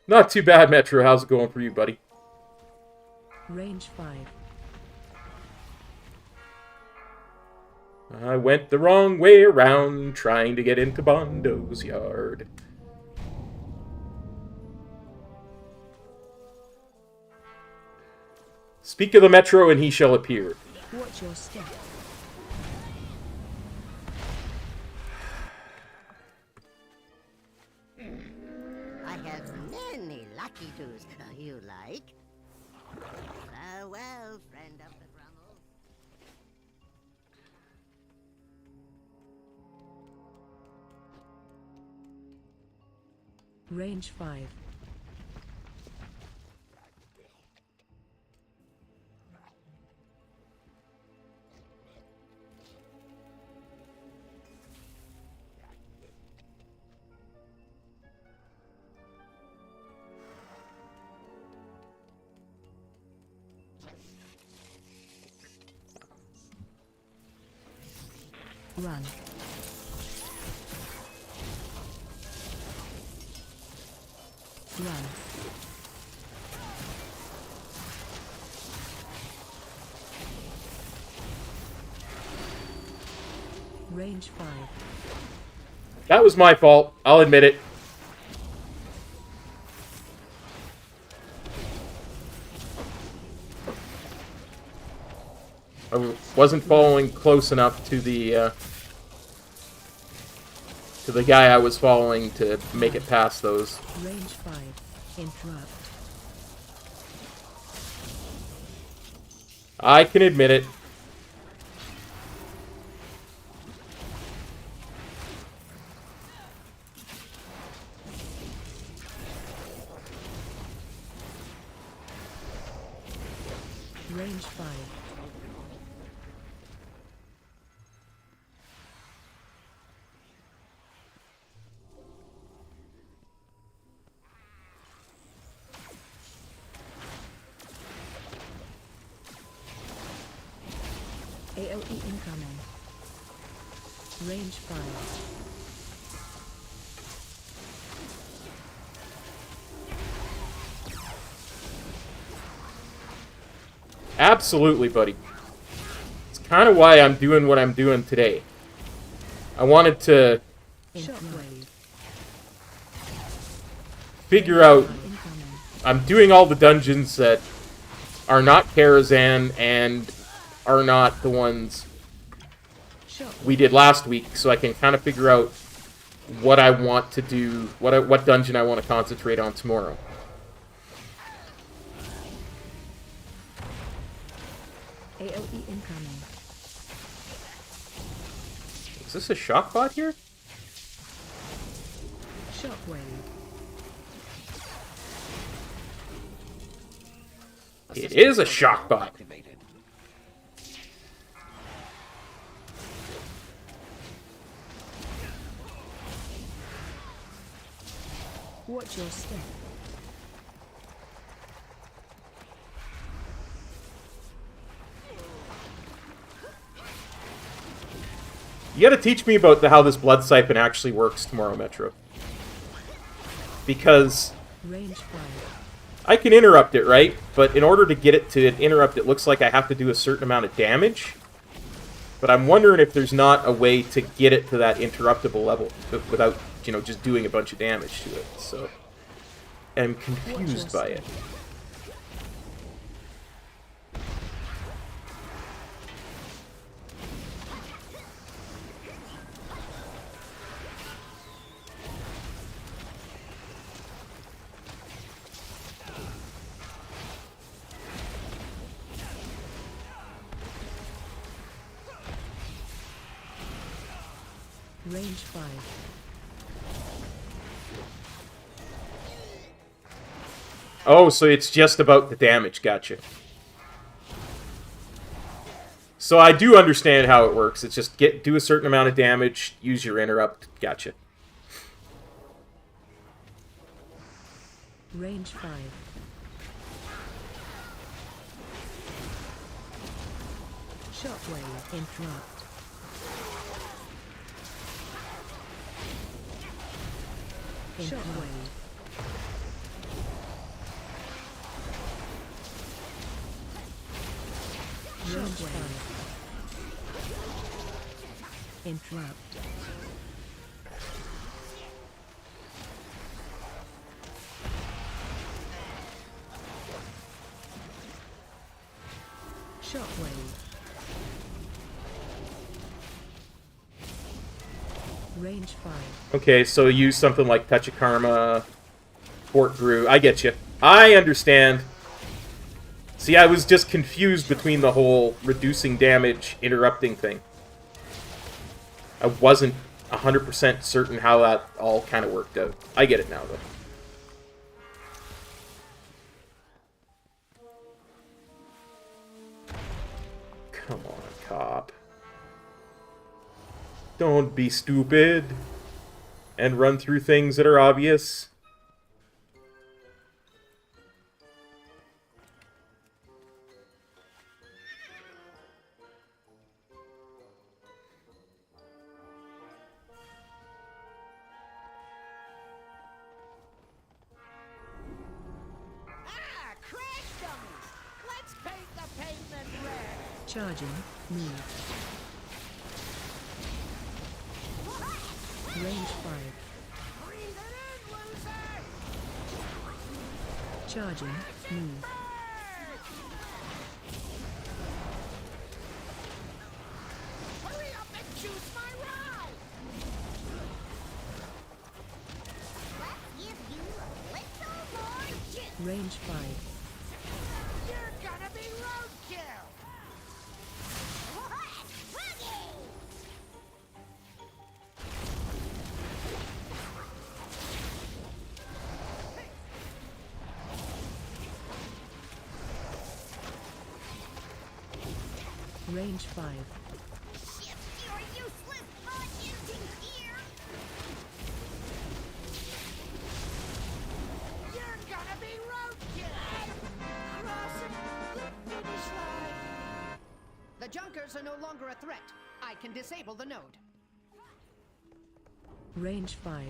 Not too bad, Metro. How's it going for you, buddy? Range 5. I went the wrong way around, trying to get into Bondo's yard. Speak of the Metro, and he shall appear. Watch your step. I have many lucky twos. You like? Farewell, friend of the Grummles. Range 5. Run. Run. Range 5. That was my fault. I'll admit it. I wasn't following close enough to the guy I was following to make it past those. Range 5. Interrupt. I can admit it. Range 5. AoE incoming. Range 5. Absolutely, buddy. It's kind of why I'm doing what I'm doing today. I wanted to figure out... I'm doing all the dungeons that are not Karazhan and are not the ones we did last week, so I can kind of figure out what I want to do, what dungeon I want to concentrate on tomorrow. AoE incoming. Is this a shock bot here? Shockwave. It is a shock bot. Watch your step. You gotta teach me about how this blood siphon actually works tomorrow, Metro. Because Range 5. I can interrupt it, right? But in order to get it to interrupt, it looks like I have to do a certain amount of damage. But I'm wondering if there's not a way to get it to that interruptible level without, you know, just doing a bunch of damage to it. So I'm confused by it. Range 5. Oh, so it's just about the damage. Gotcha. So I do understand how it works. It's just do a certain amount of damage, use your interrupt. Gotcha. Range 5. Shockwave. Interrupt. Shockwave. Range 5. Interrupt. Shockwave. Range 5. Okay, so use something like Touch of Karma, Fort Brew. I get you. I understand. See, I was just confused between the whole reducing damage, interrupting thing. I wasn't 100% certain how that all kind of worked out. I get it now, though. Come on, cop. Don't be stupid and run through things that are obvious. Charging. Move. Range 5. Charging. Move. Hurry up and choose my route! Let's give you a little more juice. Range 5. You're gonna be roadkill! Range 5. Shift your useless butt into gear. You're gonna be roadkill! Crossing the finish line! The Junkers dwarves are no longer a threat. I can disable the node. Range 5.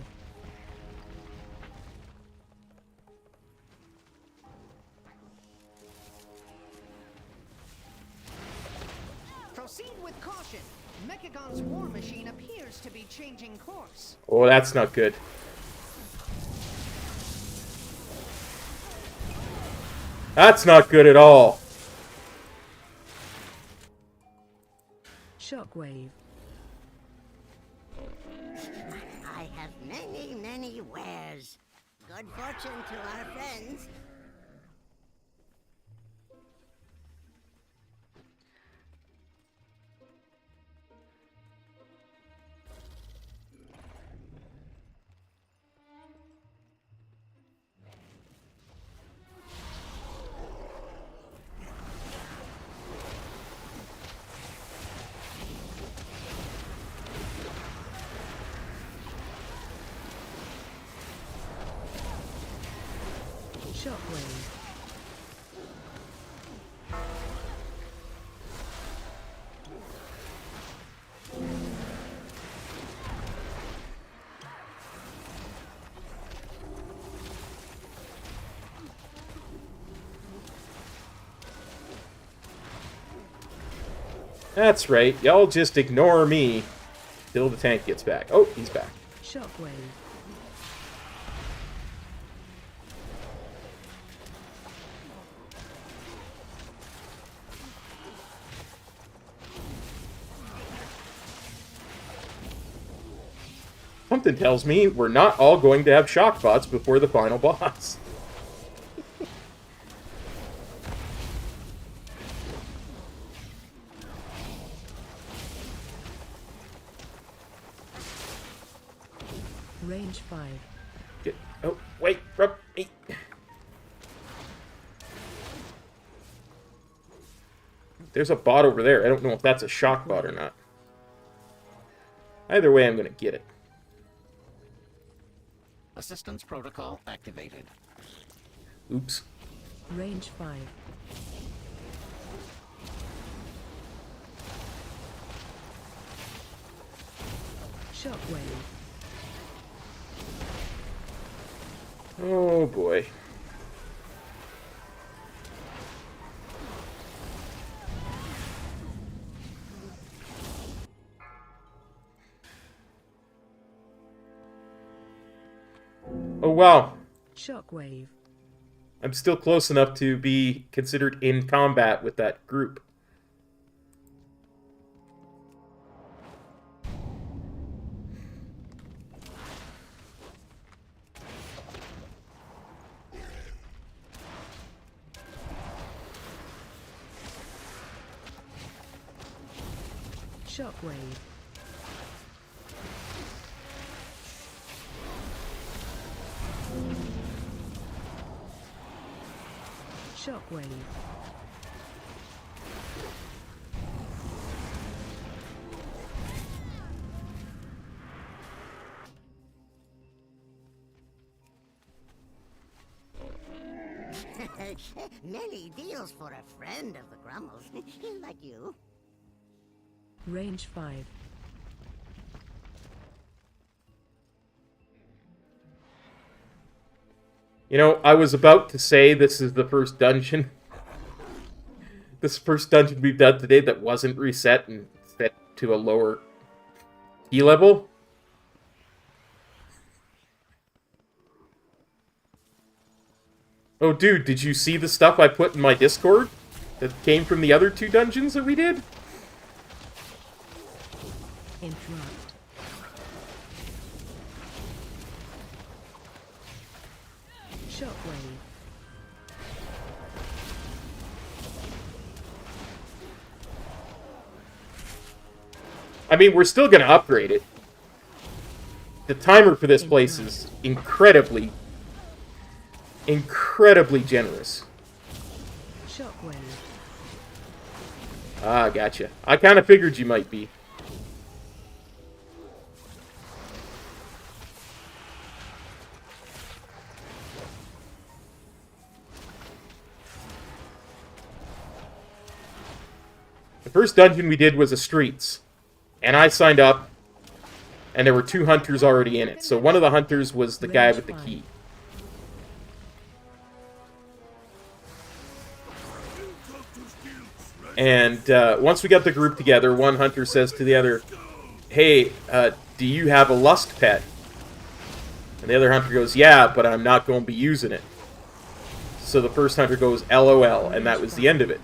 Proceed with caution. Mechagon's war machine appears to be changing course. Oh, that's not good. That's not good at all. Shockwave. I have many, many wares. Good fortune to our friends. Shockwave. That's right. Y'all just ignore me till the tank gets back. Oh, he's back. Shockwave. Something tells me we're not all going to have shock bots before the final boss. Range 5. Oh, wait, rub me. There's a bot over there. I don't know if that's a shock bot or not. Either way, I'm going to get it. Assistance protocol activated. Oops. Range 5. Shockwave. Oh boy. Oh wow. Shockwave. I'm still close enough to be considered in combat with that group. Shockwave. Shockwave. Many deals for a friend of the Grummles, like you. Range 5. You know, I was about to say this is the first dungeon. This first dungeon we've done today that wasn't reset and set to a lower key level. Oh, dude, did you see the stuff I put in my Discord that came from the other two dungeons that we did? Interrupt. Shockwave. I mean, we're still going to upgrade it. The timer for this place is incredibly generous. Shockwave. Ah, gotcha. I kind of figured you might be. The first dungeon we did was the streets. And I signed up, and there were 2 hunters already in it. So one of the hunters was the guy with the key. And once we got the group together, one hunter says to the other, "Hey, do you have a lust pet?" And the other hunter goes, "Yeah, but I'm not going to be using it." So the first hunter goes, "LOL," and that was the end of it.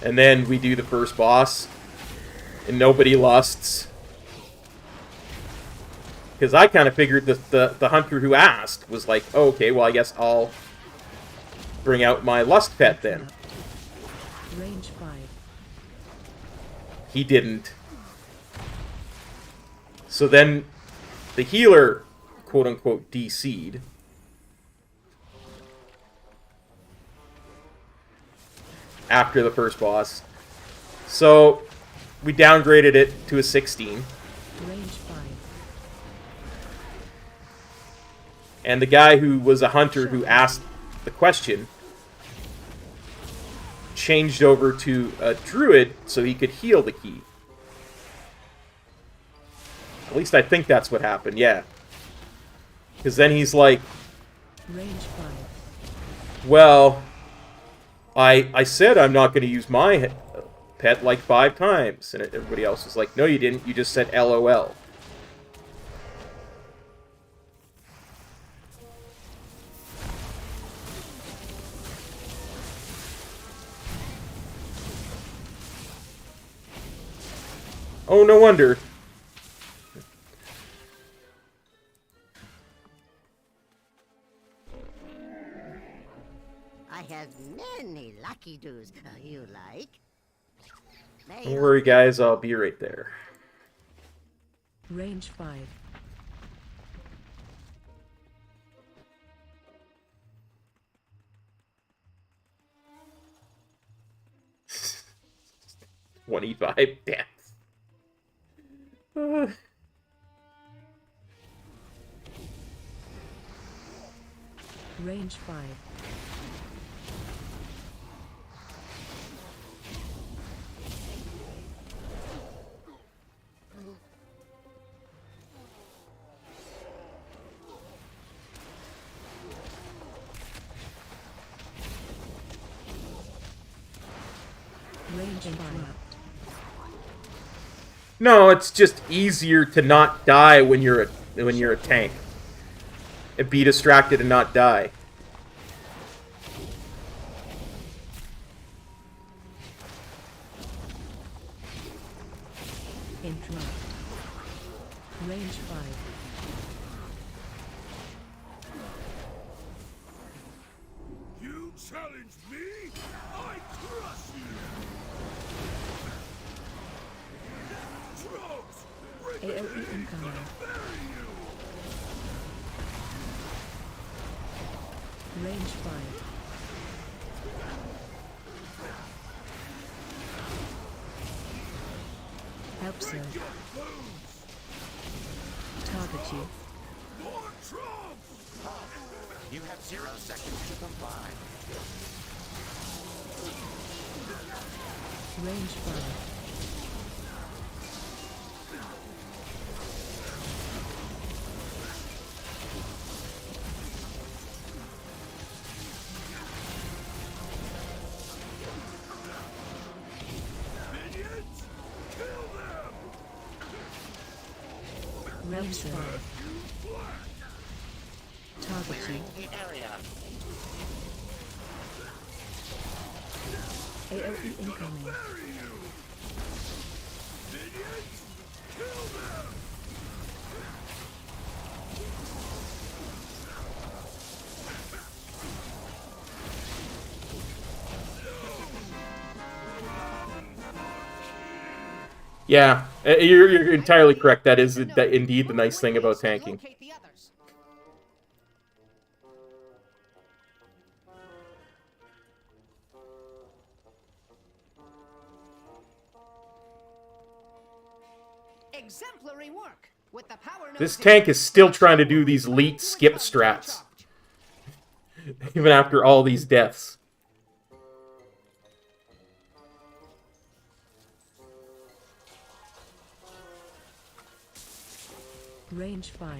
And then we do the first boss, and nobody lusts. Because I kind of figured that the hunter who asked was like, oh, okay, well, I guess I'll bring out my lust pet then. Range 5. He didn't. So then the healer, quote-unquote, DC'd. After the first boss. So we downgraded it to a 16. Range 5. And the guy who was a hunter who asked the question changed over to a druid so he could heal the key. At least I think that's what happened, yeah. Because then he's like, Range 5. well, I said I'm not going to use my pet like 5 times. And everybody else was like, no, you didn't. You just said LOL. Oh, no wonder. I have many lucky doos. You like? Don't worry, guys. I'll be right there. Range 5. $25 deaths. Range 5. Range 5. No, it's just easier to not die when you're a tank. And be distracted and not die. Interrupt. Range 5. You challenge me? I crush you! Trolls! Bring AoE incoming. Range 5. Help sir. Target you. More trolls! You have 0 seconds to comply. Range 5. Minions! Kill them! Range 5. Target you. The area. AoE incoming. Minions! Kill them! Yeah, you're entirely correct. That is indeed the nice thing about tanking. Exemplary work. With the power This tank is still trying to do these elite skip strats. Even after all these deaths. Range 5.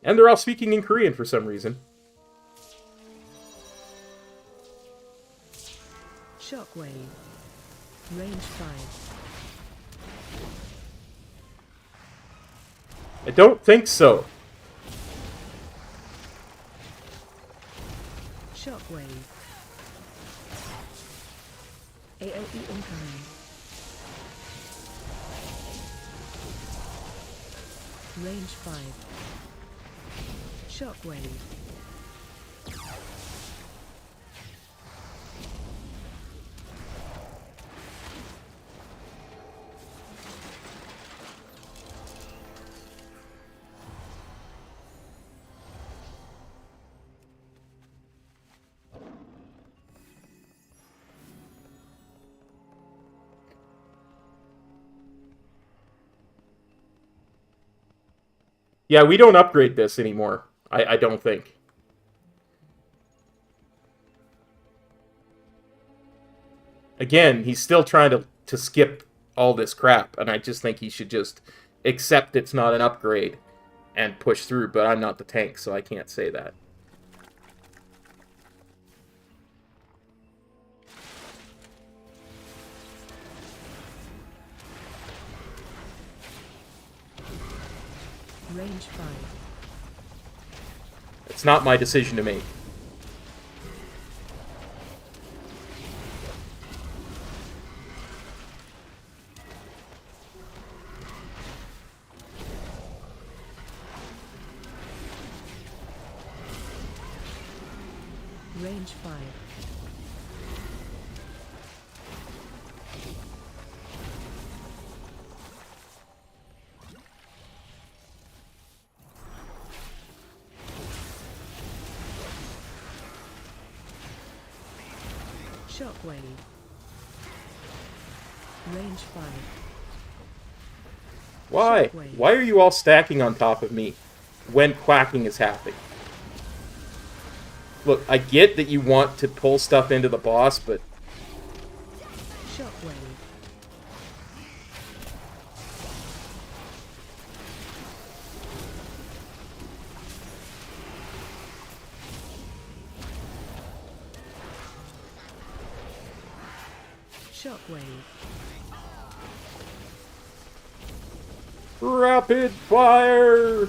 And they're all speaking in Korean for some reason. Shockwave. Range 5. I don't think so. Shockwave. AOE incoming. Range 5. Shockwave. Yeah, we don't upgrade this anymore. I don't think. Again, he's still trying to skip all this crap, and I just think he should just accept it's not an upgrade and push through, but I'm not the tank, so I can't say that. Range 5. It's not my decision to make. Range 5. Shockwave. Range 5. Why? Shockwave. Why are you all stacking on top of me when quacking is happening? Look, I get that you want to pull stuff into the boss, but... Shockwave. Shockwave. Rapid fire!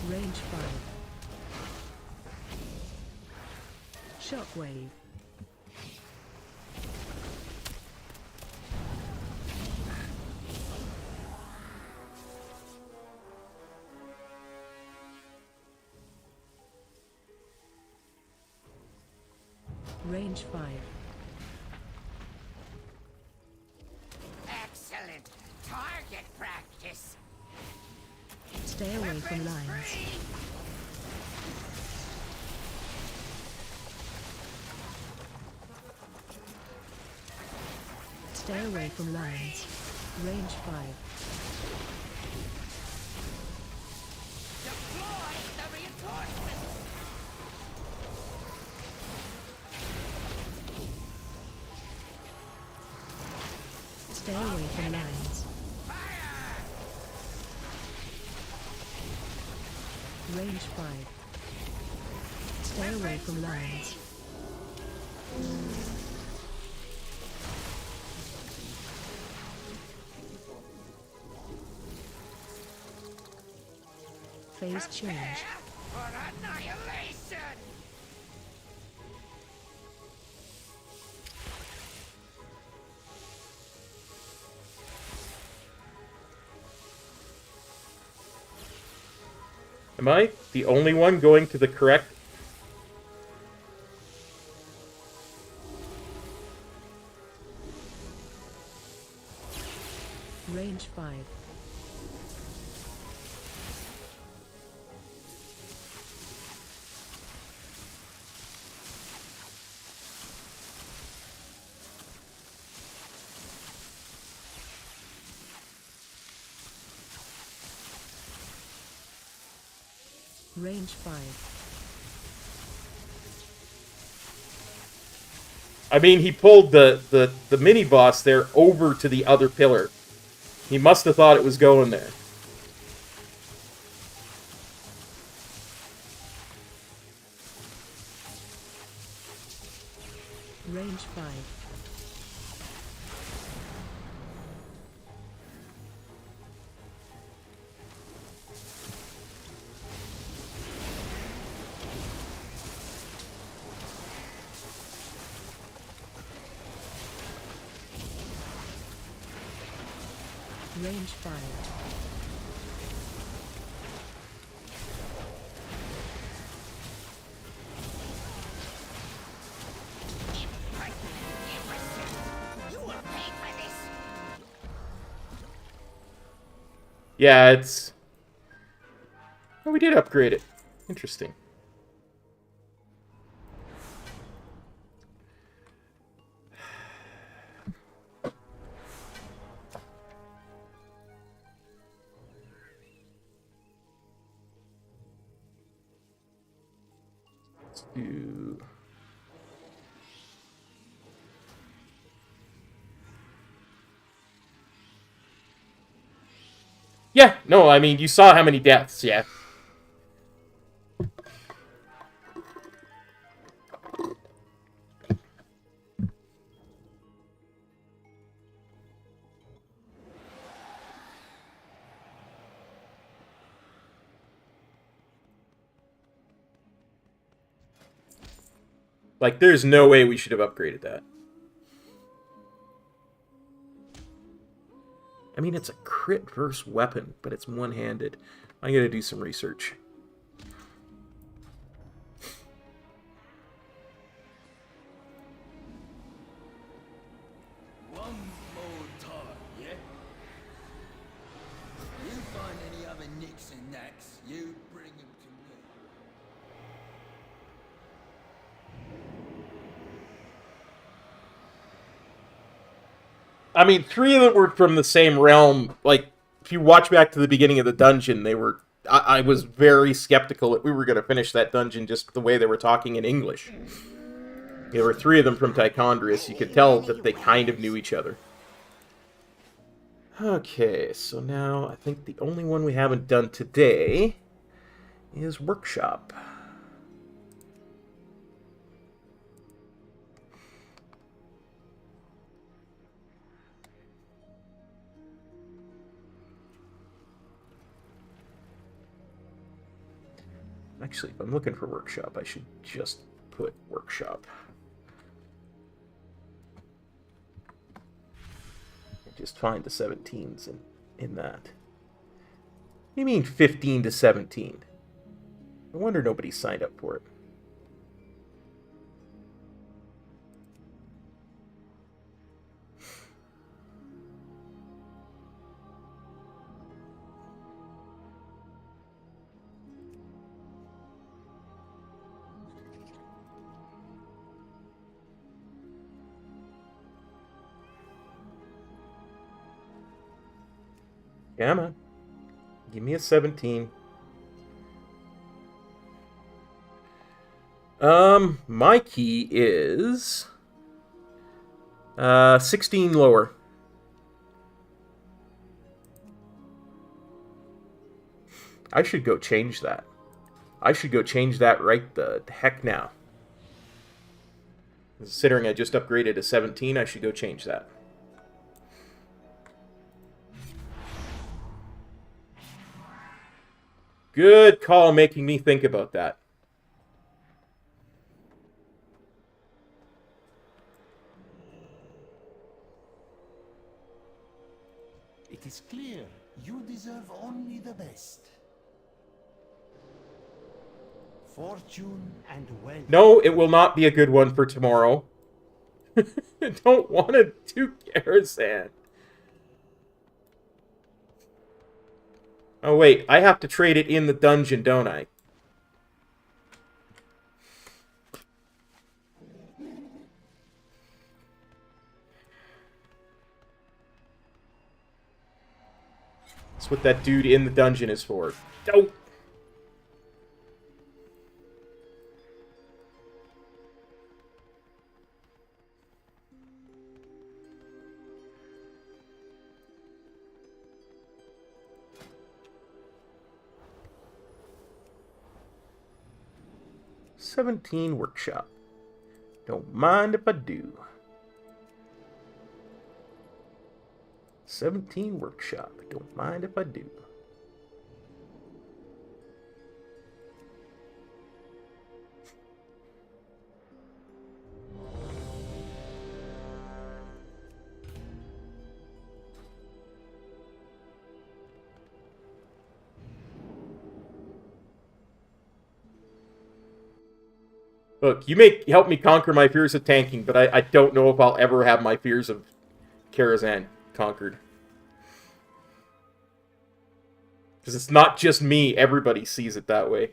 Range 5. Shockwave. Range 5. Excellent target practice. Stay away from lines. Stay away from lines. Range 5. Deploy the reinforcements. Stay away from lines. Range 5. Stay away from lines. Phase change. For annihilation. Am I the only one going to the correct... Range 5. Range 5. I mean, he pulled the mini-boss there over to the other pillar. He must have thought it was going there. Range 5. Range 5. Yeah, it's... Oh, we did upgrade it. Interesting. Let's do... Yeah, no, I mean, you saw how many deaths, yeah. Like, there's no way we should have upgraded that. I mean, it's a crit verse weapon, but it's one-handed. I gotta do some research. One more time, yeah? You find any other nicks and knacks, you bring them to me. I mean, 3 of them were from the same realm. Like, if you watch back to the beginning of the dungeon, they were... I was very skeptical that we were going to finish that dungeon just the way they were talking in English. There were 3 of them from Tichondrius. You could tell that they kind of knew each other. Okay, so now I think the only one we haven't done today is Workshop. Actually, if I'm looking for Workshop, I should just put Workshop. And just find the 17s in that. What do you mean 15 to 17? No wonder nobody signed up for it. Come on. Give me a 17. My key is 16 lower. I should go change that. I should go change that right the heck now. Considering I just upgraded to 17, I should go change that. Good call making me think about that. It is clear you deserve only the best. Fortune and wealth. No, it will not be a good one for tomorrow. I don't want to do Karazhan. Oh wait, I have to trade it in the dungeon, don't I? That's what that dude in the dungeon is for. Oh! 17 workshop. Don't mind if I do. 17 workshop. Don't mind if I do. Look, you may help me conquer my fears of tanking, but I don't know if I'll ever have my fears of Karazhan conquered. Because it's not just me, everybody sees it that way.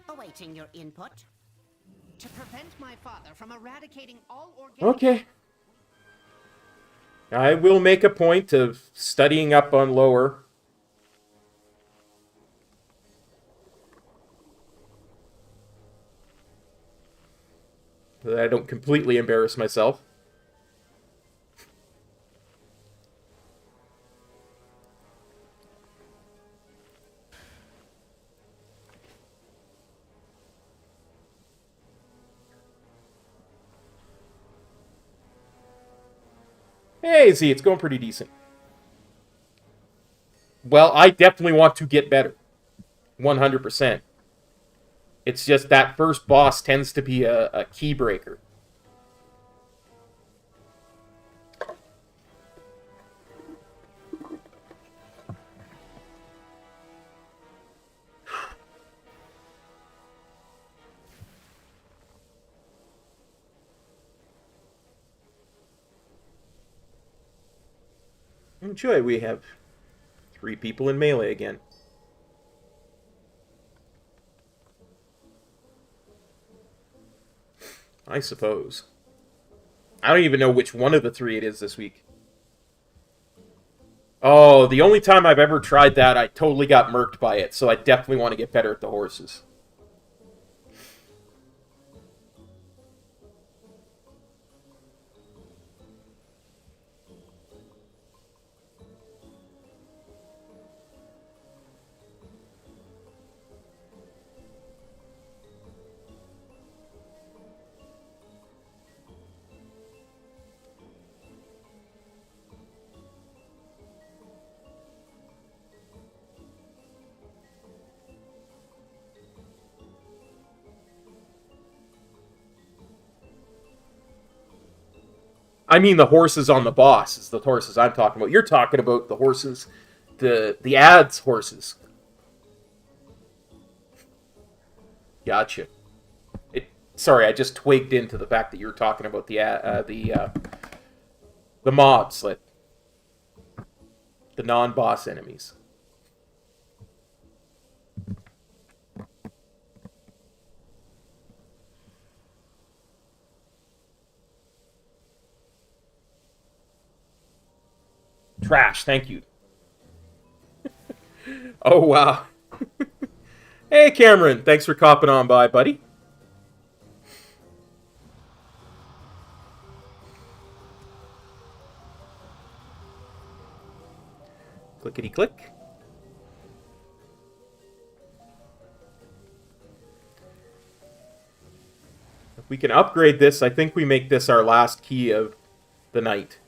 Awaiting your input. To prevent my father from eradicating all organic... Okay. I will make a point of studying up on lower. So that I don't completely embarrass myself. Hey, Z, it's going pretty decent. Well, I definitely want to get better. 100%. It's just that first boss tends to be a key breaker. Enjoy, we have 3 people in melee again. I suppose. I don't even know which one of the 3 it is this week. Oh, the only time I've ever tried that, I totally got murked by it, so I definitely want to get better at the horses. I mean the horses on the boss is the horses I'm talking about. You're talking about the horses, the ads horses. Gotcha. Sorry, I just twigged into the fact that you were talking about the mobs, like the non-boss enemies. Trash, thank you. Oh, wow. Hey, Cameron, thanks for copping on by, buddy. Clickety-click. If we can upgrade this, I think we make this our last key of the night.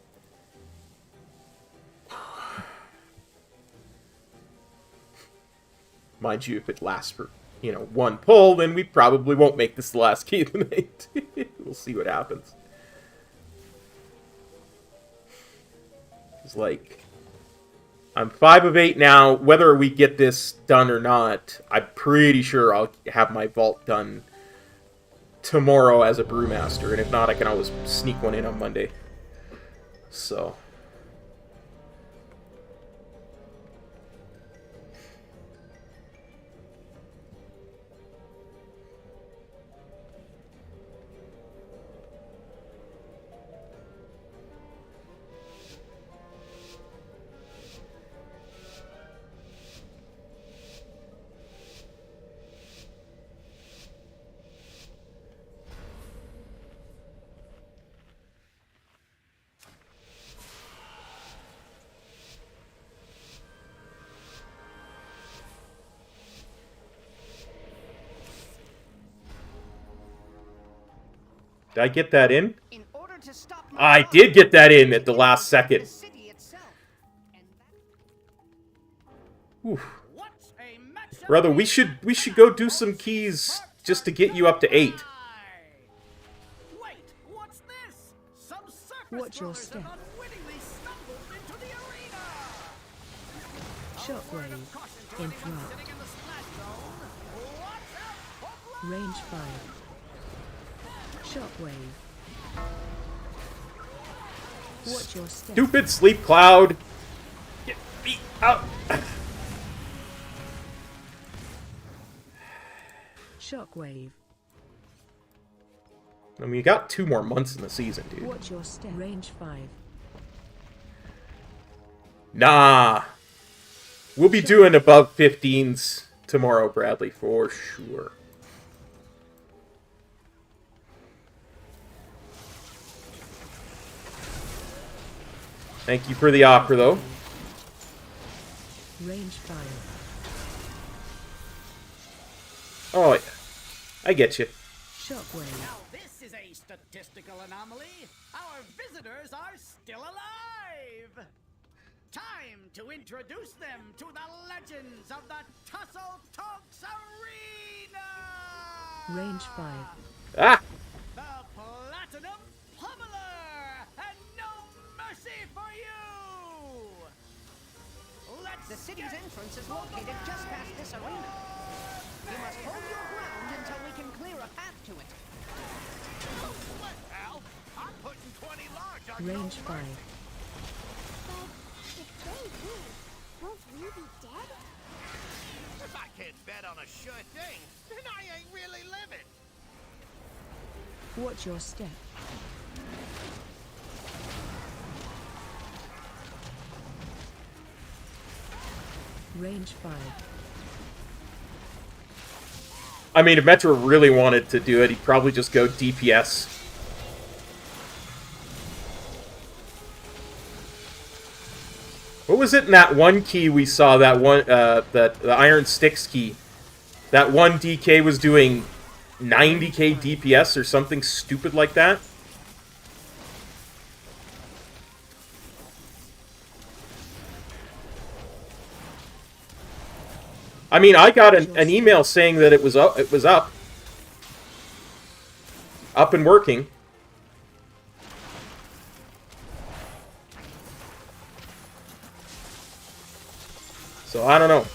Mind you, if it lasts for, one pull, then we probably won't make this the last key of the night. We'll see what happens. It's like, I'm 5 of 8 now. Whether we get this done or not, I'm pretty sure I'll have my vault done tomorrow as a brewmaster. And if not, I can always sneak one in on Monday. So... Did I get that in? In order to stop I did get that in at the last second. Oof. Brother, we should go do some keys just to get you up to 8. Watch your step. Shockwave. Interrupt. Range 5. Shockwave. Watch your step. Stupid sleep cloud. Get me out. Shockwave. I mean, you got 2 more months in the season, dude. Watch your step. Range 5. Nah. We'll be doing above 15s tomorrow, Bradley, for sure. Thank you for the offer, though. Range 5. Oh, yeah. I get you. Shockwave. Now this is a statistical anomaly. Our visitors are still alive. Time to introduce them to the legends of the Tussle Talks Arena. Range 5. Ah! The Platinum Pummeler, and no mercy for you. The city's entrance is located just past this arena. You must hold your ground until we can clear a path to it. What, Al? I'm putting 20 large on Range 5. If they win, won't we be dead? If I can't bet on a sure thing, then I ain't really living. Watch your step. Range 5. I mean, if Metro really wanted to do it, he'd probably just go DPS. What was it in that one key we saw, that one, the Iron Sticks key? That one DK was doing 90k DPS or something stupid like that? I mean, I got an email saying that it was up. It was up and working. So I don't know.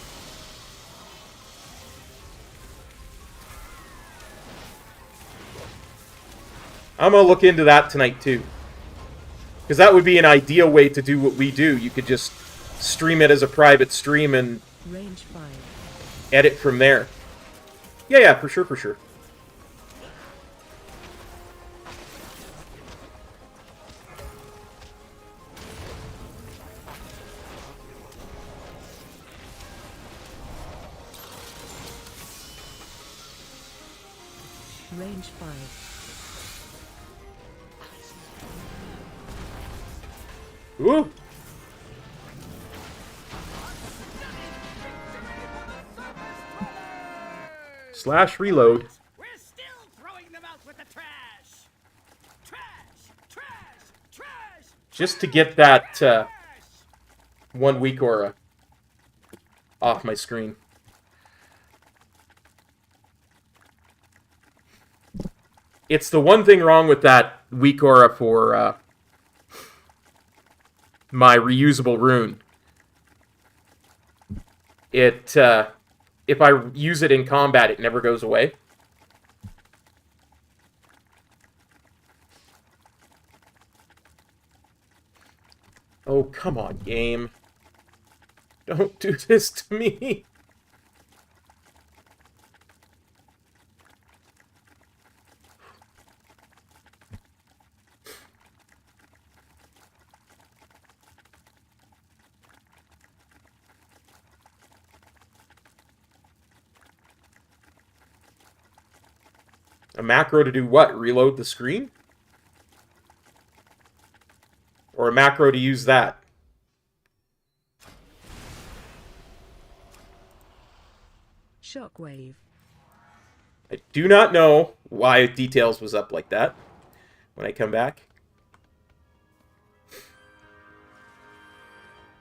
I'm gonna look into that tonight too, because that would be an ideal way to do what we do. You could just stream it as a private stream and Range 5. edit from there. Yeah, for sure, for sure. Range 5. Ooh. Slash reload. We're still throwing them out with the trash. Trash. Just to get that 1 week aura off my screen. It's the one thing wrong with that weak aura for my reusable rune. It if I use it in combat, it never goes away. Oh, come on, game. Don't do this to me. A macro to do what? Reload the screen? Or a macro to use that? Shockwave. I do not know why Details was up like that. when I come back.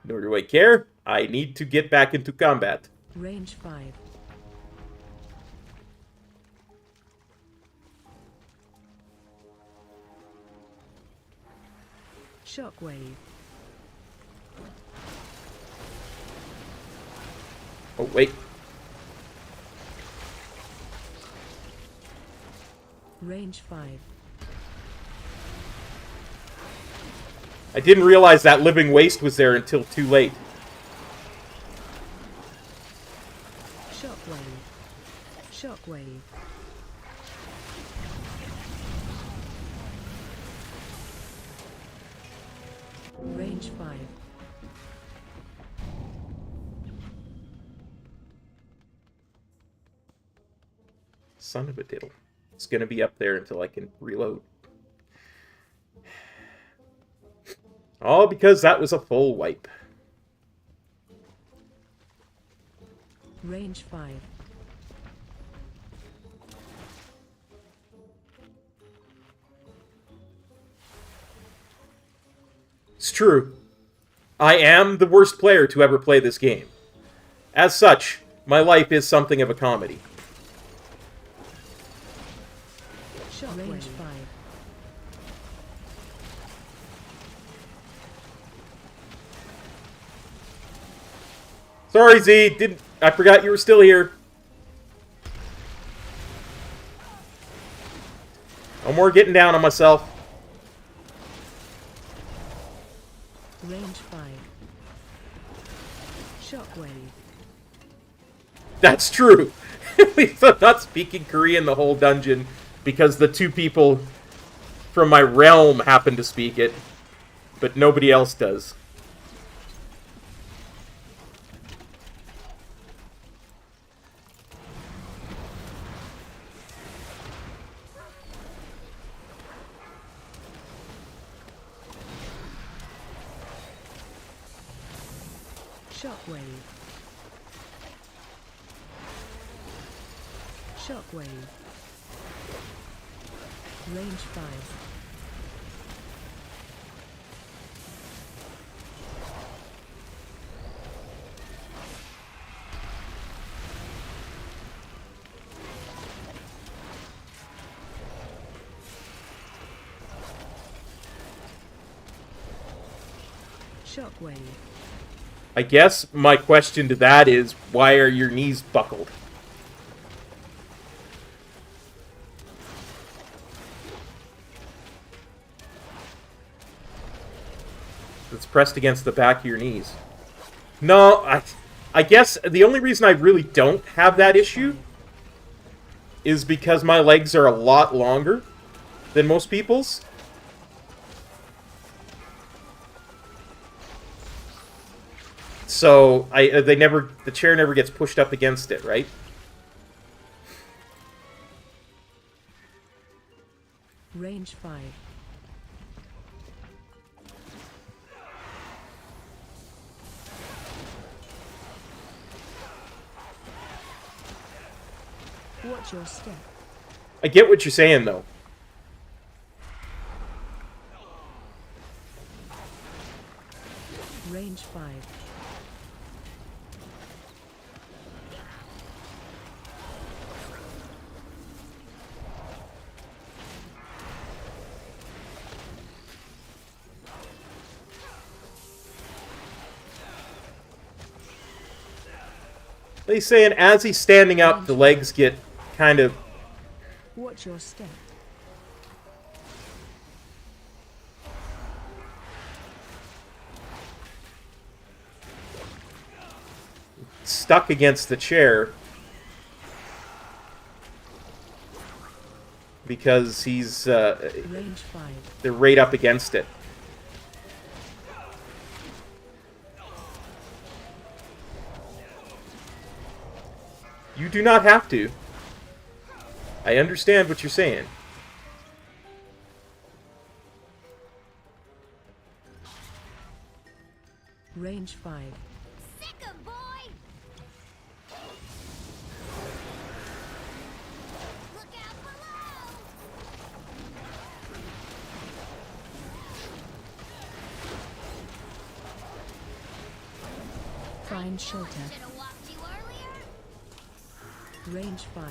Nor do I care. I need to get back into combat. Range 5. Shockwave. Oh, wait. Range 5. I didn't realize that living waste was there until too late. Shockwave. Shockwave. Range 5. Son of a diddle. It's gonna be up there until I can reload. All because that was a full wipe. Range 5. It's true. I am the worst player to ever play this game. As such, my life is something of a comedy. Range 5. Sorry, Z. I forgot you were still here. No more getting down on myself. Range 5. Shockwave. That's true. At least I'm not speaking Korean the whole dungeon because the two people from my realm happen to speak it, but nobody else does. Shockwave. Shockwave. Range 5. Shockwave. I guess my question to that is, why are your knees buckled? It's pressed against the back of your knees. No, I guess the only reason I really don't have that issue is because my legs are a lot longer than most people's. So the chair never gets pushed up against it, right? Range 5. Watch your step. I get what you're saying, though. Range 5. They saying as he's standing up, the legs get kind of... Watch your step. stuck against the chair because he's Range 5. they're right up against it. You do not have to. I understand what you're saying. Range 5. Sick 'em, boy! Look out below! Find shelter. Range 5.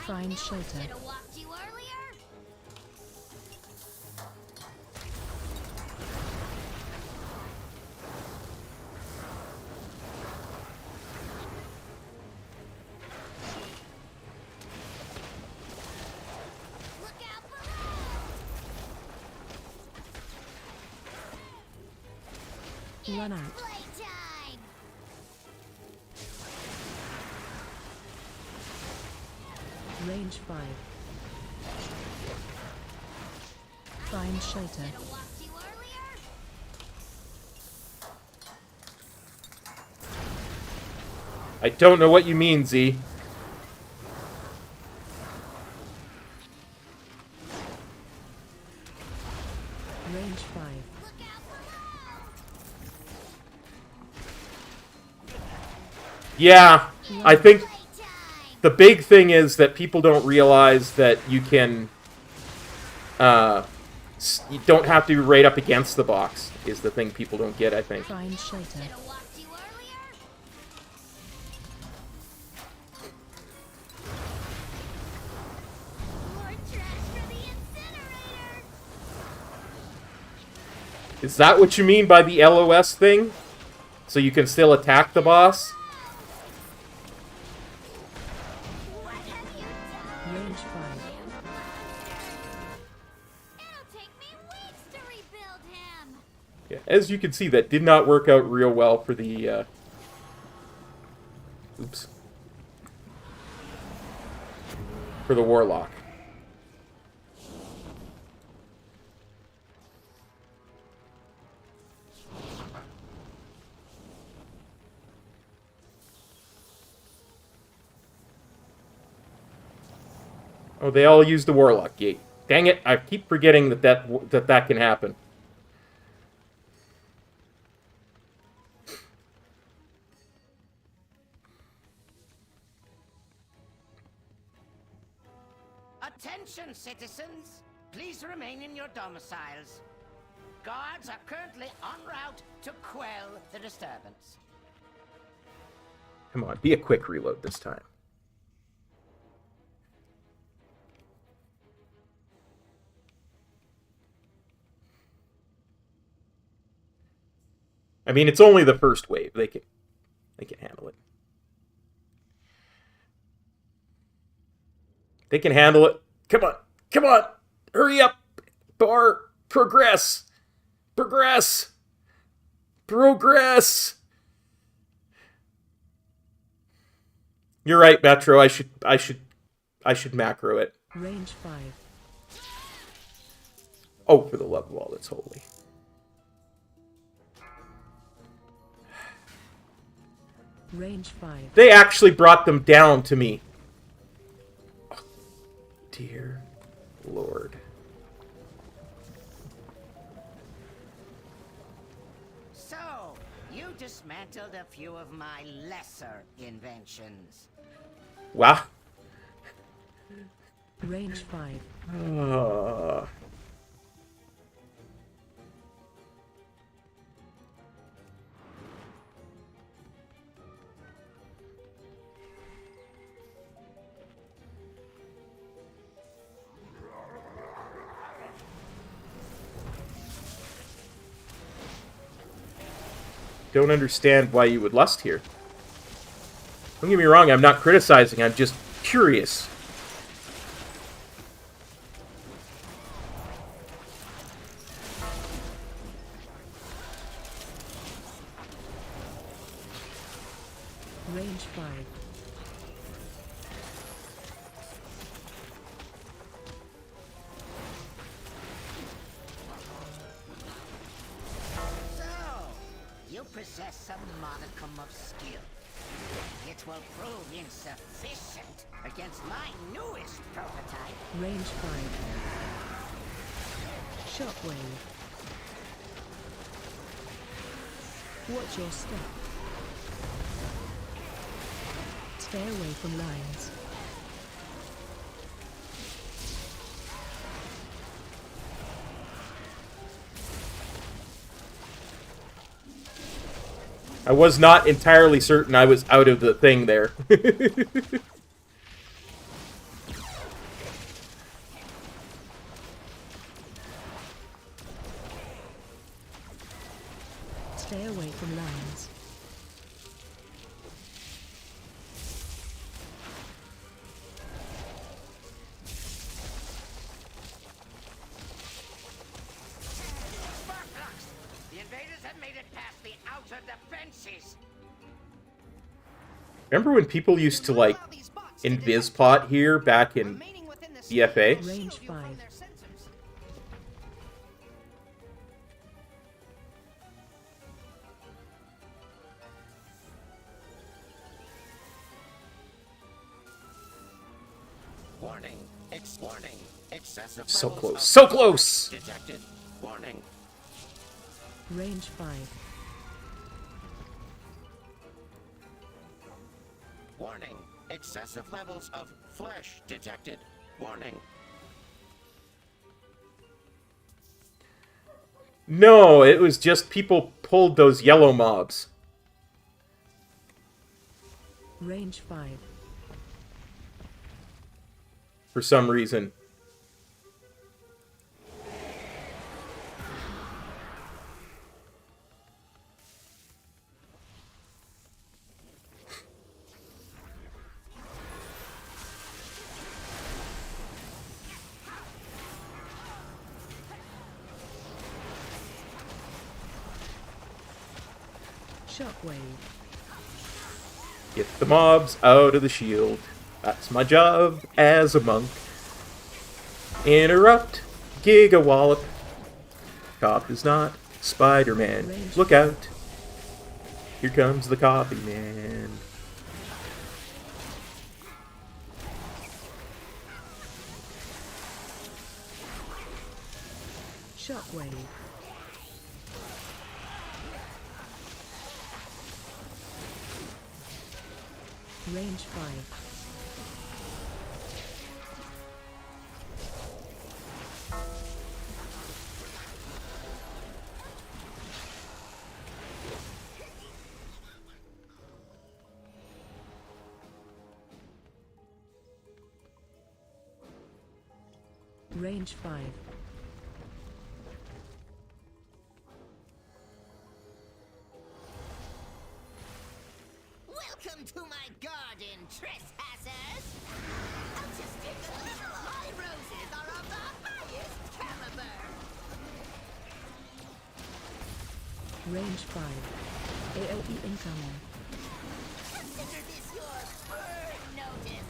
Find shelter. Run out. Range 5. Find shelter. I don't know what you mean, Z. Range 5. Yeah, I think the big thing is that people don't realize that you can, you don't have to be right up against the box, is the thing people don't get, I think. Find shelter. Is that what you mean by the LOS thing? So you can still attack the boss? Range 5. Yeah, as you can see, that did not work out real well for the, oops. For the Warlock. Oh, they all used the Warlock gate. Dang it, I keep forgetting that can happen. Attention, citizens! Please remain in your domiciles. Guards are currently en route to quell the disturbance. Come on, be a quick reload this time. I mean, it's only the first wave. They can handle it. They can handle it. Come on. Come on. Hurry up. Bar. Progress. Progress. Progress. You're right, Metro. I should macro it. Range 5. Oh, for the love of all that's holy. Range 5. They actually brought them down to me. Oh, dear Lord. So, you dismantled a few of my lesser inventions. Wow. Range 5. Don't understand why you would lust here. Don't get me wrong, I'm not criticizing, I'm just curious. Range 5. Possess some modicum of skill. It will prove insufficient against my newest prototype. Range 5. Shockwave. Watch your step. Stay away from lines. I was not entirely certain I was out of the thing there. Stay away from lines. The invaders have made it past the outer defenses. Remember when people used to, like, invis-pot here back in BFA? Range 5. Warning. Warning. Excessive So levels close. of So close! detected. Warning. Range 5. Warning. Excessive levels of flesh detected. Warning. No, it was just people pulled those yellow mobs. Range 5. For some reason. Shockwave. Get the mobs out of the shield. That's my job as a monk. Interrupt. Giga Wallop. Cop is not Spider-Man. Look out. Here comes the Coffee Man. Shockwave. Range 5. Range 5. Welcome to my garden, trespassers! I'll just take a little of my roses are of the highest caliber! Range 5. AOE incoming. Consider this your burn notice!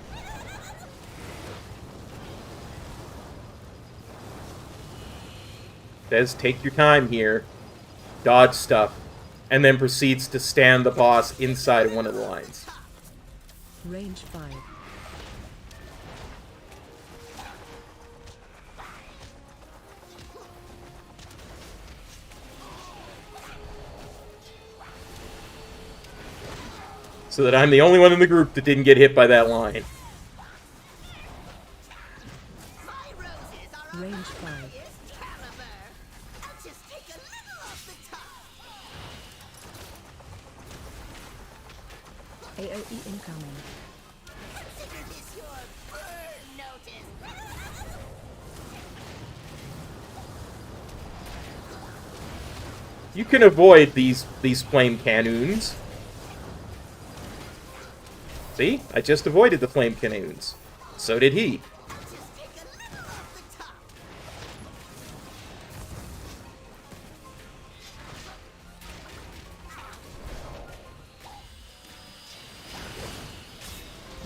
Says take your time here. Dodge stuff. And then proceeds to stand the boss inside of one of the lines. Range 5. So that I'm the only one in the group that didn't get hit by that line. Range 5. AOE incoming. Consider this your burn notice! You can avoid these flame cannons. See? I just avoided the flame cannons. So did he.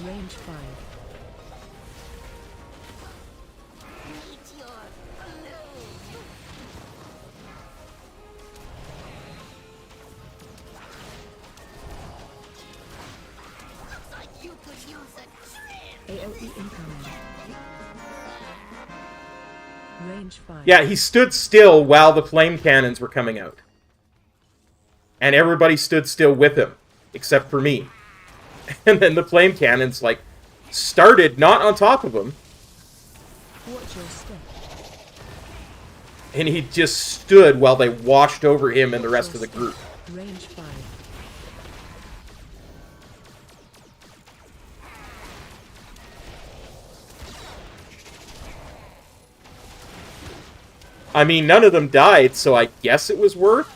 Range 5. Meet your bloom! Penalty incoming. Range 5. Yeah, he stood still while the flame cannons were coming out. And everybody stood still with him, except for me. And then the flame cannons, like, started not on top of him. Watch your step. And he just stood while they washed over him and the rest of the group. Range 5. I mean, none of them died, so I guess it was worth.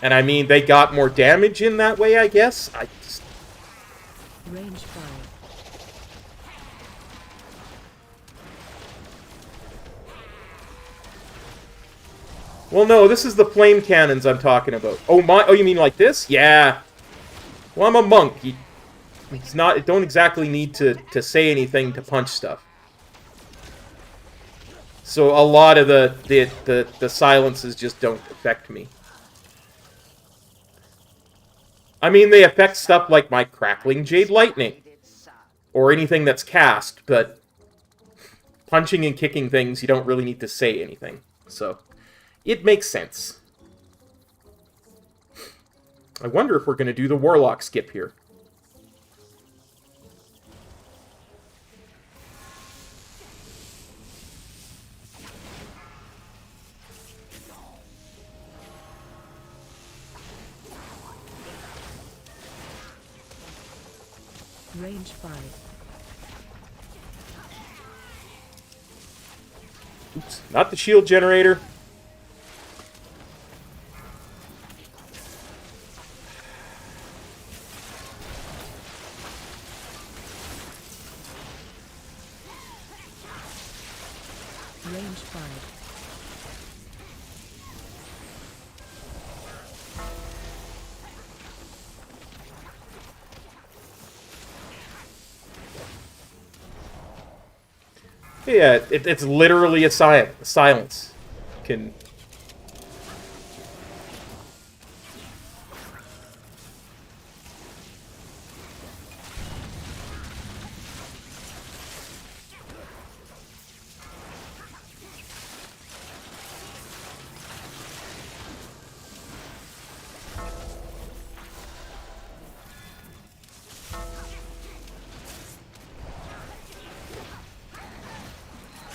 And I mean, they got more damage in that way, I guess. Range 5. Well, no, this is the flame cannons I'm talking about. Oh, you mean like this? Yeah. Well, I'm a monk. It's not. Don't exactly need to say anything to punch stuff. So a lot of the silences just don't affect me. I mean, they affect stuff like my crackling jade lightning. Or anything that's cast, but punching and kicking things, you don't really need to say anything. So, it makes sense. I wonder if we're going to do the Warlock skip here. Range 5. Oops, not the shield generator. Range 5. Yeah, it's literally a silence. Can...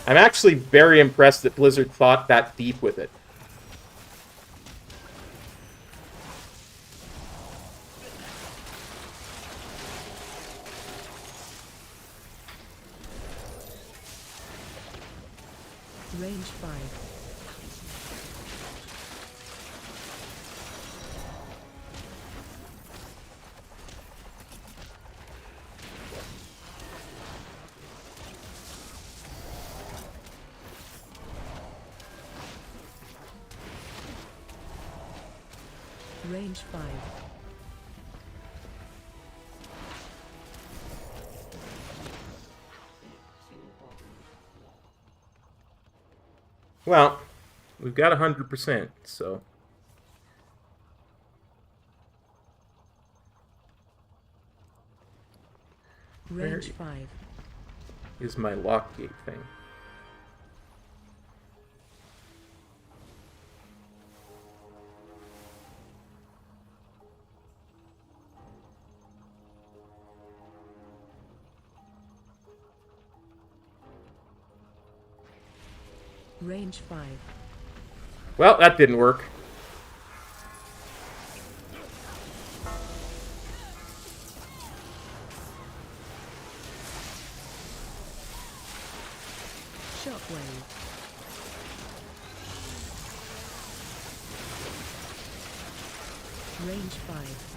I'm actually very impressed that Blizzard thought that deep with it. Range 5. Range 5. Well, we've got 100%, so... Range 5. Is my lockgate thing. Range 5. Well, that didn't work. Shockwave. Range 5.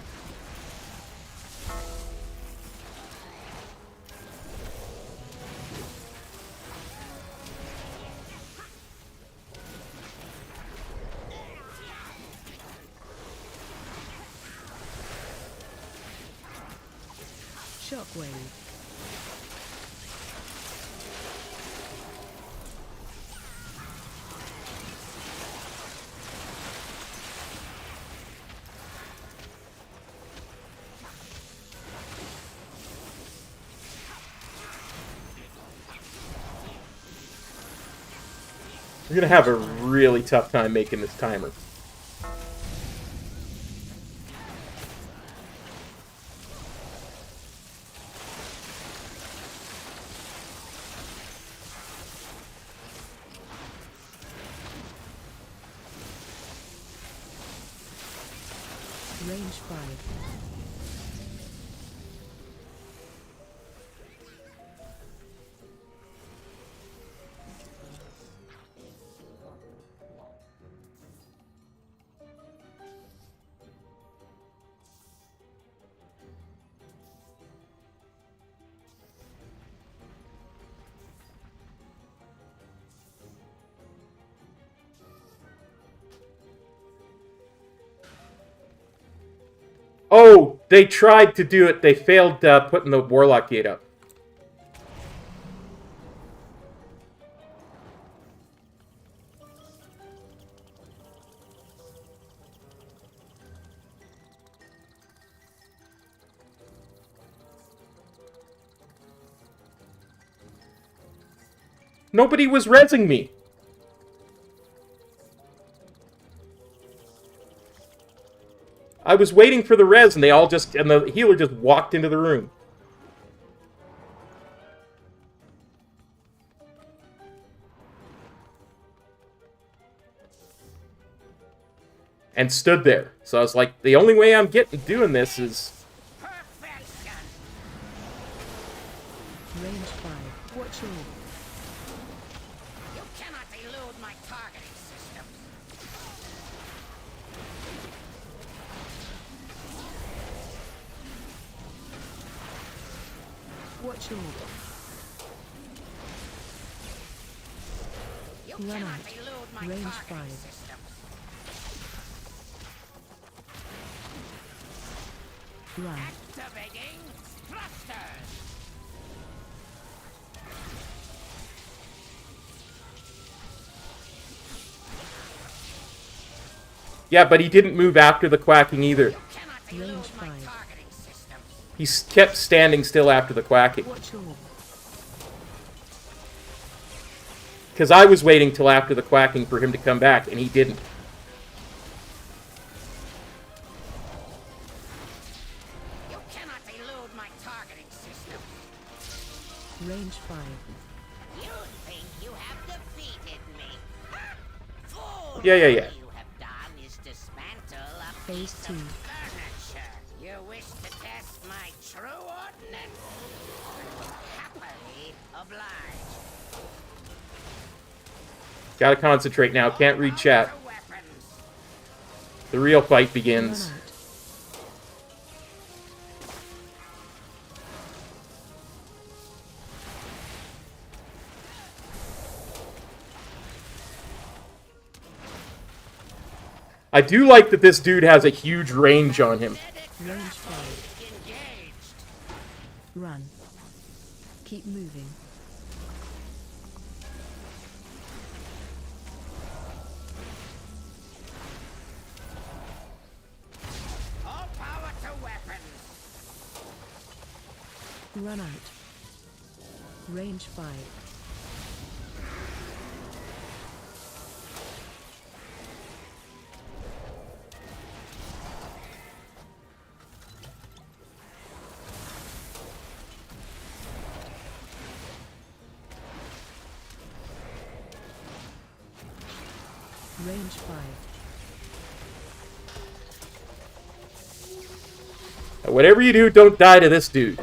Shockwave. We're gonna have a really tough time making this timer. Range 5. Oh, they tried to do it. They failed putting the Warlock Gate up. Nobody was rezzing me. I was waiting for the res, and the healer just walked into the room. And stood there. So I was like, the only way I'm doing this is... Range 5. Watch your... You cannot elude my targeting systems. Watch your... Run out. Range 5. Run. Activating thrusters. Yeah, but he didn't move after the quacking either. Range 5. He kept standing still after the quacking. Watch your... Because I was waiting till after the quacking for him to come back, and he didn't. You cannot elude my targeting system. Range 5. You think you have defeated me? Fool! Yeah. All you have done is dismantle a Phase piece 2. of furniture. You wish to test my true ordnance? I will happily oblige. Gotta concentrate now. Can't read chat. The real fight begins. I do like that this dude has a huge range on him. Range 5. Run. Keep moving. All power to weapons. Run out. Range 5. Range 5. Whatever you do, don't die to this dude.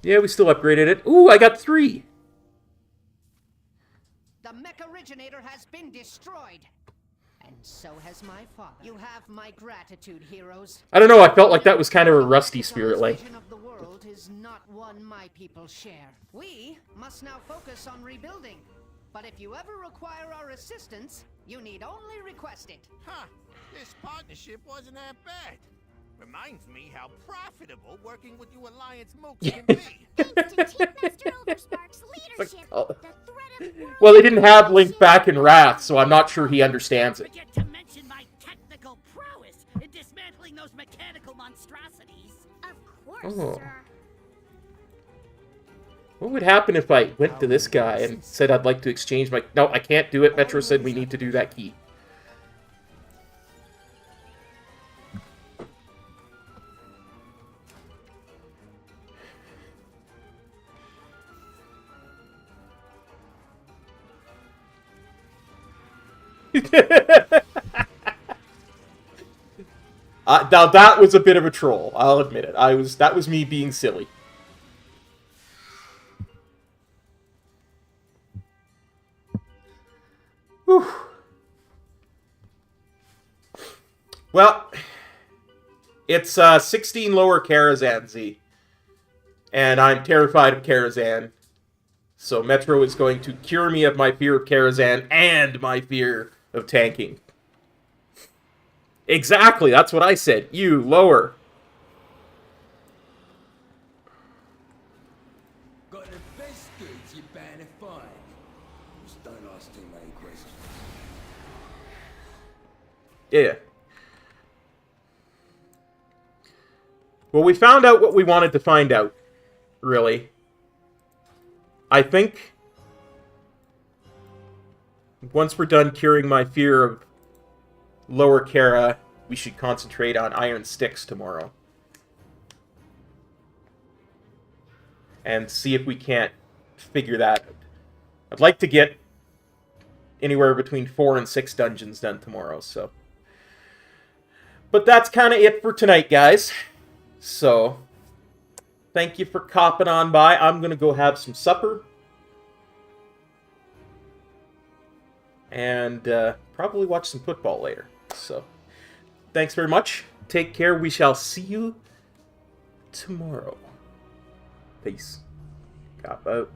Yeah, we still upgraded it. Ooh, I got 3. The mech originator has been destroyed. And so has my father. You have my gratitude, heroes. I don't know, I felt like that was kind of a Rusty Spirit like. Vision of the world is not one my people share. We must now focus on rebuilding. But if you ever require our assistance, you need only request it. Huh. This partnership wasn't that bad. Reminds me how profitable working with you Alliance mooks can be. Thanks to Team Master Overspark's leadership, the threat of Well, they didn't have Link back in Wrath, so I'm not sure he understands it. Forget to mention my technical prowess in dismantling those mechanical monstrosities. Of course, Oh. sir. What would happen if I went to this guy and said I'd like to exchange my... No, I can't do it. Metro said we need to do that key. Now that was a bit of a troll. I'll admit it. That was me being silly. Whew. Well, it's 16 lower Karazhan Z, and I'm terrified of Karazhan. So Metro is going to cure me of my fear of Karazhan and my fear of tanking. Exactly, that's what I said. You, lower. Got the best goods you're bound to find. Just don't ask too many questions. Yeah. Well, we found out what we wanted to find out, really. I think once we're done curing my fear of Lower Kara, we should concentrate on Iron Sticks tomorrow. And see if we can't figure that out. I'd like to get anywhere between 4 and 6 dungeons done tomorrow, so. But that's kind of it for tonight, guys. So, thank you for copping on by. I'm going to go have some supper. And probably watch some football later. So, thanks very much. Take care. We shall see you tomorrow. Peace. Cop out.